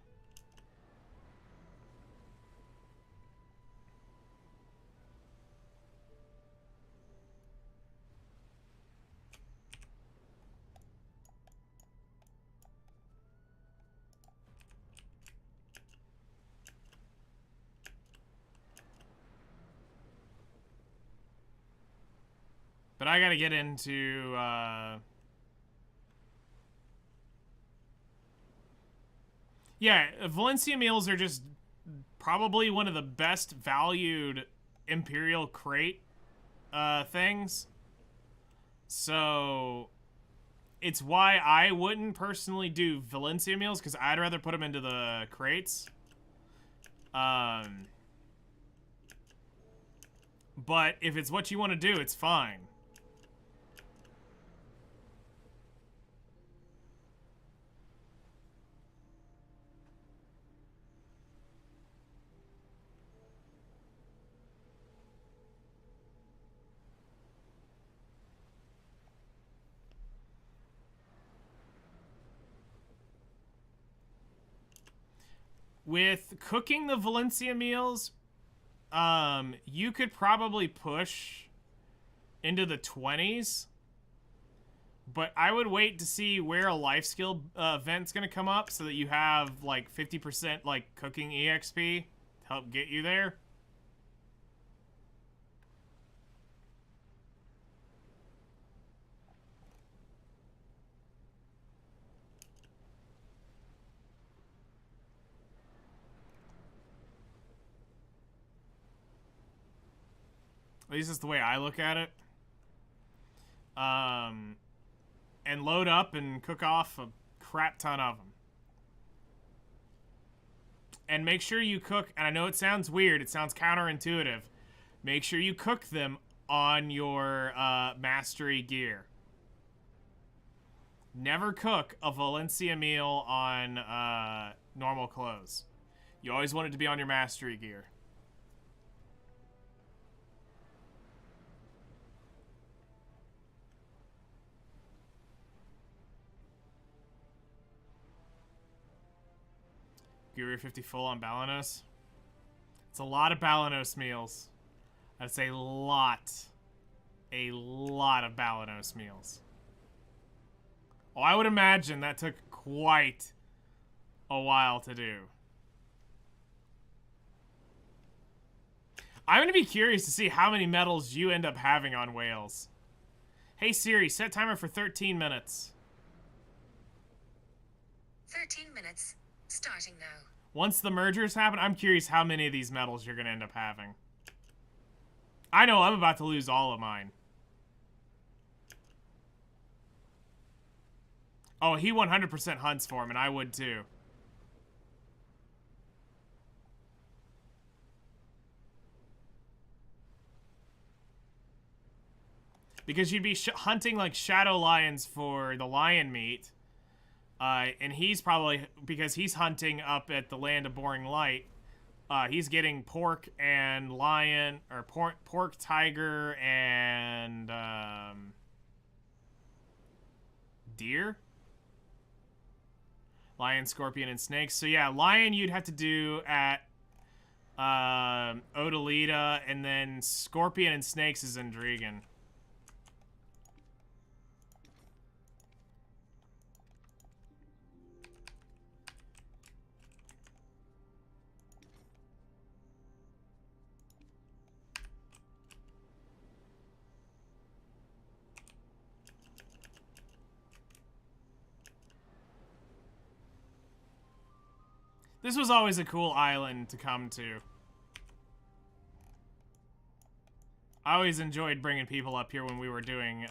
But I gotta get into, yeah, Valencia meals are just probably one of the best valued Imperial crate things. So it's why I wouldn't personally do Valencia meals, because I'd rather put them into the crates. But if it's what you want to do, it's fine. With cooking the Valencia meals, you could probably push into the 20s, but I would wait to see where a life skill event's gonna come up so that you have like 50% like cooking EXP to help get you there. At least that's the way I look at it. And load up and cook off a crap ton of them. And make sure you cook, and I know it sounds weird, it sounds counterintuitive. Make sure you cook them on your mastery gear. Never cook a Valencia meal on normal clothes. You always want it to be on your mastery gear. Guru 50 full on Balanos. It's a lot of Balanos meals. That's a lot. A lot of Balanos meals. Oh, I would imagine that took quite a while to do. I'm going to be curious to see how many medals you end up having on whales. Hey Siri, set timer for 13 minutes. 13 minutes. Starting now. Once the mergers happen, I'm curious how many of these medals you're going to end up having. I know I'm about to lose all of mine. Oh, he 100% hunts for him, and I would too. Because you'd be hunting like shadow lions for the lion meat. And he's probably, because he's hunting up at the Land of Boring Light, he's getting pork and lion, or pork, tiger, and deer? Lion, scorpion, and snakes. So yeah, lion you'd have to do at Odalita, and then scorpion and snakes is in Dregan. This was always a cool island to come to. I always enjoyed bringing people up here when we were doing,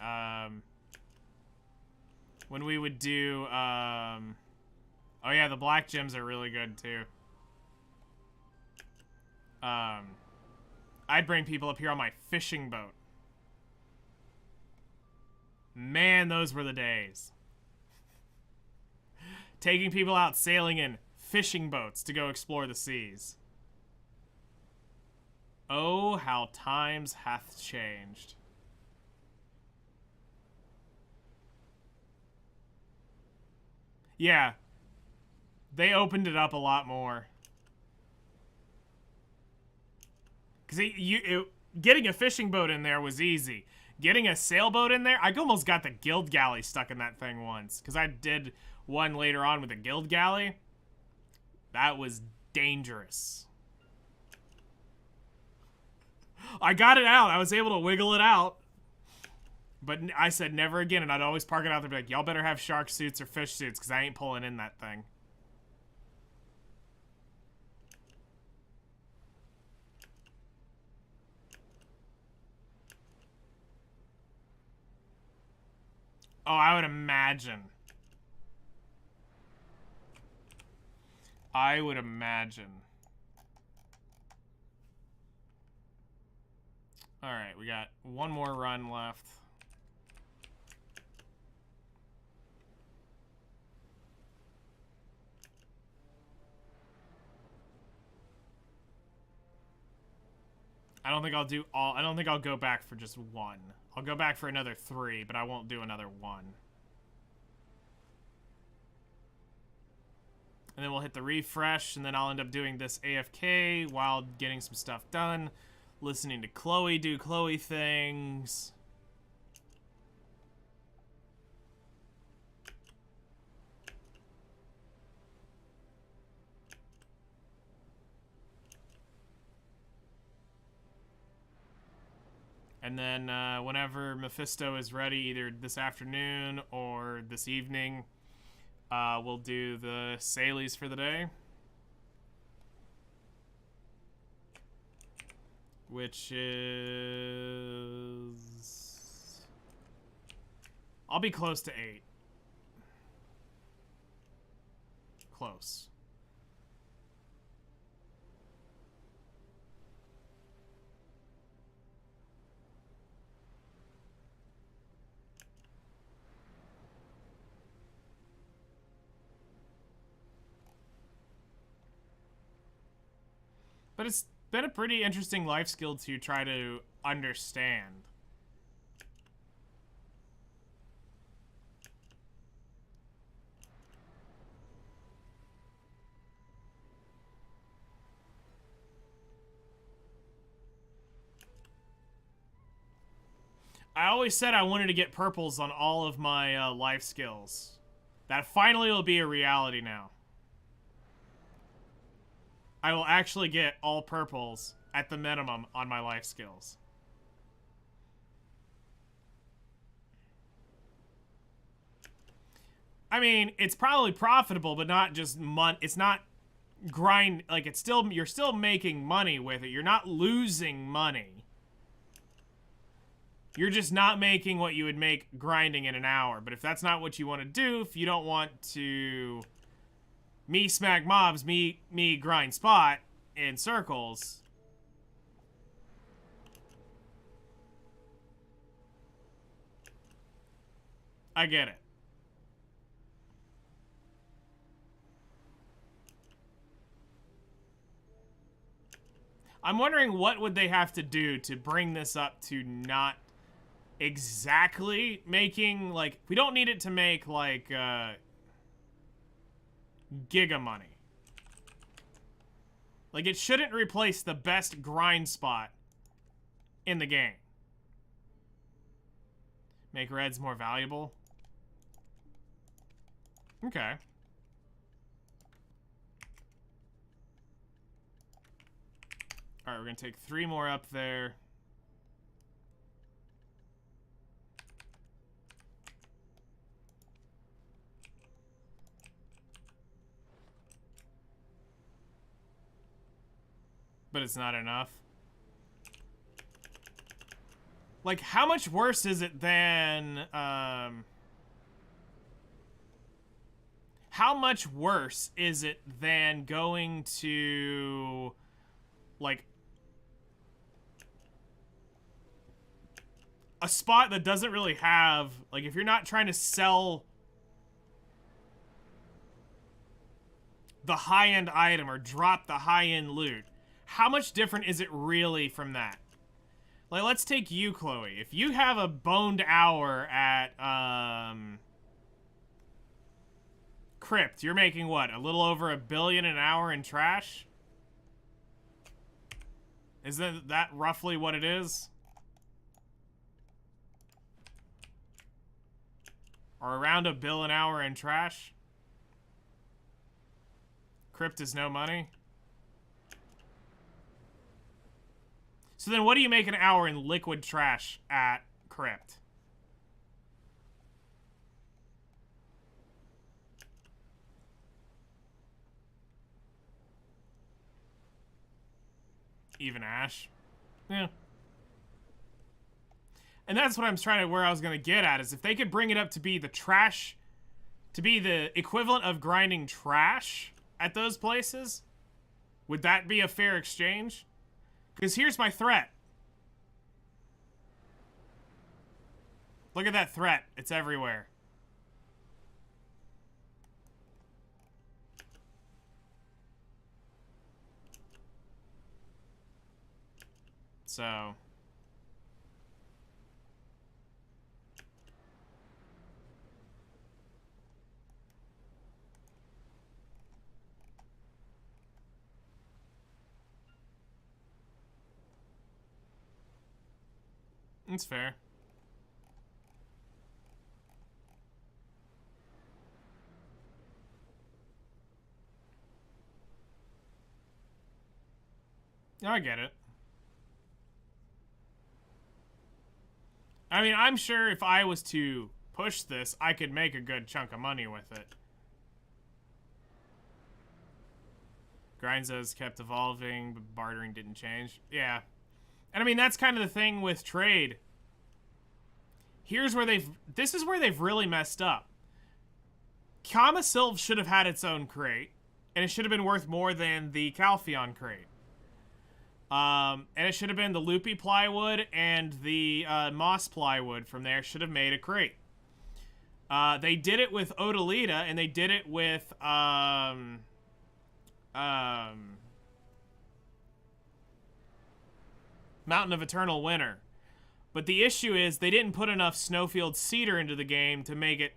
when we would do, oh yeah, the black gems are really good too. I'd bring people up here on my fishing boat. Man, those were the days. Taking people out sailing in fishing boats to go explore the seas. Oh, how times hath changed. Yeah. They opened it up a lot more. Because getting a fishing boat in there was easy. Getting a sailboat in there, I almost got the guild galley stuck in that thing once. Because I did one later on with a guild galley. That was dangerous. I got it out. I was able to wiggle it out. But I said never again, and I'd always park it out there and be like, y'all better have shark suits or fish suits, because I ain't pulling in that thing. Oh, I would imagine. I would imagine. Alright, we got one more run left. I don't think I'll do all. I don't think I'll go back for just one. I'll go back for another 3, but I won't do another 1. And then we'll hit the refresh, and then I'll end up doing this AFK while getting some stuff done. Listening to Chloe do Chloe things. And then whenever Mephisto is ready, either this afternoon or this evening, we'll do the Salies for the day. Which is... I'll be close to 8. Close. But it's been a pretty interesting life skill to try to understand. I always said I wanted to get purples on all of my life skills. That finally will be a reality now. I will actually get all purples at the minimum on my life skills. I mean, it's probably profitable, but not just it's not grind, like it's still, you're still making money with it. You're not losing money. You're just not making what you would make grinding in an hour. But if that's not what you want to do, if you don't want to me smack mobs, me grind spot in circles, I get it. I'm wondering what would they have to do to bring this up to not exactly making, like, we don't need it to make, like, giga money. Like, it shouldn't replace the best grind spot in the game. Make reds more valuable. Okay. Alright, we're gonna take 3 more up there. But it's not enough. Like, how much worse is it than, how much worse is it than going to, like, a spot that doesn't really have, like, if you're not trying to sell the high-end item or drop the high-end loot, how much different is it really from that? Like, let's take you, Chloe. If you have a boned hour at, Crypt, you're making what? A little over $1 billion an hour in trash? Isn't that roughly what it is? Or around $1 billion an hour in trash? Crypt is no money? So then what do you make an hour in liquid trash at Crypt? Even Ash? Yeah. And that's what I'm trying to, where I was going to get at, is if they could bring it up to be the trash, to be the equivalent of grinding trash at those places, would that be a fair exchange? Because here's my threat. Look at that threat. It's everywhere. So... It's fair. I get it. I mean, I'm sure if I was to push this, I could make a good chunk of money with it. Grindzo's kept evolving, but bartering didn't change. Yeah. And I mean, that's kind of the thing with trade. Here's where this is where they've really messed up. Kama Sylve should have had its own crate, and it should have been worth more than the Calpheon crate. And it should have been the loopy plywood and the moss plywood from there should have made a crate. They did it with Odalita, and they did it with Mountain of Eternal Winter. But the issue is they didn't put enough Snowfield Cedar into the game to make it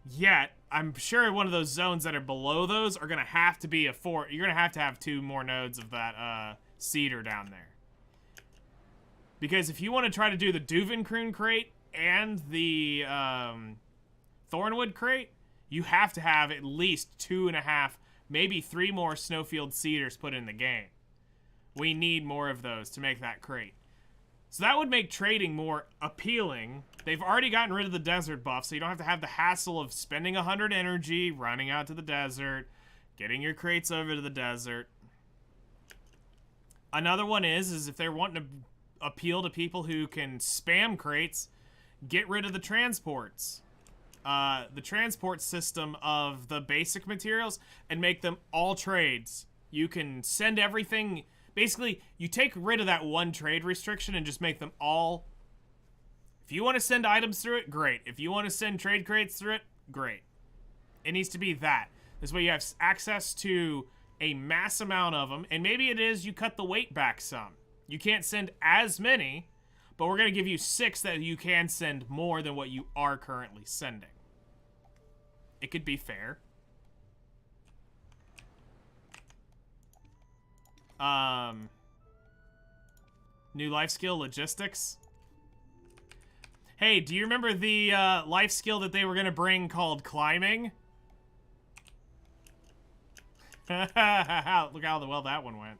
yet. I'm sure one of those zones that are below those are going to have to be a 4. You're going to have 2 more nodes of that cedar down there. Because if you want to try to do the Duvenkroon crate and the Thornwood crate, you have to have at least 2.5, maybe 3 more Snowfield Cedars put in the game. We need more of those to make that crate. So that would make trading more appealing. They've already gotten rid of the desert buff, so you don't have the hassle of spending 100 energy, running out to the desert, getting your crates over to the desert. Another one is if they're wanting to appeal to people who can spam crates, get rid of the transports. The transport system of the basic materials and make them all trades. You can send everything... Basically, you take rid of that one trade restriction and just make them all... If you want to send items through it, great. If you want to send trade crates through it, great. It needs to be that. This way you have access to a mass amount of them, and maybe it is you cut the weight back some. You can't send as many, but we're going to give you 6 that you can send more than what you are currently sending. It could be fair. New life skill, logistics. Hey, do you remember the life skill that they were going to bring called climbing? Look how well that one went.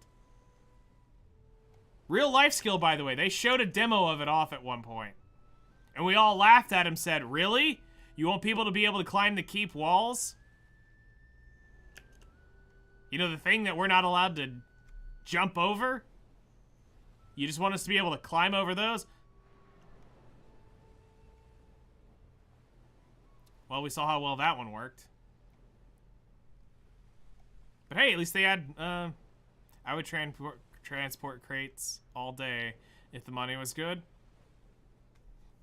Real life skill, by the way. They showed a demo of it off at one point. And we all laughed at him, said, really? You want people to be able to climb the keep walls? You know, the thing that we're not allowed to jump over? You just want us to be able to climb over those? Well, we saw how well that one worked. But hey, at least they had, I would transport crates all day if the money was good.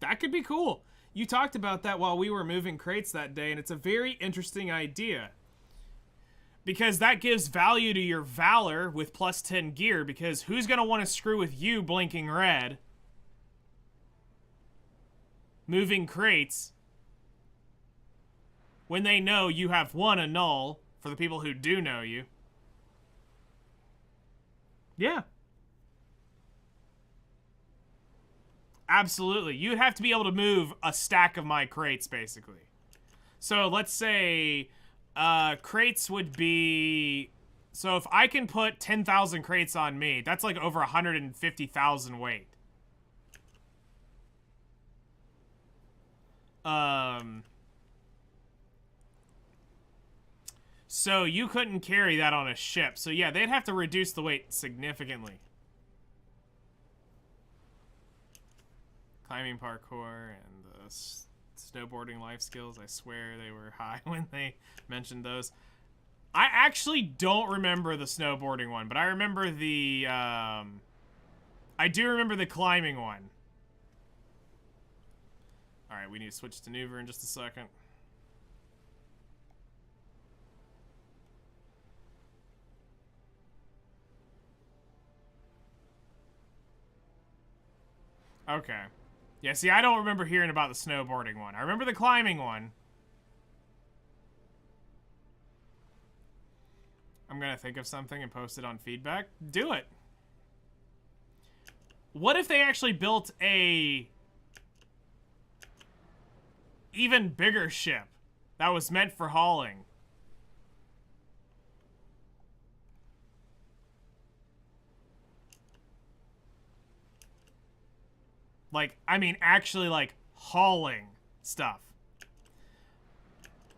That could be cool. You talked about that while we were moving crates that day, and it's a very interesting idea. Because that gives value to your Valor with plus 10 gear, because who's going to want to screw with you blinking red? Moving crates when they know you have 1 a null for the people who do know you. Yeah. Absolutely. You'd have to be able to move a stack of my crates, basically. So let's say crates would be... So if I can put 10,000 crates on me, that's like over 150,000 weight. So you couldn't carry that on a ship. So yeah, they'd have to reduce the weight significantly. Climbing parkour and the snowboarding life skills, I swear they were high when they mentioned those. I actually don't remember the snowboarding one, but I remember the, I do remember the climbing one. Alright, we need to switch to Nuver in just a second. Okay. Yeah, see, I don't remember hearing about the snowboarding one. I remember the climbing one. I'm gonna think of something and post it on feedback. Do it. What if they actually built a even bigger ship that was meant for hauling? Like, I mean, actually, like, hauling stuff.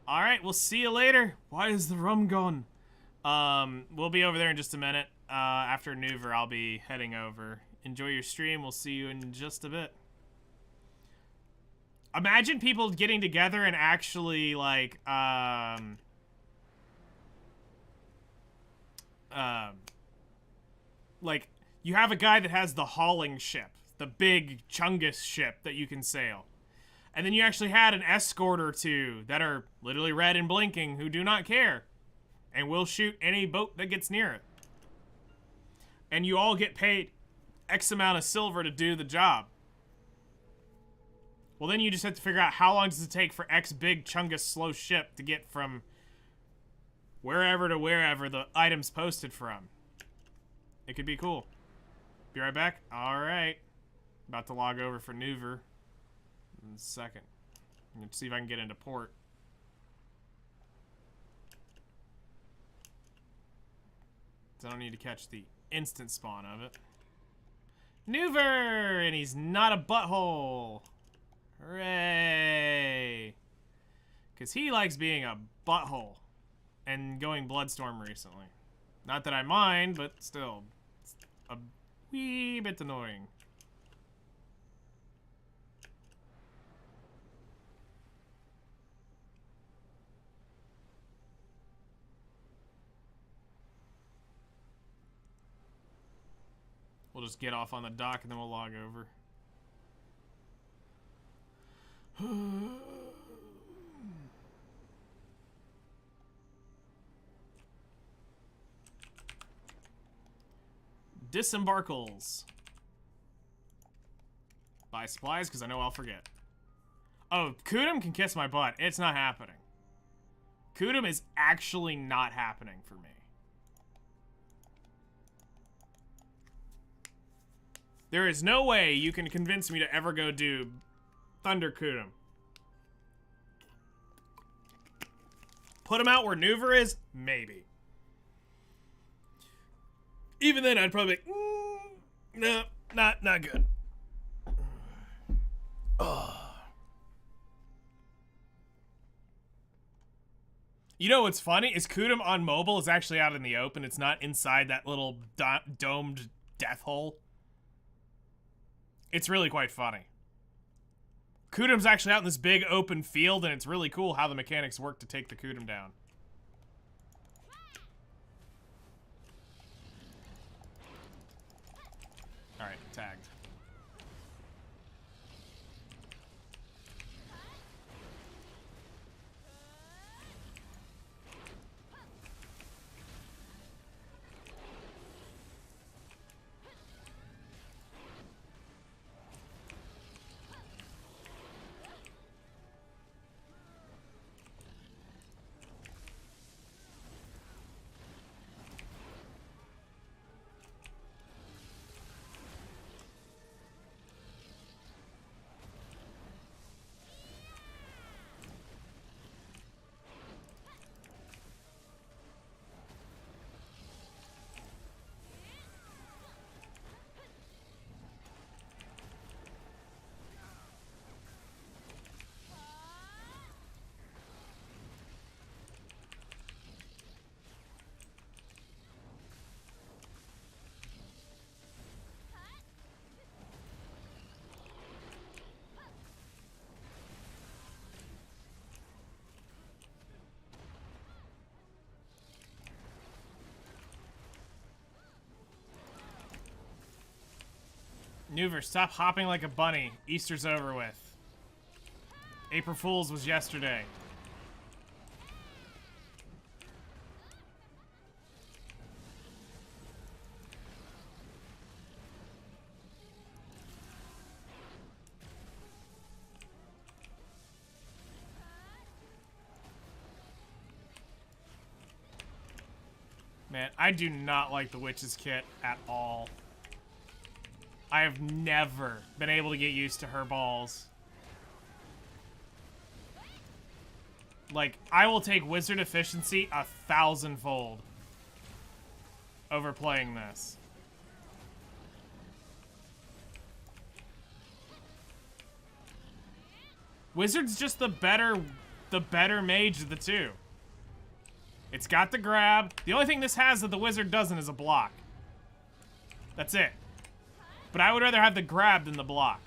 Alright, we'll see you later. Why is the rum gone? We'll be over there in just a minute. After Nuver, I'll be heading over. Enjoy your stream. We'll see you in just a bit. Imagine people getting together and actually, like, like, you have a guy that has the hauling ship. The big Chungus ship that you can sail. And then you actually had an escort or two that are literally red and blinking who do not care. And will shoot any boat that gets near it. And you all get paid X amount of silver to do the job. Well, then you just have to figure out how long does it take for X big Chungus slow ship to get from wherever to wherever the item's posted from. It could be cool. Be right back. All right. About to log over for Nuver in a second. Let's see if I can get into port. So I don't need to catch the instant spawn of it. Nuver! And he's not a butthole. Hooray! Because he likes being a butthole. And going Bloodstorm recently. Not that I mind, but still. It's a wee bit annoying. We'll just get off on the dock and then we'll log over. Disembarkles. my supplies because I know I'll forget. Oh, Kudum can kiss my butt. It's not happening. Kudum is actually not happening for me. There is no way you can convince me to ever go do Thunder Kudum. Put him out where Nuver is? Maybe. Even then, I'd probably be no, not good. Oh. You know what's funny? Is Kudum on mobile is actually out in the open. It's not inside that little domed death hole. It's really quite funny. Kudum's actually out in this big open field, and it's really cool how the mechanics work to take the Kudum down. Alright, tagged. Nuver, stop hopping like a bunny. Easter's over with. April Fool's was yesterday. Man, I do not like the Witch's Kit at all. I have never been able to get used to her balls. Like, I will take Wizard Efficiency 1,000-fold over playing this. Wizard's just the better mage of the two. It's got the grab. The only thing this has that the Wizard doesn't is a block. That's it. But I would rather have the grab than the block.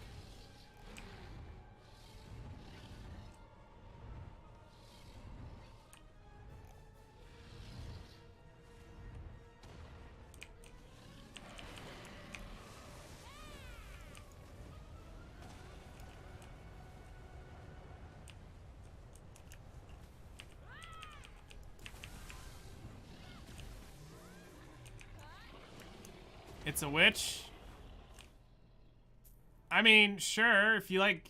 It's a witch. I mean, sure, if you like...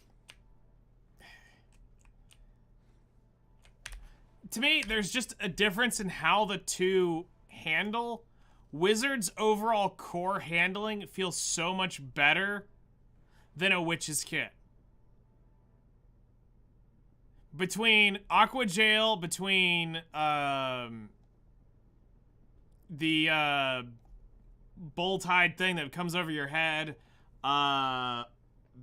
To me, there's just a difference in how the two handle. Wizard's overall core handling feels so much better than a Witch's Kit. Between Aqua Jail, between the bolt-hide thing that comes over your head,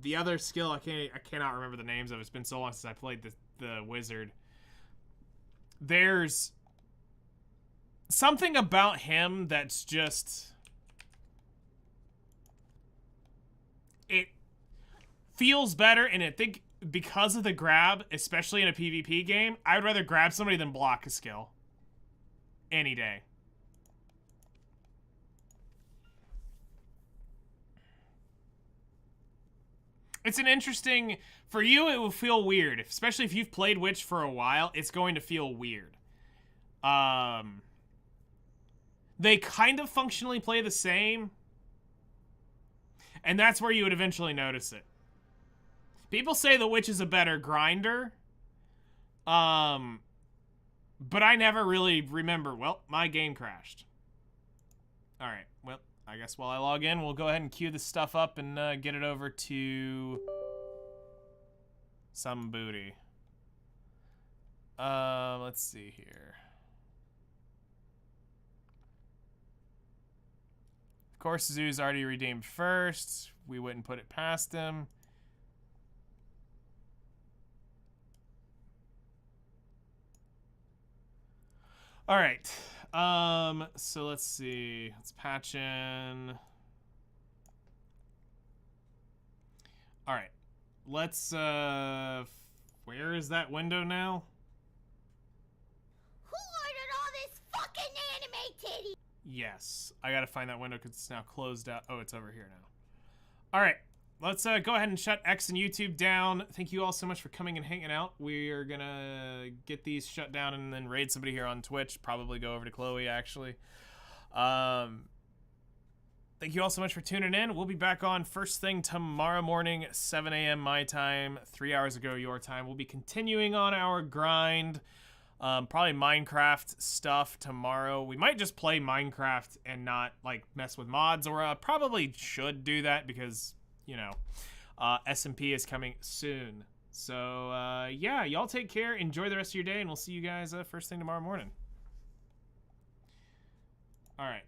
the other skill I cannot remember the names of. It's been so long since I played the Wizard. There's something about him that's just, it feels better, and I think because of the grab, especially in a PvP game, I would rather grab somebody than block a skill any day. It's an interesting... For you, it will feel weird. Especially if you've played Witch for a while, it's going to feel weird. They kind of functionally play the same. And that's where you would eventually notice it. People say the witch is a better grinder. But I never really remember. Well, my game crashed. All right. Well, I guess while I log in, we'll go ahead and queue this stuff up and get it over to some booty. Let's see here. Of course, Zoo's already redeemed first. We wouldn't put it past him. All right. So let's see. Let's patch in. All right. Let's, where is that window now? Who ordered all this fucking anime titty? Yes. I gotta find that window because it's now closed out. Oh, it's over here now. All right. Let's go ahead and shut X and YouTube down. Thank you all so much for coming and hanging out. We are gonna get these shut down and then raid somebody here on Twitch. Probably go over to Chloe, actually. Thank you all so much for tuning in. We'll be back on first thing tomorrow morning, 7 a.m. my time, 3 hours ago your time. We'll be continuing on our grind. Probably Minecraft stuff tomorrow. We might just play Minecraft and not like mess with mods, or probably should do that because, you know, SMP is coming soon. So yeah, y'all take care, enjoy the rest of your day, and we'll see you guys first thing tomorrow morning. All right.